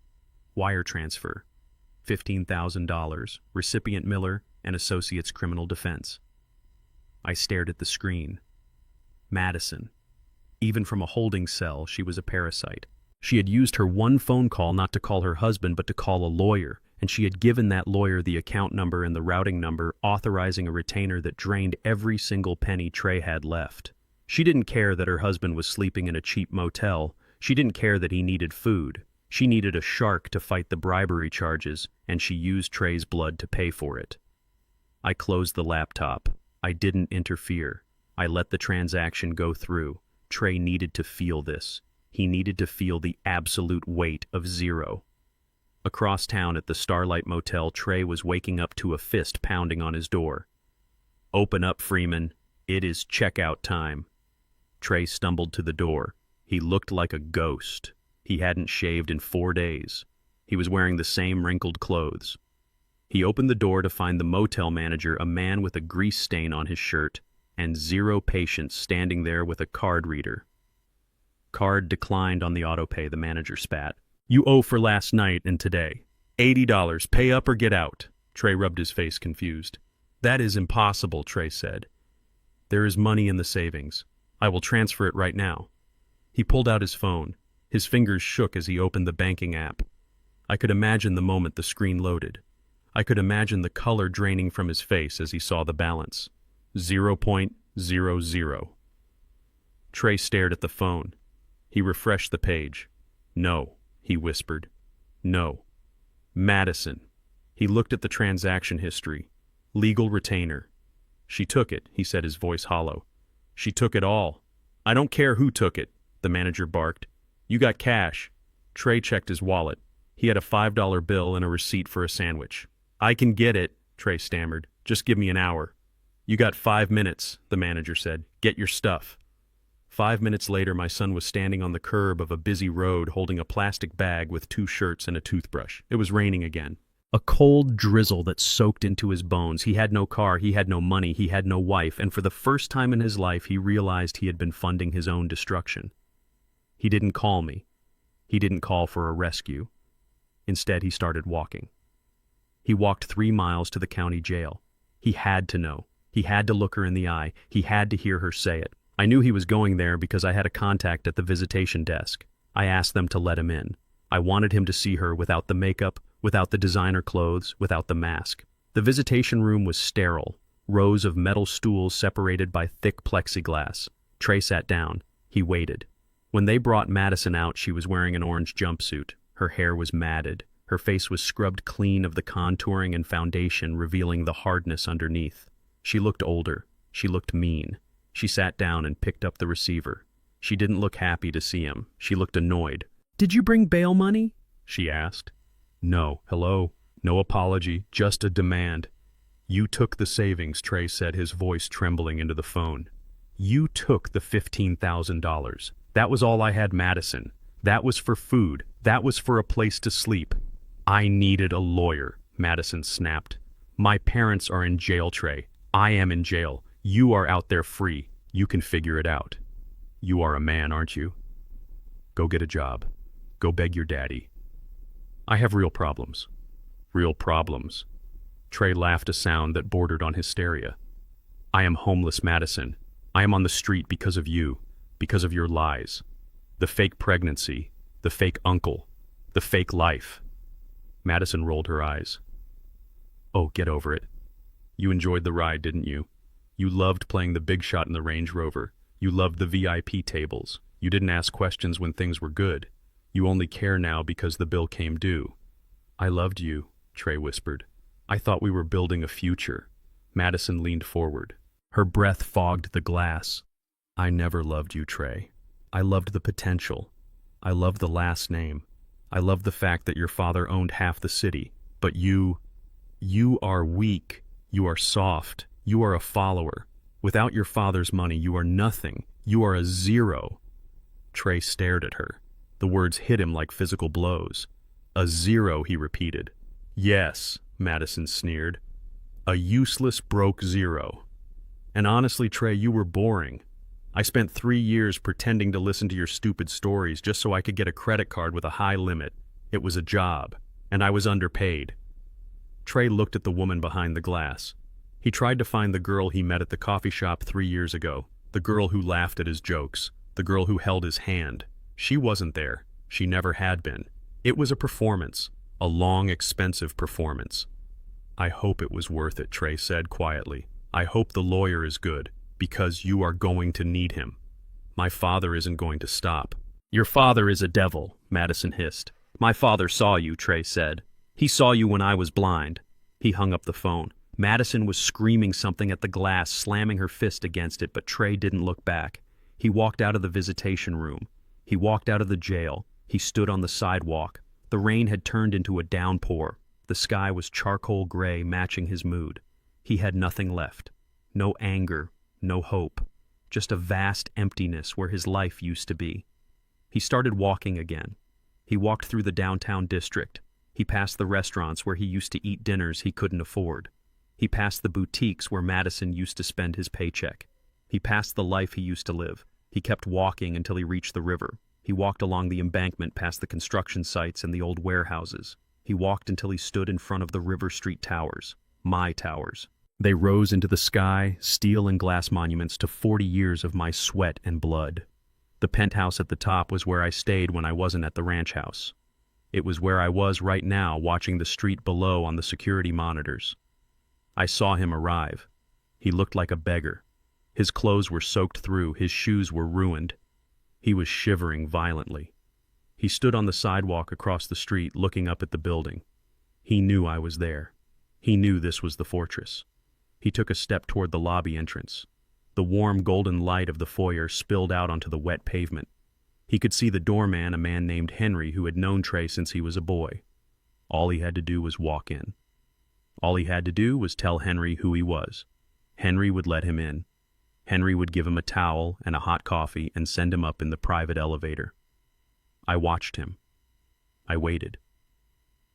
Wire transfer. $15,000. Recipient Miller and Associates Criminal Defense. I stared at the screen. Madison. Even from a holding cell, she was a parasite. She had used her one phone call not to call her husband but to call a lawyer, and she had given that lawyer the account number and the routing number, authorizing a retainer that drained every single penny Trey had left. She didn't care that her husband was sleeping in a cheap motel. She didn't care that he needed food. She needed a shark to fight the bribery charges, and she used Trey's blood to pay for it. I closed the laptop. I didn't interfere. I let the transaction go through. Trey needed to feel this. He needed to feel the absolute weight of zero. Across town at the Starlight Motel, Trey was waking up to a fist pounding on his door. "Open up, Freeman. It is checkout time." Trey stumbled to the door. He looked like a ghost. He hadn't shaved in 4 days. He was wearing the same wrinkled clothes. He opened the door to find the motel manager, a man with a grease stain on his shirt, and 0 patients standing there with a card reader. "Card declined on the autopay," the manager spat. "You owe for last night and today. $80. Pay up or get out." Trey rubbed his face, confused. "That is impossible," Trey said. "There is money in the savings. I will transfer it right now." He pulled out his phone. His fingers shook as he opened the banking app. I could imagine the moment the screen loaded. I could imagine the color draining from his face as he saw the balance. 0.00. Trey stared at the phone. He refreshed the page. "No," he whispered. "No. Madison." He looked at the transaction history. "Legal retainer." "She took it," he said, his voice hollow. "She took it all." "I don't care who took it," the manager barked. "You got cash." Trey checked his wallet. He had a $5 bill and a receipt for a sandwich. "I can get it," Trey stammered. "Just give me an hour." "You got 5 minutes," the manager said. "Get your stuff." 5 minutes later, my son was standing on the curb of a busy road holding a plastic bag with 2 shirts and a toothbrush. It was raining again. A cold drizzle that soaked into his bones. He had no car, he had no money, he had no wife, and for the first time in his life he realized he had been funding his own destruction. He didn't call me. He didn't call for a rescue. Instead, he started walking. He walked 3 miles to the county jail. He had to know. He had to look her in the eye. He had to hear her say it. I knew he was going there because I had a contact at the visitation desk. I asked them to let him in. I wanted him to see her without the makeup, without the designer clothes, without the mask. The visitation room was sterile, rows of metal stools separated by thick plexiglass. Trey sat down. He waited. When they brought Madison out, she was wearing an orange jumpsuit. Her hair was matted. Her face was scrubbed clean of the contouring and foundation, revealing the hardness underneath. She looked older. She looked mean. She sat down and picked up the receiver. She didn't look happy to see him. She looked annoyed. "Did you bring bail money?" she asked. "No, hello. No apology, just a demand." "You took the savings," Trey said, his voice trembling into the phone. "You took the $15,000. That was all I had, Madison. That was for food. That was for a place to sleep." "I needed a lawyer," Madison snapped. "My parents are in jail, Trey. I am in jail. You are out there free. You can figure it out. You are a man, aren't you? Go get a job. Go beg your daddy." "I have real problems." "Real problems?" Trey laughed, a sound that bordered on hysteria. "I am homeless, Madison. I am on the street because of you, because of your lies. The fake pregnancy, the fake uncle, the fake life." Madison rolled her eyes. "Oh, get over it. You enjoyed the ride, didn't you? You loved playing the big shot in the Range Rover. You loved the VIP tables. You didn't ask questions when things were good. You only care now because the bill came due." "I loved you," Trey whispered. "I thought we were building a future." Madison leaned forward. Her breath fogged the glass. "I never loved you, Trey. I loved the potential. I loved the last name. I loved the fact that your father owned half the city. But you are weak. You are soft. You are a follower. Without your father's money, you are nothing. You are a zero." Trey stared at her. The words hit him like physical blows. "A zero," he repeated. "Yes," Madison sneered. "A useless, broke zero. And honestly, Trey, you were boring. I spent 3 years pretending to listen to your stupid stories just so I could get a credit card with a high limit. It was a job, and I was underpaid." Trey looked at the woman behind the glass. He tried to find the girl he met at the coffee shop 3 years ago, the girl who laughed at his jokes, the girl who held his hand. She wasn't there. She never had been. It was a performance, a long, expensive performance. "I hope it was worth it," Trey said quietly. "I hope the lawyer is good, because you are going to need him. My father isn't going to stop." "Your father is a devil," Madison hissed. "My father saw you," Trey said. "He saw you when I was blind." He hung up the phone. Madison was screaming something at the glass, slamming her fist against it, but Trey didn't look back. He walked out of the visitation room. He walked out of the jail. He stood on the sidewalk. The rain had turned into a downpour. The sky was charcoal gray, matching his mood. He had nothing left. No anger, no hope. Just a vast emptiness where his life used to be. He started walking again. He walked through the downtown district. He passed the restaurants where he used to eat dinners he couldn't afford. He passed the boutiques where Madison used to spend his paycheck. He passed the life he used to live. He kept walking until he reached the river. He walked along the embankment past the construction sites and the old warehouses. He walked until he stood in front of the River Street towers. My towers. They rose into the sky, steel and glass monuments to 40 years of my sweat and blood. The penthouse at the top was where I stayed when I wasn't at the ranch house. It was where I was right now, watching the street below on the security monitors. I saw him arrive. He looked like a beggar. His clothes were soaked through, his shoes were ruined. He was shivering violently. He stood on the sidewalk across the street, looking up at the building. He knew I was there. He knew this was the fortress. He took a step toward the lobby entrance. The warm golden light of the foyer spilled out onto the wet pavement. He could see the doorman, a man named Henry, who had known Trey since he was a boy. All he had to do was walk in. All he had to do was tell Henry who he was. Henry would let him in. Henry would give him a towel and a hot coffee and send him up in the private elevator. I watched him. I waited.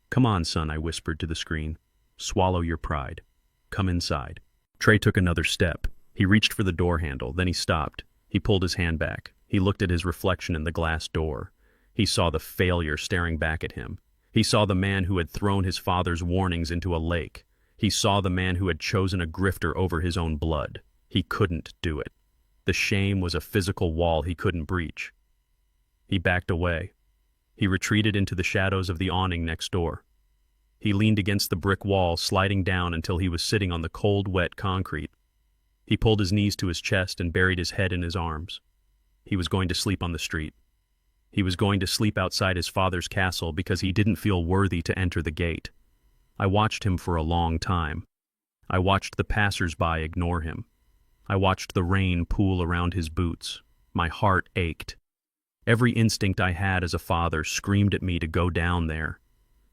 "Come on, son," I whispered to the screen. "Swallow your pride. Come inside." Trey took another step. He reached for the door handle, then he stopped. He pulled his hand back. He looked at his reflection in the glass door. He saw the failure staring back at him. He saw the man who had thrown his father's warnings into a lake. He saw the man who had chosen a grifter over his own blood. He couldn't do it. The shame was a physical wall he couldn't breach. He backed away. He retreated into the shadows of the awning next door. He leaned against the brick wall, sliding down until he was sitting on the cold, wet concrete. He pulled his knees to his chest and buried his head in his arms. He was going to sleep on the street. He was going to sleep outside his father's castle because he didn't feel worthy to enter the gate. I watched him for a long time. I watched the passers-by ignore him. I watched the rain pool around his boots. My heart ached. Every instinct I had as a father screamed at me to go down there,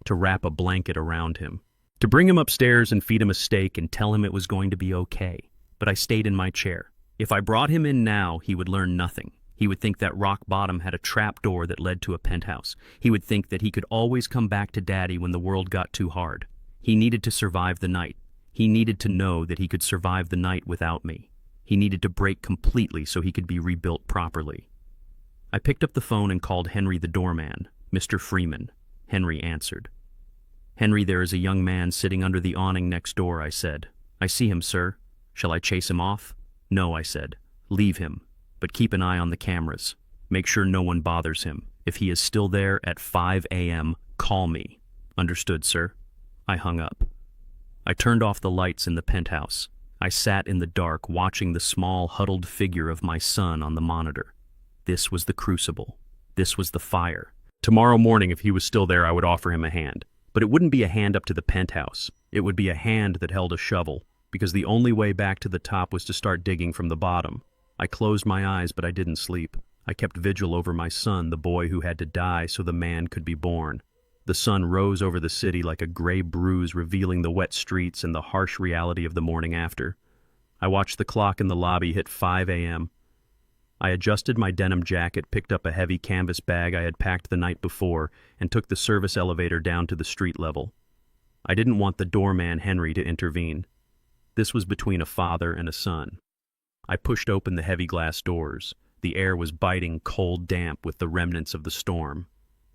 to wrap a blanket around him, to bring him upstairs and feed him a steak and tell him it was going to be okay. But I stayed in my chair. If I brought him in now, he would learn nothing. He would think that rock bottom had a trap door that led to a penthouse. He would think that he could always come back to Daddy when the world got too hard. He needed to survive the night. He needed to know that he could survive the night without me. He needed to break completely so he could be rebuilt properly. I picked up the phone and called Henry the doorman. Mr. Freeman. Henry answered. Henry, there is a young man sitting under the awning next door, I said. I see him, sir. Shall I chase him off? No, I said. Leave him, but keep an eye on the cameras. Make sure no one bothers him. If he is still there at 5 a.m., call me. Understood, sir. I hung up. I turned off the lights in the penthouse. I sat in the dark watching the small, huddled figure of my son on the monitor. This was the crucible. This was the fire. Tomorrow morning, if he was still there, I would offer him a hand. But it wouldn't be a hand up to the penthouse. It would be a hand that held a shovel, because the only way back to the top was to start digging from the bottom. I closed my eyes, but I didn't sleep. I kept vigil over my son, the boy who had to die so the man could be born. The sun rose over the city like a gray bruise, revealing the wet streets and the harsh reality of the morning after. I watched the clock in the lobby hit 5 a.m. I adjusted my denim jacket, picked up a heavy canvas bag I had packed the night before, and took the service elevator down to the street level. I didn't want the doorman, Henry, to intervene. This was between a father and a son. I pushed open the heavy glass doors. The air was biting, cold damp with the remnants of the storm.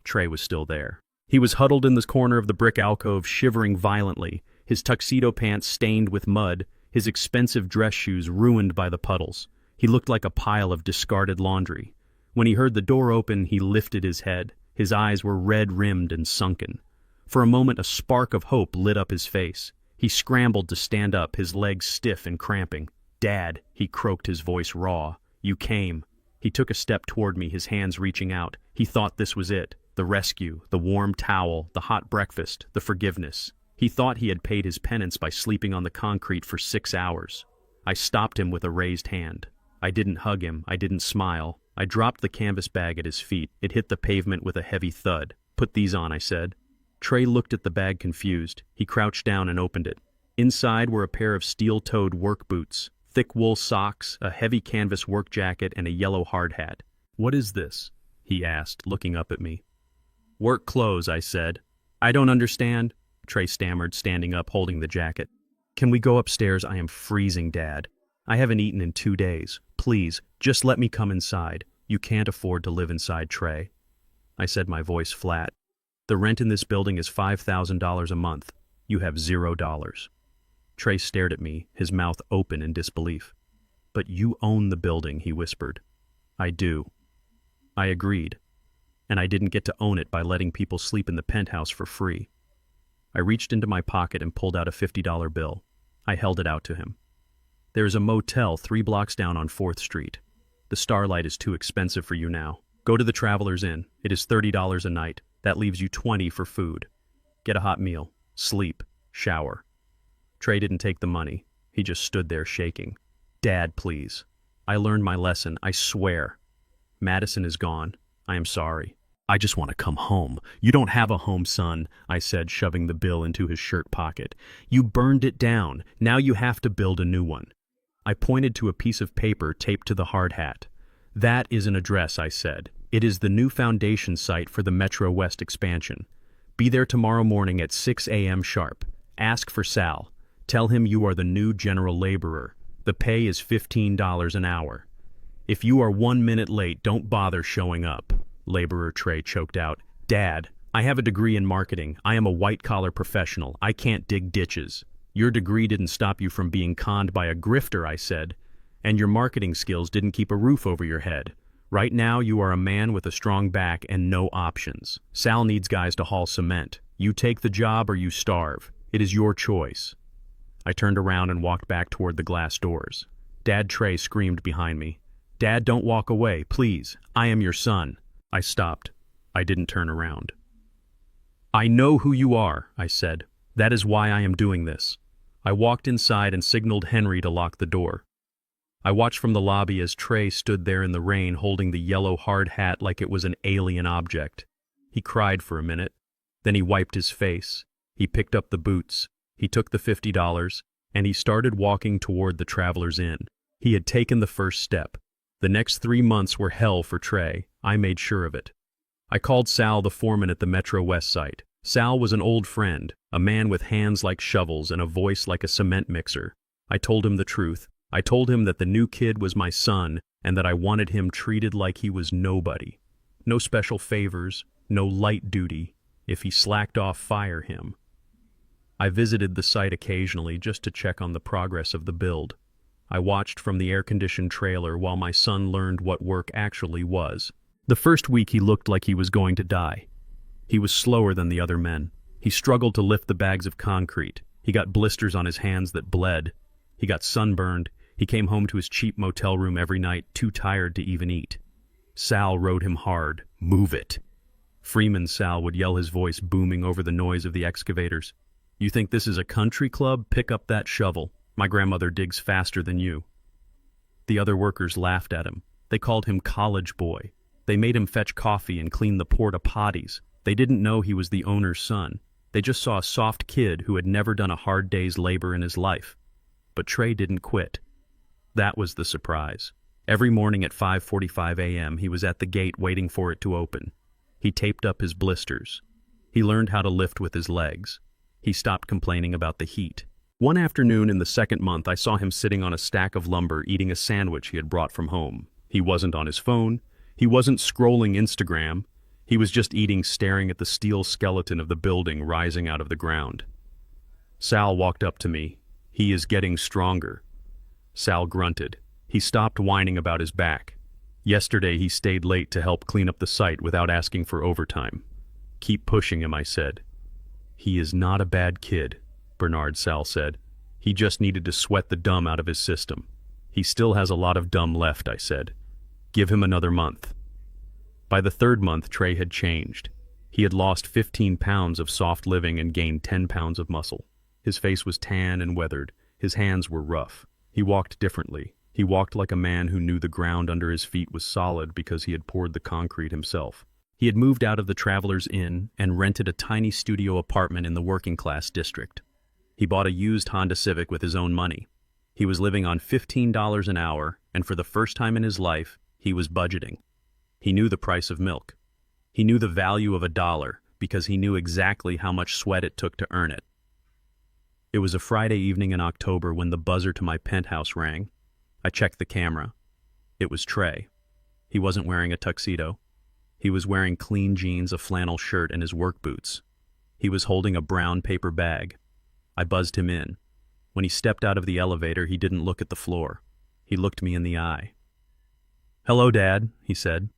Trey was still there. He was huddled in the corner of the brick alcove, shivering violently, his tuxedo pants stained with mud, his expensive dress shoes ruined by the puddles. He looked like a pile of discarded laundry. When he heard the door open, he lifted his head. His eyes were red-rimmed and sunken. For a moment, a spark of hope lit up his face. He scrambled to stand up, his legs stiff and cramping. "Dad," he croaked, his voice raw. "You came." He took a step toward me, his hands reaching out. He thought this was it. The rescue, the warm towel, the hot breakfast, the forgiveness. He thought he had paid his penance by sleeping on the concrete for 6 hours. I stopped him with a raised hand. I didn't hug him. I didn't smile. I dropped the canvas bag at his feet. It hit the pavement with a heavy thud. "Put these on," I said. Trey looked at the bag confused. He crouched down and opened it. Inside were a pair of steel-toed work boots, thick wool socks, a heavy canvas work jacket, and a yellow hard hat. "What is this?" he asked, looking up at me. "Work clothes," I said. "I don't understand," Trey stammered, standing up, holding the jacket. "Can we go upstairs? I am freezing, Dad. I haven't eaten in 2 days. Please, just let me come inside. You can't afford to live inside, Trey." I said, my voice flat. "The rent in this building is $5,000 a month. You have $0." Trey stared at me, his mouth open in disbelief. "But you own the building," he whispered. "I do." I agreed. And I didn't get to own it by letting people sleep in the penthouse for free. I reached into my pocket and pulled out a $50 bill. I held it out to him. "There is a motel 3 blocks down on 4th Street. The Starlight is too expensive for you now. Go to the Travelers Inn. It is $30 a night. That leaves you $20 for food. Get a hot meal. Sleep. Shower." Trey didn't take the money. He just stood there shaking. "Dad, please. I learned my lesson, I swear. Madison is gone. I am sorry. I just want to come home." "You don't have a home, son," I said, shoving the bill into his shirt pocket. "You burned it down. Now you have to build a new one." I pointed to a piece of paper taped to the hard hat. "That is an address," I said. "It is the new foundation site for the Metro West expansion. Be there tomorrow morning at 6 a.m. sharp. Ask for Sal. Tell him you are the new general laborer. The pay is $15 an hour. If you are 1 minute late, don't bother showing up." Laborer Trey choked out. "Dad, I have a degree in marketing. I am a white-collar professional. I can't dig ditches." "Your degree didn't stop you from being conned by a grifter," I said. And your marketing skills didn't keep a roof over your head. Right now, you are a man with a strong back and no options. Sal needs guys to haul cement. You take the job or you starve. It is your choice. I turned around and walked back toward the glass doors. Dad Trey screamed behind me. Dad, don't walk away, please. I am your son. I stopped. I didn't turn around. I know who you are, I said. That is why I am doing this. I walked inside and signaled Henry to lock the door. I watched from the lobby as Trey stood there in the rain holding the yellow hard hat like it was an alien object. He cried for a minute. Then he wiped his face. He picked up the boots. He took the $50, and he started walking toward the Travelers Inn. He had taken the first step. The next 3 months were hell for Trey. I made sure of it. I called Sal, the foreman at the Metro West site. Sal was an old friend, a man with hands like shovels and a voice like a cement mixer. I told him the truth. I told him that the new kid was my son and that I wanted him treated like he was nobody. No special favors, no light duty. If he slacked off, fire him. I visited the site occasionally just to check on the progress of the build. I watched from the air-conditioned trailer while my son learned what work actually was. The first week he looked like he was going to die. He was slower than the other men. He struggled to lift the bags of concrete. He got blisters on his hands that bled. He got sunburned. He came home to his cheap motel room every night, too tired to even eat. Sal rode him hard. Move it. Freeman Sal would yell, his voice booming over the noise of the excavators. You think this is a country club? Pick up that shovel. My grandmother digs faster than you. The other workers laughed at him. They called him college boy. They made him fetch coffee and clean the porta potties. They didn't know he was the owner's son. They just saw a soft kid who had never done a hard day's labor in his life. But Trey didn't quit. That was the surprise. Every morning at 5:45 a.m. he was at the gate waiting for it to open. He taped up his blisters. He learned how to lift with his legs. He stopped complaining about the heat. One afternoon in the second month, I saw him sitting on a stack of lumber eating a sandwich he had brought from home. He wasn't on his phone. He wasn't scrolling Instagram. He was just eating, staring at the steel skeleton of the building rising out of the ground. Sal walked up to me. He is getting stronger. Sal grunted. He stopped whining about his back. Yesterday he stayed late to help clean up the site without asking for overtime. Keep pushing him, I said. He is not a bad kid, Bernard Sal said. He just needed to sweat the dumb out of his system. He still has a lot of dumb left, I said. Give him another month. By the third month, Trey had changed. He had lost 15 pounds of soft living and gained 10 pounds of muscle. His face was tan and weathered. His hands were rough. He walked differently. He walked like a man who knew the ground under his feet was solid because he had poured the concrete himself. He had moved out of the Travelers Inn and rented a tiny studio apartment in the working-class district. He bought a used Honda Civic with his own money. He was living on $15 an hour, and for the first time in his life, he was budgeting. He knew the price of milk. He knew the value of $1 because he knew exactly how much sweat it took to earn it. It was a Friday evening in October when the buzzer to my penthouse rang. I checked the camera. It was Trey. He wasn't wearing a tuxedo. He was wearing clean jeans, a flannel shirt, and his work boots. He was holding a brown paper bag. I buzzed him in. When he stepped out of the elevator, he didn't look at the floor. He looked me in the eye. "Hello, Dad," he said.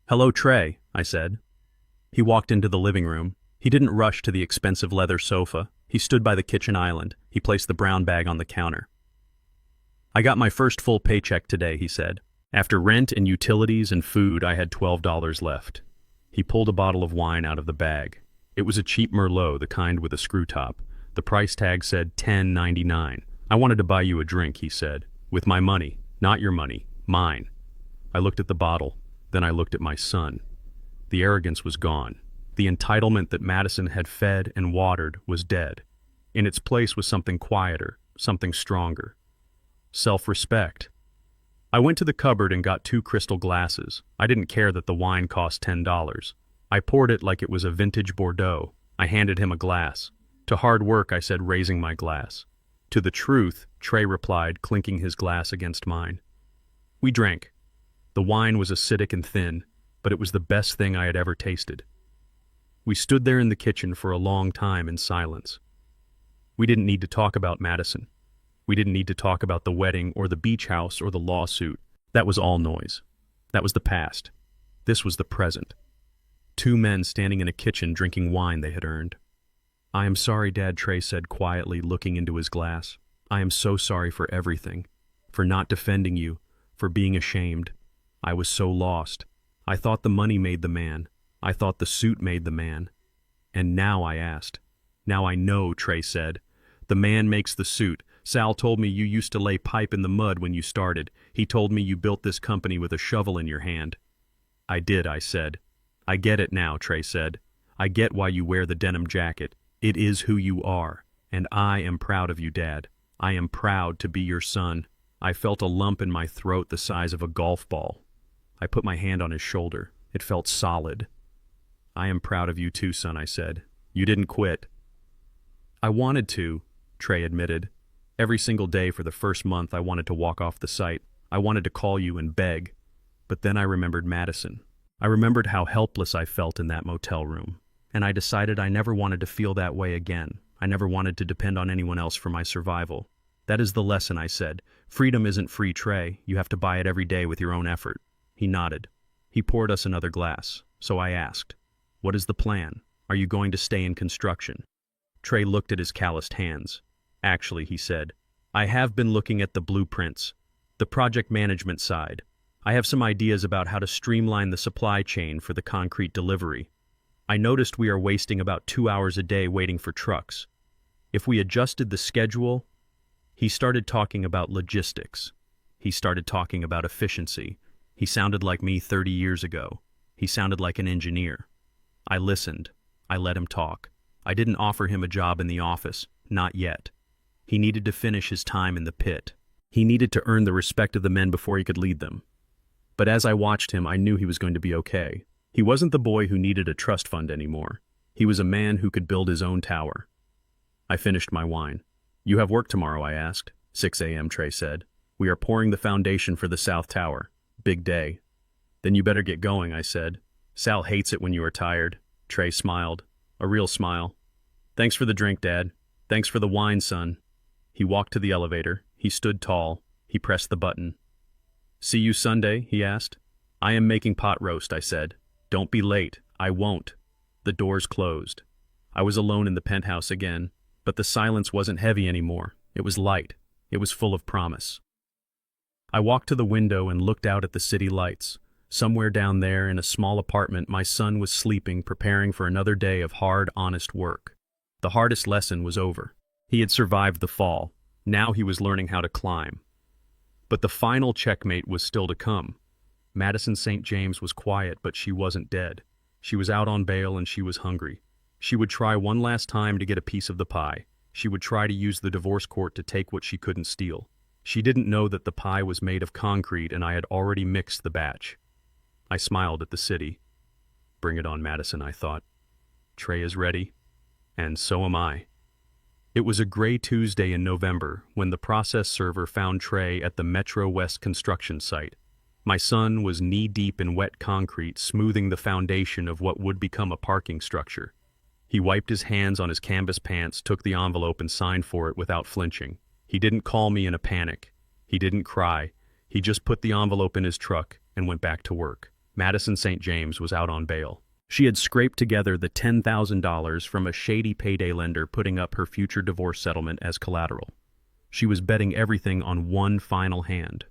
"Hello, Trey," I said. He walked into the living room. He didn't rush to the expensive leather sofa. He stood by the kitchen island. He placed the brown bag on the counter. "I got my first full paycheck today," he said. "After rent and utilities and food, I had $12 left." He pulled a bottle of wine out of the bag. It was a cheap Merlot, the kind with a screw top. The price tag said $10.99. "I wanted to buy you a drink," he said. "With my money. Not your money. Mine." I looked at the bottle. Then I looked at my son. The arrogance was gone. The entitlement that Madison had fed and watered was dead. In its place was something quieter, something stronger. Self-respect. I went to the cupboard and got 2 crystal glasses. I didn't care that the wine cost $10. I poured it like it was a vintage Bordeaux. I handed him a glass. "To hard work," I said, raising my glass. "To the truth," Trey replied, clinking his glass against mine. We drank. The wine was acidic and thin, but it was the best thing I had ever tasted. We stood there in the kitchen for a long time in silence. We didn't need to talk about Madison. We didn't need to talk about the wedding or the beach house or the lawsuit. That was all noise. That was the past. This was the present. Two men standing in a kitchen drinking wine they had earned. "I am sorry, Dad," Trey said quietly, looking into his glass. "I am so sorry for everything. For not defending you. For being ashamed. I was so lost. I thought the money made the man. I thought the suit made the man. And now I asked. Now I know," Trey said. "The man makes the suit. Sal told me you used to lay pipe in the mud when you started. He told me you built this company with a shovel in your hand." "I did," I said. "I get it now," Trey said. "I get why you wear the denim jacket. It is who you are. And I am proud of you, Dad. I am proud to be your son." I felt a lump in my throat the size of a golf ball. I put my hand on his shoulder. It felt solid. "I am proud of you too, son," I said. "You didn't quit." "I wanted to," Trey admitted. "Every single day for the first month I wanted to walk off the site. I wanted to call you and beg. But then I remembered Madison. I remembered how helpless I felt in that motel room. And I decided I never wanted to feel that way again. I never wanted to depend on anyone else for my survival. That is the lesson," I said. "Freedom isn't free, Trey. You have to buy it every day with your own effort." He nodded. He poured us another glass. So I asked, "What is the plan? Are you going to stay in construction?" Trey looked at his calloused hands. "Actually," he said, "I have been looking at the blueprints, the project management side. I have some ideas about how to streamline the supply chain for the concrete delivery. I noticed we are wasting about 2 hours a day waiting for trucks. If we adjusted the schedule..." He started talking about logistics. He started talking about efficiency. He sounded like me 30 years ago. He sounded like an engineer. I listened. I let him talk. I didn't offer him a job in the office. Not yet. He needed to finish his time in the pit. He needed to earn the respect of the men before he could lead them. But as I watched him, I knew he was going to be okay. He wasn't the boy who needed a trust fund anymore. He was a man who could build his own tower. I finished my wine. "You have work tomorrow?" I asked. 6 a.m., Trey said. "We are pouring the foundation for the South Tower. Big day." "Then you better get going," I said. "Sal hates it when you are tired." Trey smiled. A real smile. "Thanks for the drink, Dad. Thanks for the wine, son." He walked to the elevator. He stood tall. He pressed the button. "See you Sunday?" he asked. "I am making pot roast," I said. "Don't be late." "I won't." The doors closed. I was alone in the penthouse again, but the silence wasn't heavy anymore. It was light. It was full of promise. I walked to the window and looked out at the city lights. Somewhere down there in a small apartment, my son was sleeping, preparing for another day of hard, honest work. The hardest lesson was over. He had survived the fall. Now he was learning how to climb. But the final checkmate was still to come. Madison St. James was quiet, but she wasn't dead. She was out on bail and she was hungry. She would try one last time to get a piece of the pie. She would try to use the divorce court to take what she couldn't steal. She didn't know that the pie was made of concrete and I had already mixed the batch. I smiled at the city. Bring it on, Madison, I thought. Trey is ready, and so am I. It was a gray Tuesday in November when the process server found Trey at the Metro West construction site. My son was knee-deep in wet concrete, smoothing the foundation of what would become a parking structure. He wiped his hands on his canvas pants, took the envelope and signed for it without flinching. He didn't call me in a panic. He didn't cry. He just put the envelope in his truck and went back to work. Madison St. James was out on bail. She had scraped together the $10,000 from a shady payday lender, putting up her future divorce settlement as collateral. She was betting everything on one final hand.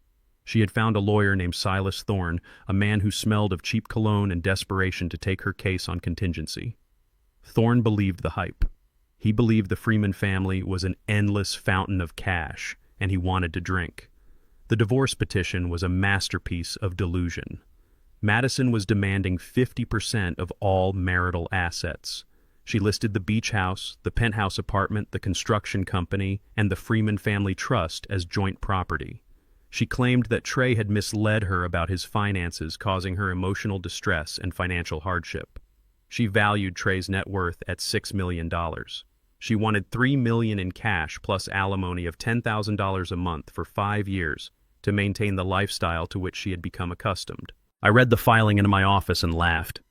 She had found a lawyer named Silas Thorne, a man who smelled of cheap cologne and desperation to take her case on contingency. Thorne believed the hype. He believed the Freeman family was an endless fountain of cash, and he wanted to drink. The divorce petition was a masterpiece of delusion. Madison was demanding 50% of all marital assets. She listed the beach house, the penthouse apartment, the construction company, and the Freeman family trust as joint property. She claimed that Trey had misled her about his finances, causing her emotional distress and financial hardship. She valued Trey's net worth at $6 million. She wanted $3 million in cash plus alimony of $10,000 a month for 5 years to maintain the lifestyle to which she had become accustomed. I read the filing into my office and laughed.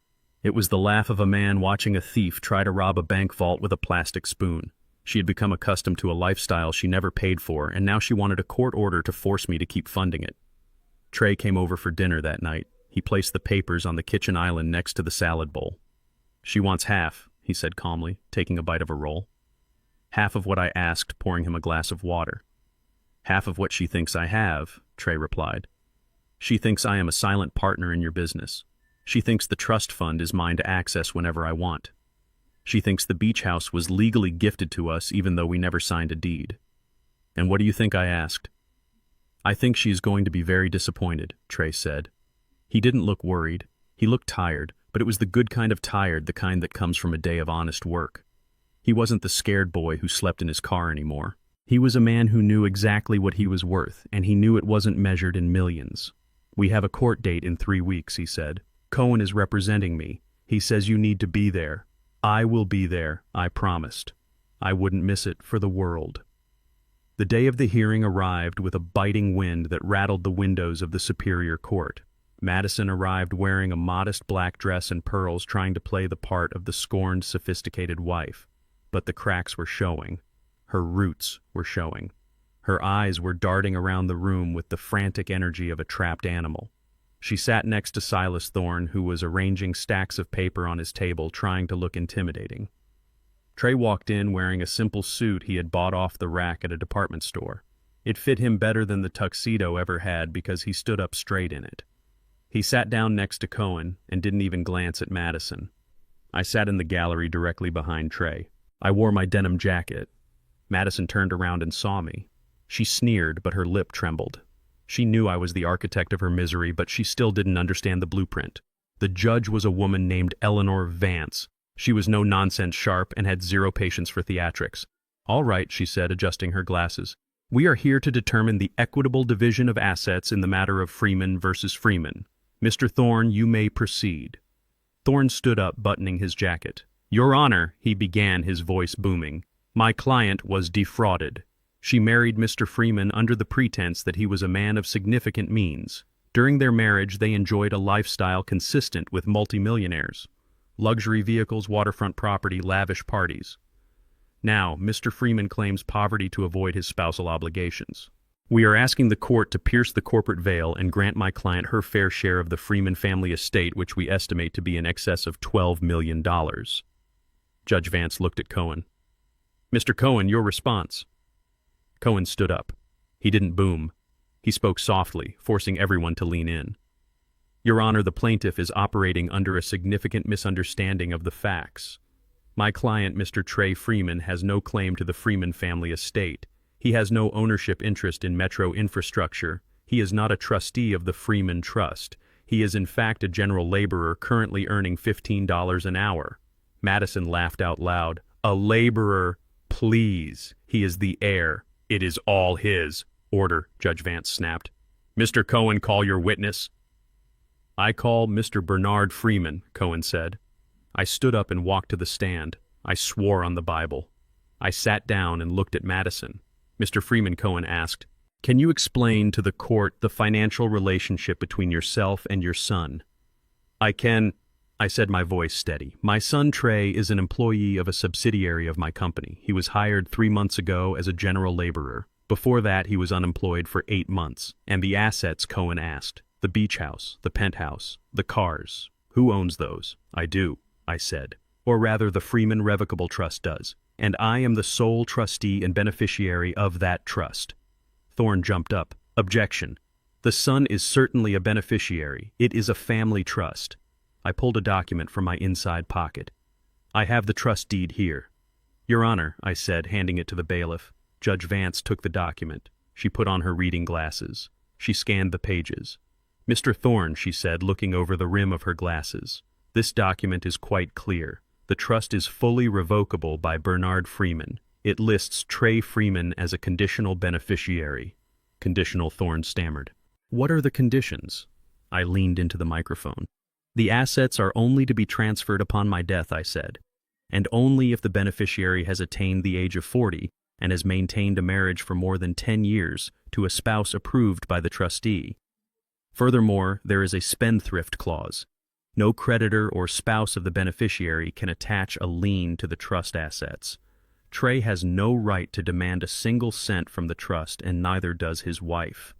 It was the laugh of a man watching a thief try to rob a bank vault with a plastic spoon. She had become accustomed to a lifestyle she never paid for, and now she wanted a court order to force me to keep funding it. Trey came over for dinner that night. He placed the papers on the kitchen island next to the salad bowl. "She wants half," he said calmly, taking a bite of a roll. "Half of what I asked," pouring him a glass of water. "Half of what she thinks I have," Trey replied. "She thinks I am a silent partner in your business. She thinks the trust fund is mine to access whenever I want. She thinks the beach house was legally gifted to us even though we never signed a deed." "And what do you think?" I asked. "I think she is going to be very disappointed," Trey said. He didn't look worried. He looked tired, but it was the good kind of tired, the kind that comes from a day of honest work. He wasn't the scared boy who slept in his car anymore. He was a man who knew exactly what he was worth, and he knew it wasn't measured in millions. "We have a court date in 3 weeks," he said. "Cohen is representing me. He says you need to be there. I will be there, I promised. I wouldn't miss it for the world." The day of the hearing arrived with a biting wind that rattled the windows of the Superior Court. Madison arrived wearing a modest black dress and pearls, trying to play the part of the scorned, sophisticated wife. But the cracks were showing. Her roots were showing. Her eyes were darting around the room with the frantic energy of a trapped animal. She sat next to Silas Thorne, who was arranging stacks of paper on his table, trying to look intimidating. Trey walked in wearing a simple suit he had bought off the rack at a department store. It fit him better than the tuxedo ever had because he stood up straight in it. He sat down next to Cohen and didn't even glance at Madison. I sat in the gallery directly behind Trey. I wore my denim jacket. Madison turned around and saw me. She sneered, but her lip trembled. She knew I was the architect of her misery, but she still didn't understand the blueprint. The judge was a woman named Eleanor Vance. She was no-nonsense sharp and had zero patience for theatrics. "All right," she said, adjusting her glasses. "We are here to determine the equitable division of assets in the matter of Freeman versus Freeman. Mr. Thorne, you may proceed." Thorne stood up, buttoning his jacket. "Your Honor," he began, his voice booming, "my client was defrauded. She married Mr. Freeman under the pretense that he was a man of significant means. During their marriage, they enjoyed a lifestyle consistent with multimillionaires. Luxury vehicles, waterfront property, lavish parties. Now, Mr. Freeman claims poverty to avoid his spousal obligations. We are asking the court to pierce the corporate veil and grant my client her fair share of the Freeman family estate, which we estimate to be in excess of $12 million. Judge Vance looked at Cohen. "Mr. Cohen, your response." Cohen stood up. He didn't boom. He spoke softly, forcing everyone to lean in. "Your Honor, the plaintiff is operating under a significant misunderstanding of the facts. My client, Mr. Trey Freeman, has no claim to the Freeman family estate. He has no ownership interest in metro infrastructure. He is not a trustee of the Freeman Trust. He is in fact a general laborer currently earning $15 an hour." Madison laughed out loud. "A laborer, please. He is the heir. It is all his." "Order," Judge Vance snapped. "Mr. Cohen, call your witness." "I call Mr. Bernard Freeman," Cohen said. I stood up and walked to the stand. I swore on the Bible. I sat down and looked at Madison. "Mr. Freeman," Cohen asked, "can you explain to the court the financial relationship between yourself and your son?" "I can," I said, my voice steady. "My son Trey is an employee of a subsidiary of my company. He was hired 3 months ago as a general laborer. Before that, he was unemployed for 8 months. And the assets," Cohen asked. "The beach house, the penthouse, the cars. Who owns those?" "I do," I said. "Or rather, the Freeman Revocable Trust does. And I am the sole trustee and beneficiary of that trust." Thorne jumped up. "Objection. The son is certainly a beneficiary. It is a family trust." I pulled a document from my inside pocket. "I have the trust deed here." "Your Honor," I said, handing it to the bailiff. Judge Vance took the document. She put on her reading glasses. She scanned the pages. "Mr. Thorne," she said, looking over the rim of her glasses, "this document is quite clear. The trust is fully revocable by Bernard Freeman. It lists Trey Freeman as a conditional beneficiary." "Conditional," Thorne stammered. "What are the conditions?" I leaned into the microphone. "The assets are only to be transferred upon my death," I said, "and only if the beneficiary has attained the age of 40 and has maintained a marriage for more than 10 years to a spouse approved by the trustee. Furthermore, there is a spendthrift clause. No creditor or spouse of the beneficiary can attach a lien to the trust assets. Trey has no right to demand a single cent from the trust, and neither does his wife.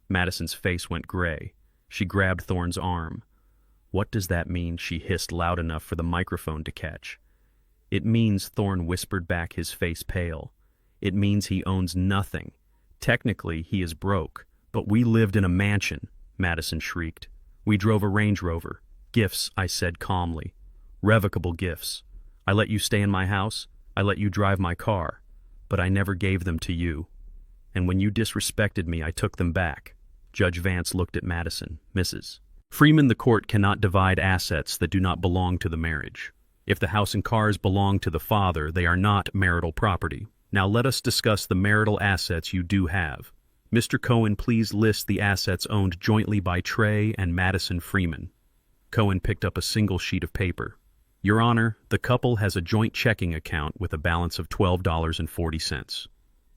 Madison's face went gray. She grabbed Thorne's arm. What does that mean? She hissed loud enough for the microphone to catch. It means, Thorne whispered back, his face pale. It means he owns nothing. Technically, he is broke, but we lived in a mansion, Madison shrieked. We drove a Range Rover. Gifts, I said calmly. Revocable gifts. I let you stay in my house. I let you drive my car. But I never gave them to you. And when you disrespected me, I took them back. Judge Vance looked at Madison. Mrs. Freeman, the court cannot divide assets that do not belong to the marriage. If the house and cars belong to the father, they are not marital property. Now let us discuss the marital assets you do have. Mr. Cohen, please list the assets owned jointly by Trey and Madison Freeman. Cohen picked up a single sheet of paper. Your Honor, the couple has a joint checking account with a balance of $12.40.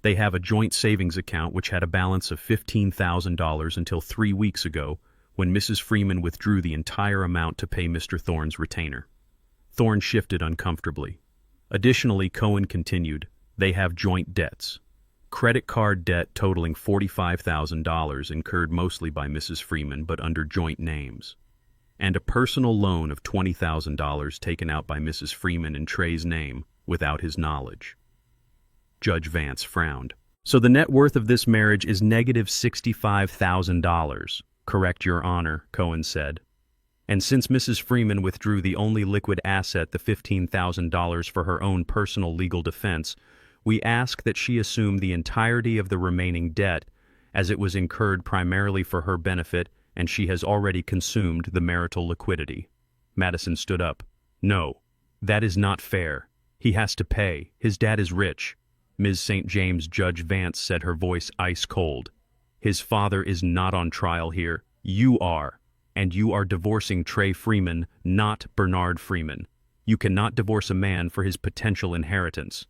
They have a joint savings account which had a balance of $15,000 until 3 weeks ago, when Mrs. Freeman withdrew the entire amount to pay Mr. Thorne's retainer. Thorne shifted uncomfortably. Additionally, Cohen continued, they have joint debts. Credit card debt totaling $45,000 incurred mostly by Mrs. Freeman but under joint names. And a personal loan of $20,000 taken out by Mrs. Freeman in Trey's name without his knowledge. Judge Vance frowned. So the net worth of this marriage is negative $65,000. Correct, Your Honor, Cohen said. And since Mrs. Freeman withdrew the only liquid asset, the $15,000 for her own personal legal defense, we ask that she assume the entirety of the remaining debt, as it was incurred primarily for her benefit, and she has already consumed the marital liquidity. Madison stood up. No, that is not fair. He has to pay. His dad is rich. Ms. St. James, Judge Vance said, her voice ice cold. His father is not on trial here. You are. And you are divorcing Trey Freeman, not Bernard Freeman. You cannot divorce a man for his potential inheritance.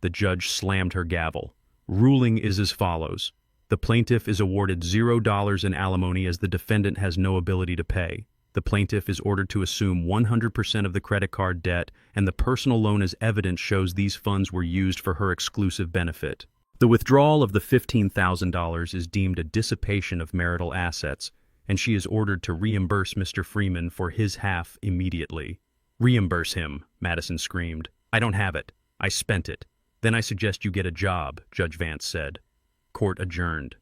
The judge slammed her gavel. Ruling is as follows. The plaintiff is awarded $0 in alimony as the defendant has no ability to pay. The plaintiff is ordered to assume 100% of the credit card debt, and the personal loan as evidence shows these funds were used for her exclusive benefit. The withdrawal of the $15,000 is deemed a dissipation of marital assets, and she is ordered to reimburse Mr. Freeman for his half immediately. Reimburse him, Madison screamed. I don't have it. I spent it. Then I suggest you get a job, Judge Vance said. Court adjourned.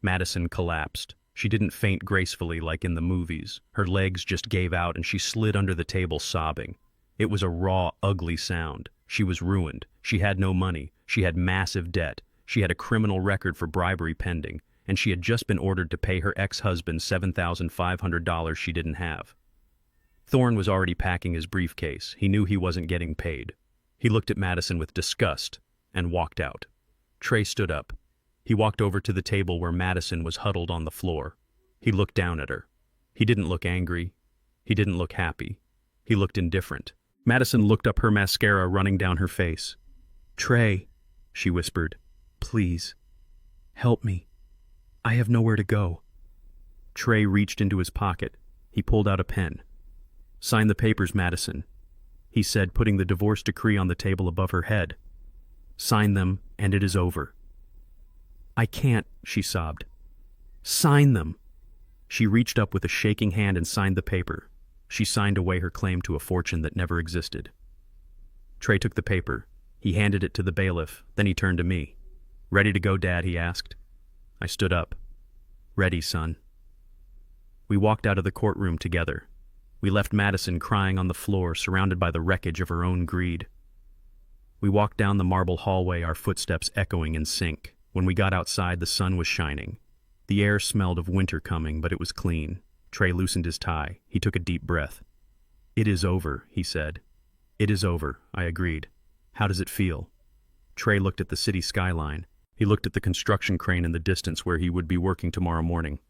Madison collapsed. She didn't faint gracefully like in the movies. Her legs just gave out and she slid under the table sobbing. It was a raw, ugly sound. She was ruined. She had no money. She had massive debt. She had a criminal record for bribery pending, and she had just been ordered to pay her ex-husband $7,500 she didn't have. Thorne was already packing his briefcase. He knew he wasn't getting paid. He looked at Madison with disgust and walked out. Trey stood up. He walked over to the table where Madison was huddled on the floor. He looked down at her. He didn't look angry. He didn't look happy. He looked indifferent. Madison looked up, her mascara running down her face. Trey, she whispered, please, help me. I have nowhere to go. Trey reached into his pocket. He pulled out a pen. Sign the papers, Madison, he said, putting the divorce decree on the table above her head. Sign them, and it is over. I can't, she sobbed. Sign them. She reached up with a shaking hand and signed the paper. She signed away her claim to a fortune that never existed. Trey took the paper. He handed it to the bailiff. Then he turned to me. Ready to go, Dad? He asked. I stood up. Ready, son. We walked out of the courtroom together. We left Madison crying on the floor, surrounded by the wreckage of her own greed. We walked down the marble hallway, our footsteps echoing in sync. When we got outside, the sun was shining. The air smelled of winter coming, but it was clean. Trey loosened his tie. He took a deep breath. It is over, he said. It is over, I agreed. How does it feel? Trey looked at the city skyline. He looked at the construction crane in the distance where he would be working tomorrow morning.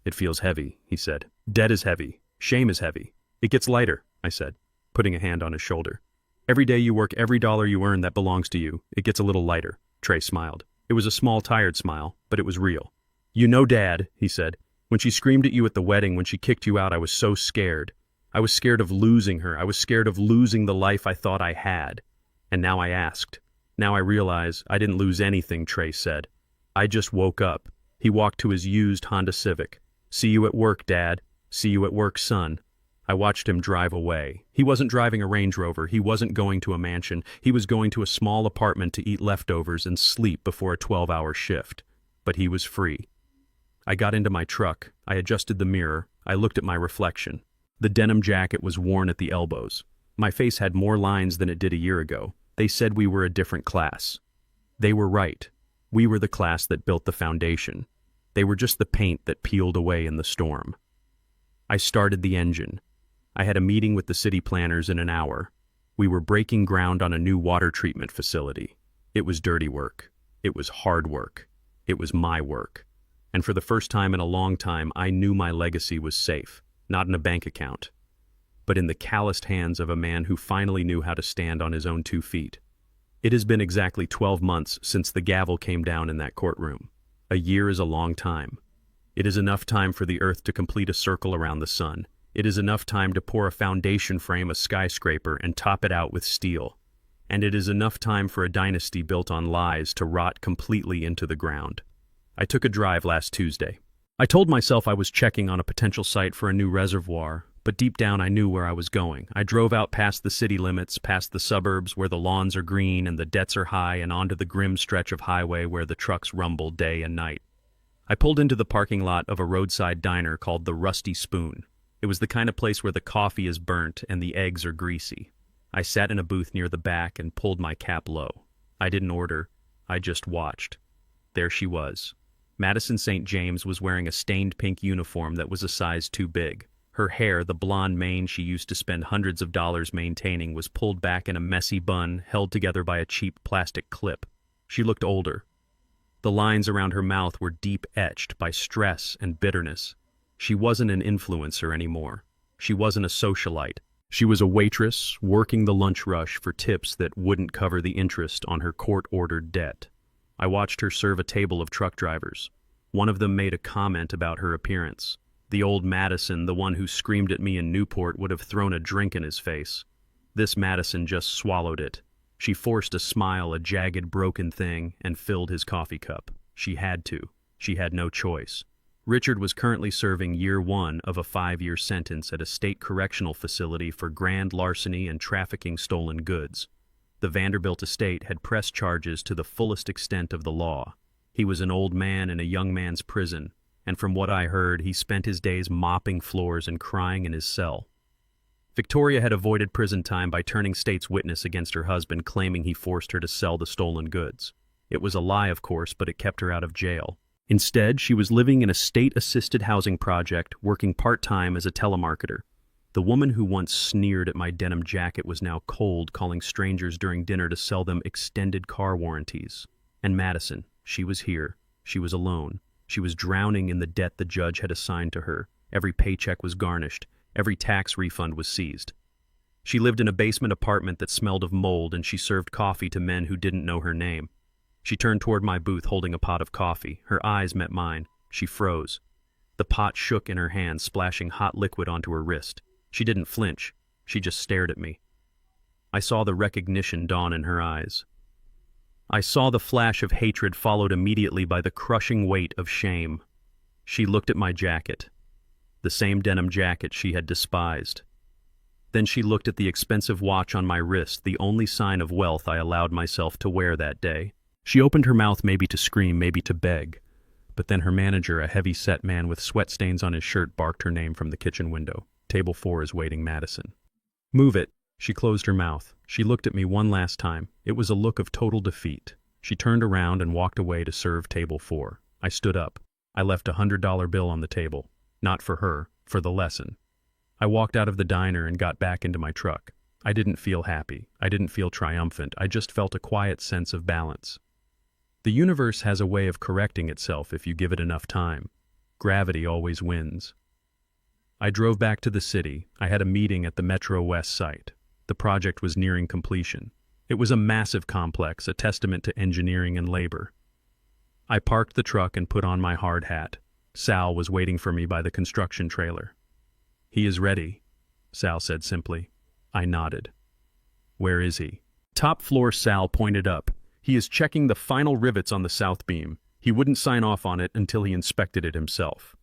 It feels heavy, he said. Debt is heavy. Shame is heavy. It gets lighter, I said, putting a hand on his shoulder. Every day you work, every dollar you earn that belongs to you, it gets a little lighter. Trey smiled. It was a small, tired smile, but it was real. You know, Dad, he said, when she screamed at you at the wedding, when she kicked you out, I was so scared. I was scared of losing her. I was scared of losing the life I thought I had. And now I asked, Now I realize I didn't lose anything, Trey said. I just woke up. He walked to his used Honda Civic. See you at work, Dad. See you at work, son. I watched him drive away. He wasn't driving a Range Rover. He wasn't going to a mansion. He was going to a small apartment to eat leftovers and sleep before a 12-hour shift. But he was free. I got into my truck. I adjusted the mirror. I looked at my reflection. The denim jacket was worn at the elbows. My face had more lines than it did a year ago. They said we were a different class. They were right. We were the class that built the foundation. They were just the paint that peeled away in the storm. I started the engine. I had a meeting with the city planners in an hour. We were breaking ground on a new water treatment facility. It was dirty work. It was hard work. It was my work. And for the first time in a long time, I knew my legacy was safe, not in a bank account, but in the calloused hands of a man who finally knew how to stand on his own 2 feet. It has been exactly 12 months since the gavel came down in that courtroom. A year is a long time. It is enough time for the earth to complete a circle around the sun. It is enough time to pour a foundation frame a skyscraper and top it out with steel. And it is enough time for a dynasty built on lies to rot completely into the ground. I took a drive last Tuesday. I told myself I was checking on a potential site for a new reservoir, but deep down I knew where I was going. I drove out past the city limits, past the suburbs where the lawns are green and the debts are high, and onto the grim stretch of highway where the trucks rumble day and night. I pulled into the parking lot of a roadside diner called the Rusty Spoon. It was the kind of place where the coffee is burnt and the eggs are greasy. I sat in a booth near the back and pulled my cap low. I didn't order. I just watched. There she was. Madison St. James was wearing a stained pink uniform that was a size too big. Her hair, the blonde mane she used to spend hundreds of dollars maintaining, was pulled back in a messy bun held together by a cheap plastic clip. She looked older. The lines around her mouth were deep etched by stress and bitterness. She wasn't an influencer anymore. She wasn't a socialite. She was a waitress working the lunch rush for tips that wouldn't cover the interest on her court-ordered debt. I watched her serve a table of truck drivers. One of them made a comment about her appearance. The old Madison, the one who screamed at me in Newport, would have thrown a drink in his face. This Madison just swallowed it. She forced a smile, a jagged, broken thing, and filled his coffee cup. She had to. She had no choice. Richard was currently serving year 1 of a 5-year sentence at a state correctional facility for grand larceny and trafficking stolen goods. The Vanderbilt estate had pressed charges to the fullest extent of the law. He was an old man in a young man's prison, and from what I heard, he spent his days mopping floors and crying in his cell. Victoria had avoided prison time by turning state's witness against her husband, claiming he forced her to sell the stolen goods. It was a lie, of course, but it kept her out of jail. Instead, she was living in a state-assisted housing project, working part-time as a telemarketer. The woman who once sneered at my denim jacket was now cold, calling strangers during dinner to sell them extended car warranties. And Madison, she was here. She was alone. She was drowning in the debt the judge had assigned to her. Every paycheck was garnished. Every tax refund was seized. She lived in a basement apartment that smelled of mold, and she served coffee to men who didn't know her name. She turned toward my booth holding a pot of coffee. Her eyes met mine. She froze. The pot shook in her hand, splashing hot liquid onto her wrist. She didn't flinch. She just stared at me. I saw the recognition dawn in her eyes. I saw the flash of hatred followed immediately by the crushing weight of shame. She looked at my jacket, the same denim jacket she had despised. Then she looked at the expensive watch on my wrist, the only sign of wealth I allowed myself to wear that day. She opened her mouth, maybe to scream, maybe to beg. But then her manager, a heavy-set man with sweat stains on his shirt, barked her name from the kitchen window. Table 4 is waiting, Madison. Move it. She closed her mouth. She looked at me one last time. It was a look of total defeat. She turned around and walked away to serve table 4. I stood up. I left a $100 bill on the table. Not for her, for the lesson. I walked out of the diner and got back into my truck. I didn't feel happy. I didn't feel triumphant. I just felt a quiet sense of balance. The universe has a way of correcting itself if you give it enough time. Gravity always wins. I drove back to the city. I had a meeting at the Metro West site. The project was nearing completion. It was a massive complex, a testament to engineering and labor. I parked the truck and put on my hard hat. Sal was waiting for me by the construction trailer. "He is ready," Sal said simply. I nodded. "Where is he?" "Top floor," Sal pointed up. He is checking the final rivets on the south beam. He wouldn't sign off on it until he inspected it himself.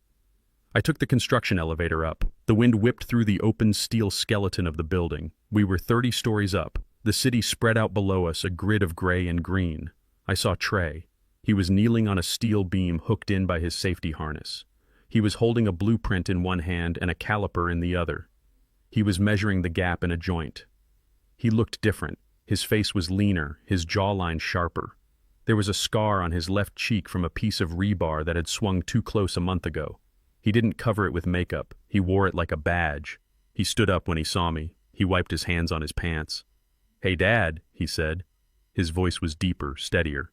I took the construction elevator up. The wind whipped through the open steel skeleton of the building. We were 30 stories up. The city spread out below us, a grid of gray and green. I saw Trey. He was kneeling on a steel beam hooked in by his safety harness. He was holding a blueprint in one hand and a caliper in the other. He was measuring the gap in a joint. He looked different. His face was leaner, his jawline sharper. There was a scar on his left cheek from a piece of rebar that had swung too close a month ago. He didn't cover it with makeup. He wore it like a badge. He stood up when he saw me. He wiped his hands on his pants. "Hey, Dad," he said. His voice was deeper, steadier.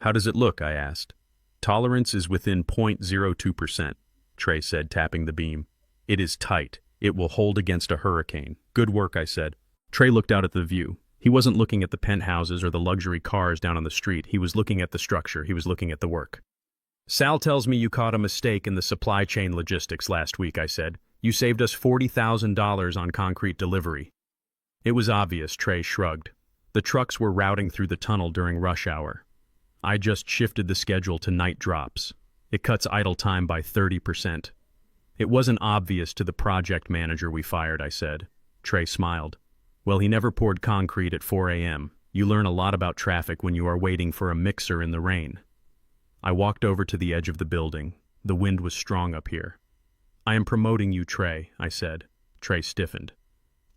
"How does it look?" I asked. "Tolerance is within 0.02%, Trey said, tapping the beam. "It is tight. It will hold against a hurricane." "Good work," I said. Trey looked out at the view. He wasn't looking at the penthouses or the luxury cars down on the street. He was looking at the structure. He was looking at the work. "Sal tells me you caught a mistake in the supply chain logistics last week," I said. "You saved us $40,000 on concrete delivery." It was obvious, Trey shrugged. The trucks were routing through the tunnel during rush hour. I just shifted the schedule to night drops. It cuts idle time by 30%. "It wasn't obvious to the project manager we fired," I said. Trey smiled. "Well, he never poured concrete at 4 a.m. You learn a lot about traffic when you are waiting for a mixer in the rain." I walked over to the edge of the building. The wind was strong up here. "I am promoting you, Trey," I said. Trey stiffened.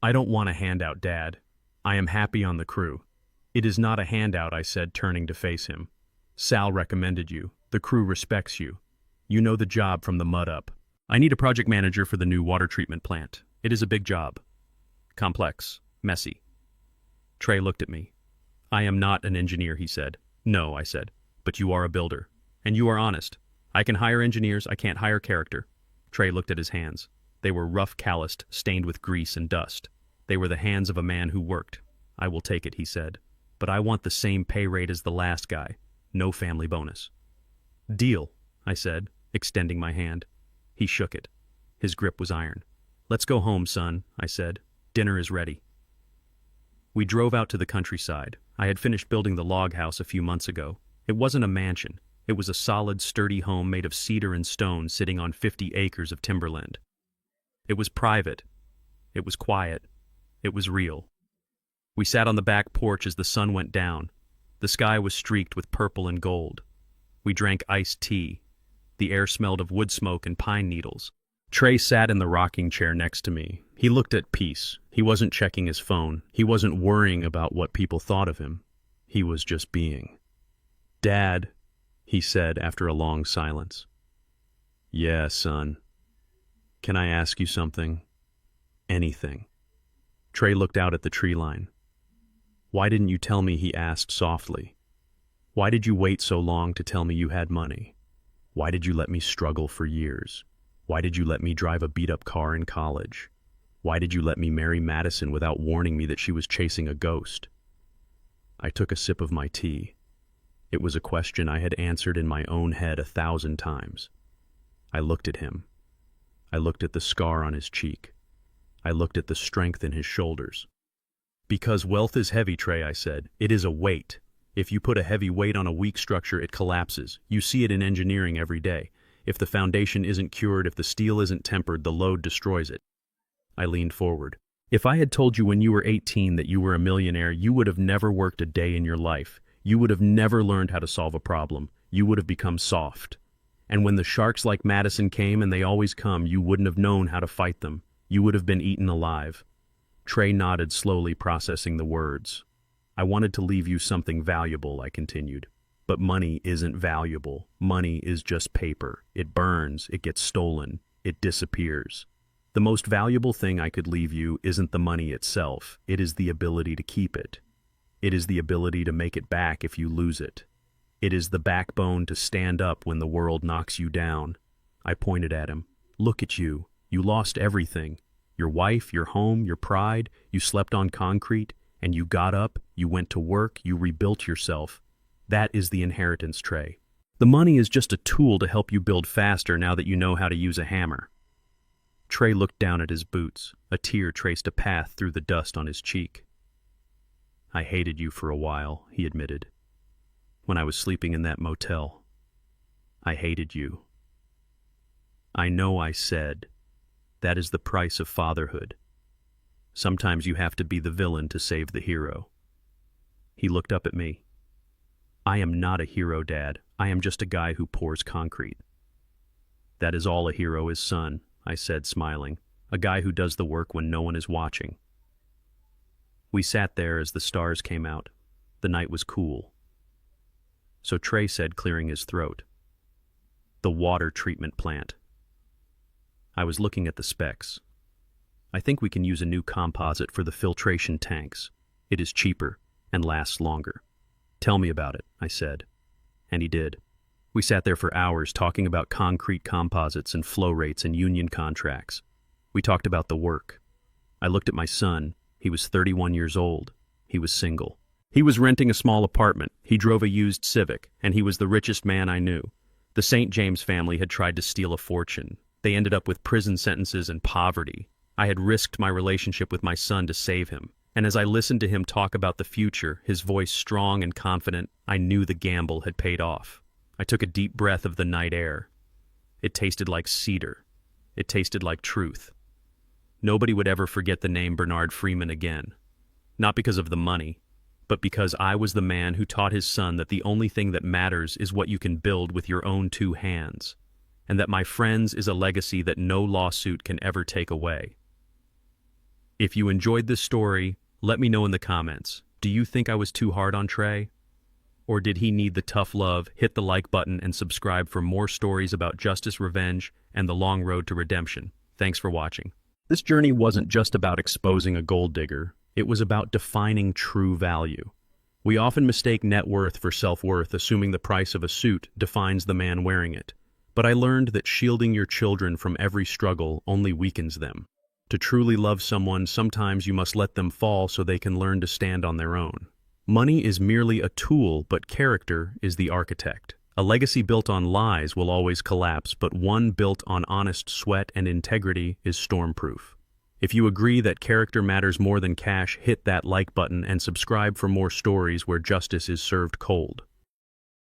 "I don't want a handout, Dad. I am happy on the crew." "It is not a handout," I said, turning to face him. "Sal recommended you. The crew respects you. You know the job from the mud up. I need a project manager for the new water treatment plant. It is a big job. Complex. Messy." Trey looked at me. "I am not an engineer," he said. "No," I said, "but you are a builder. And you are honest. I can hire engineers, I can't hire character." Trey looked at his hands. They were rough, calloused, stained with grease and dust. They were the hands of a man who worked. "I will take it," he said. "But I want the same pay rate as the last guy. No family bonus." "Deal," I said, extending my hand. He shook it. His grip was iron. "Let's go home, son," I said. "Dinner is ready." We drove out to the countryside. I had finished building the log house a few months ago. It wasn't a mansion. It was a solid, sturdy home made of cedar and stone sitting on 50 acres of timberland. It was private. It was quiet. It was real. We sat on the back porch as the sun went down. The sky was streaked with purple and gold. We drank iced tea. The air smelled of wood smoke and pine needles. Trey sat in the rocking chair next to me. He looked at peace. He wasn't checking his phone. He wasn't worrying about what people thought of him. He was just being. "Dad," he said after a long silence. "Yeah, son. Can I ask you something? Anything." Trey looked out at the tree line. "Why didn't you tell me?" he asked softly. "Why did you wait so long to tell me you had money? Why did you let me struggle for years? Why did you let me drive a beat-up car in college? Why did you let me marry Madison without warning me that she was chasing a ghost?" I took a sip of my tea. It was a question I had answered in my own head 1,000 times. I looked at him. I looked at the scar on his cheek. I looked at the strength in his shoulders. "Because wealth is heavy, Trey," I said. "It is a weight. If you put a heavy weight on a weak structure, it collapses. You see it in engineering every day. If the foundation isn't cured, if the steel isn't tempered, the load destroys it." I leaned forward. "If I had told you when you were 18 that you were a millionaire, you would have never worked a day in your life. You would have never learned how to solve a problem. You would have become soft. And when the sharks like Madison came, and they always come, you wouldn't have known how to fight them. You would have been eaten alive." Trey nodded slowly, processing the words. "I wanted to leave you something valuable," I continued. "But money isn't valuable. Money is just paper. It burns, it gets stolen, it disappears. The most valuable thing I could leave you isn't the money itself. It is the ability to keep it. It is the ability to make it back if you lose it. It is the backbone to stand up when the world knocks you down." I pointed at him. "Look at you. You lost everything. Your wife, your home, your pride. You slept on concrete, and you got up, you went to work, you rebuilt yourself. That is the inheritance, Trey. The money is just a tool to help you build faster now that you know how to use a hammer." Trey looked down at his boots. A tear traced a path through the dust on his cheek. "I hated you for a while," he admitted. when I was sleeping in that motel. I hated you. I know I said, that is the price of fatherhood. Sometimes you have to be the villain to save the hero. He looked up at me. I am not a hero, Dad. I am just a guy who pours concrete. That is all a hero is, son, I said, smiling. A guy who does the work when no one is watching. We sat there as the stars came out. The night was cool. So Trey said, clearing his throat, the water treatment plant. I was looking at the specs. I think we can use a new composite for the filtration tanks. It is cheaper and lasts longer. Tell me about it, I said. And he did. We sat there for hours talking about concrete composites and flow rates and union contracts. We talked about the work. I looked at my son. He was 31 years old. He was single. He was renting a small apartment. He drove a used Civic, and he was the richest man I knew. The St. James family had tried to steal a fortune. They ended up with prison sentences and poverty. I had risked my relationship with my son to save him. And as I listened to him talk about the future, his voice strong and confident, I knew the gamble had paid off. I took a deep breath of the night air. It tasted like cedar. It tasted like truth. Nobody would ever forget the name Bernard Freeman again. Not because of the money, but because I was the man who taught his son that the only thing that matters is what you can build with your own two hands, and that my friends is a legacy that no lawsuit can ever take away. If you enjoyed this story, let me know in the comments. Do you think I was too hard on Trey? Or did he need the tough love? Hit the like button and subscribe for more stories about justice, revenge, and the long road to redemption. Thanks for watching. This journey wasn't just about exposing a gold digger. It was about defining true value. We often mistake net worth for self-worth, assuming the price of a suit defines the man wearing it. But I learned that shielding your children from every struggle only weakens them. To truly love someone, sometimes you must let them fall so they can learn to stand on their own. Money is merely a tool, but character is the architect. A legacy built on lies will always collapse, but one built on honest sweat and integrity is stormproof. If you agree that character matters more than cash, hit that like button and subscribe for more stories where justice is served cold.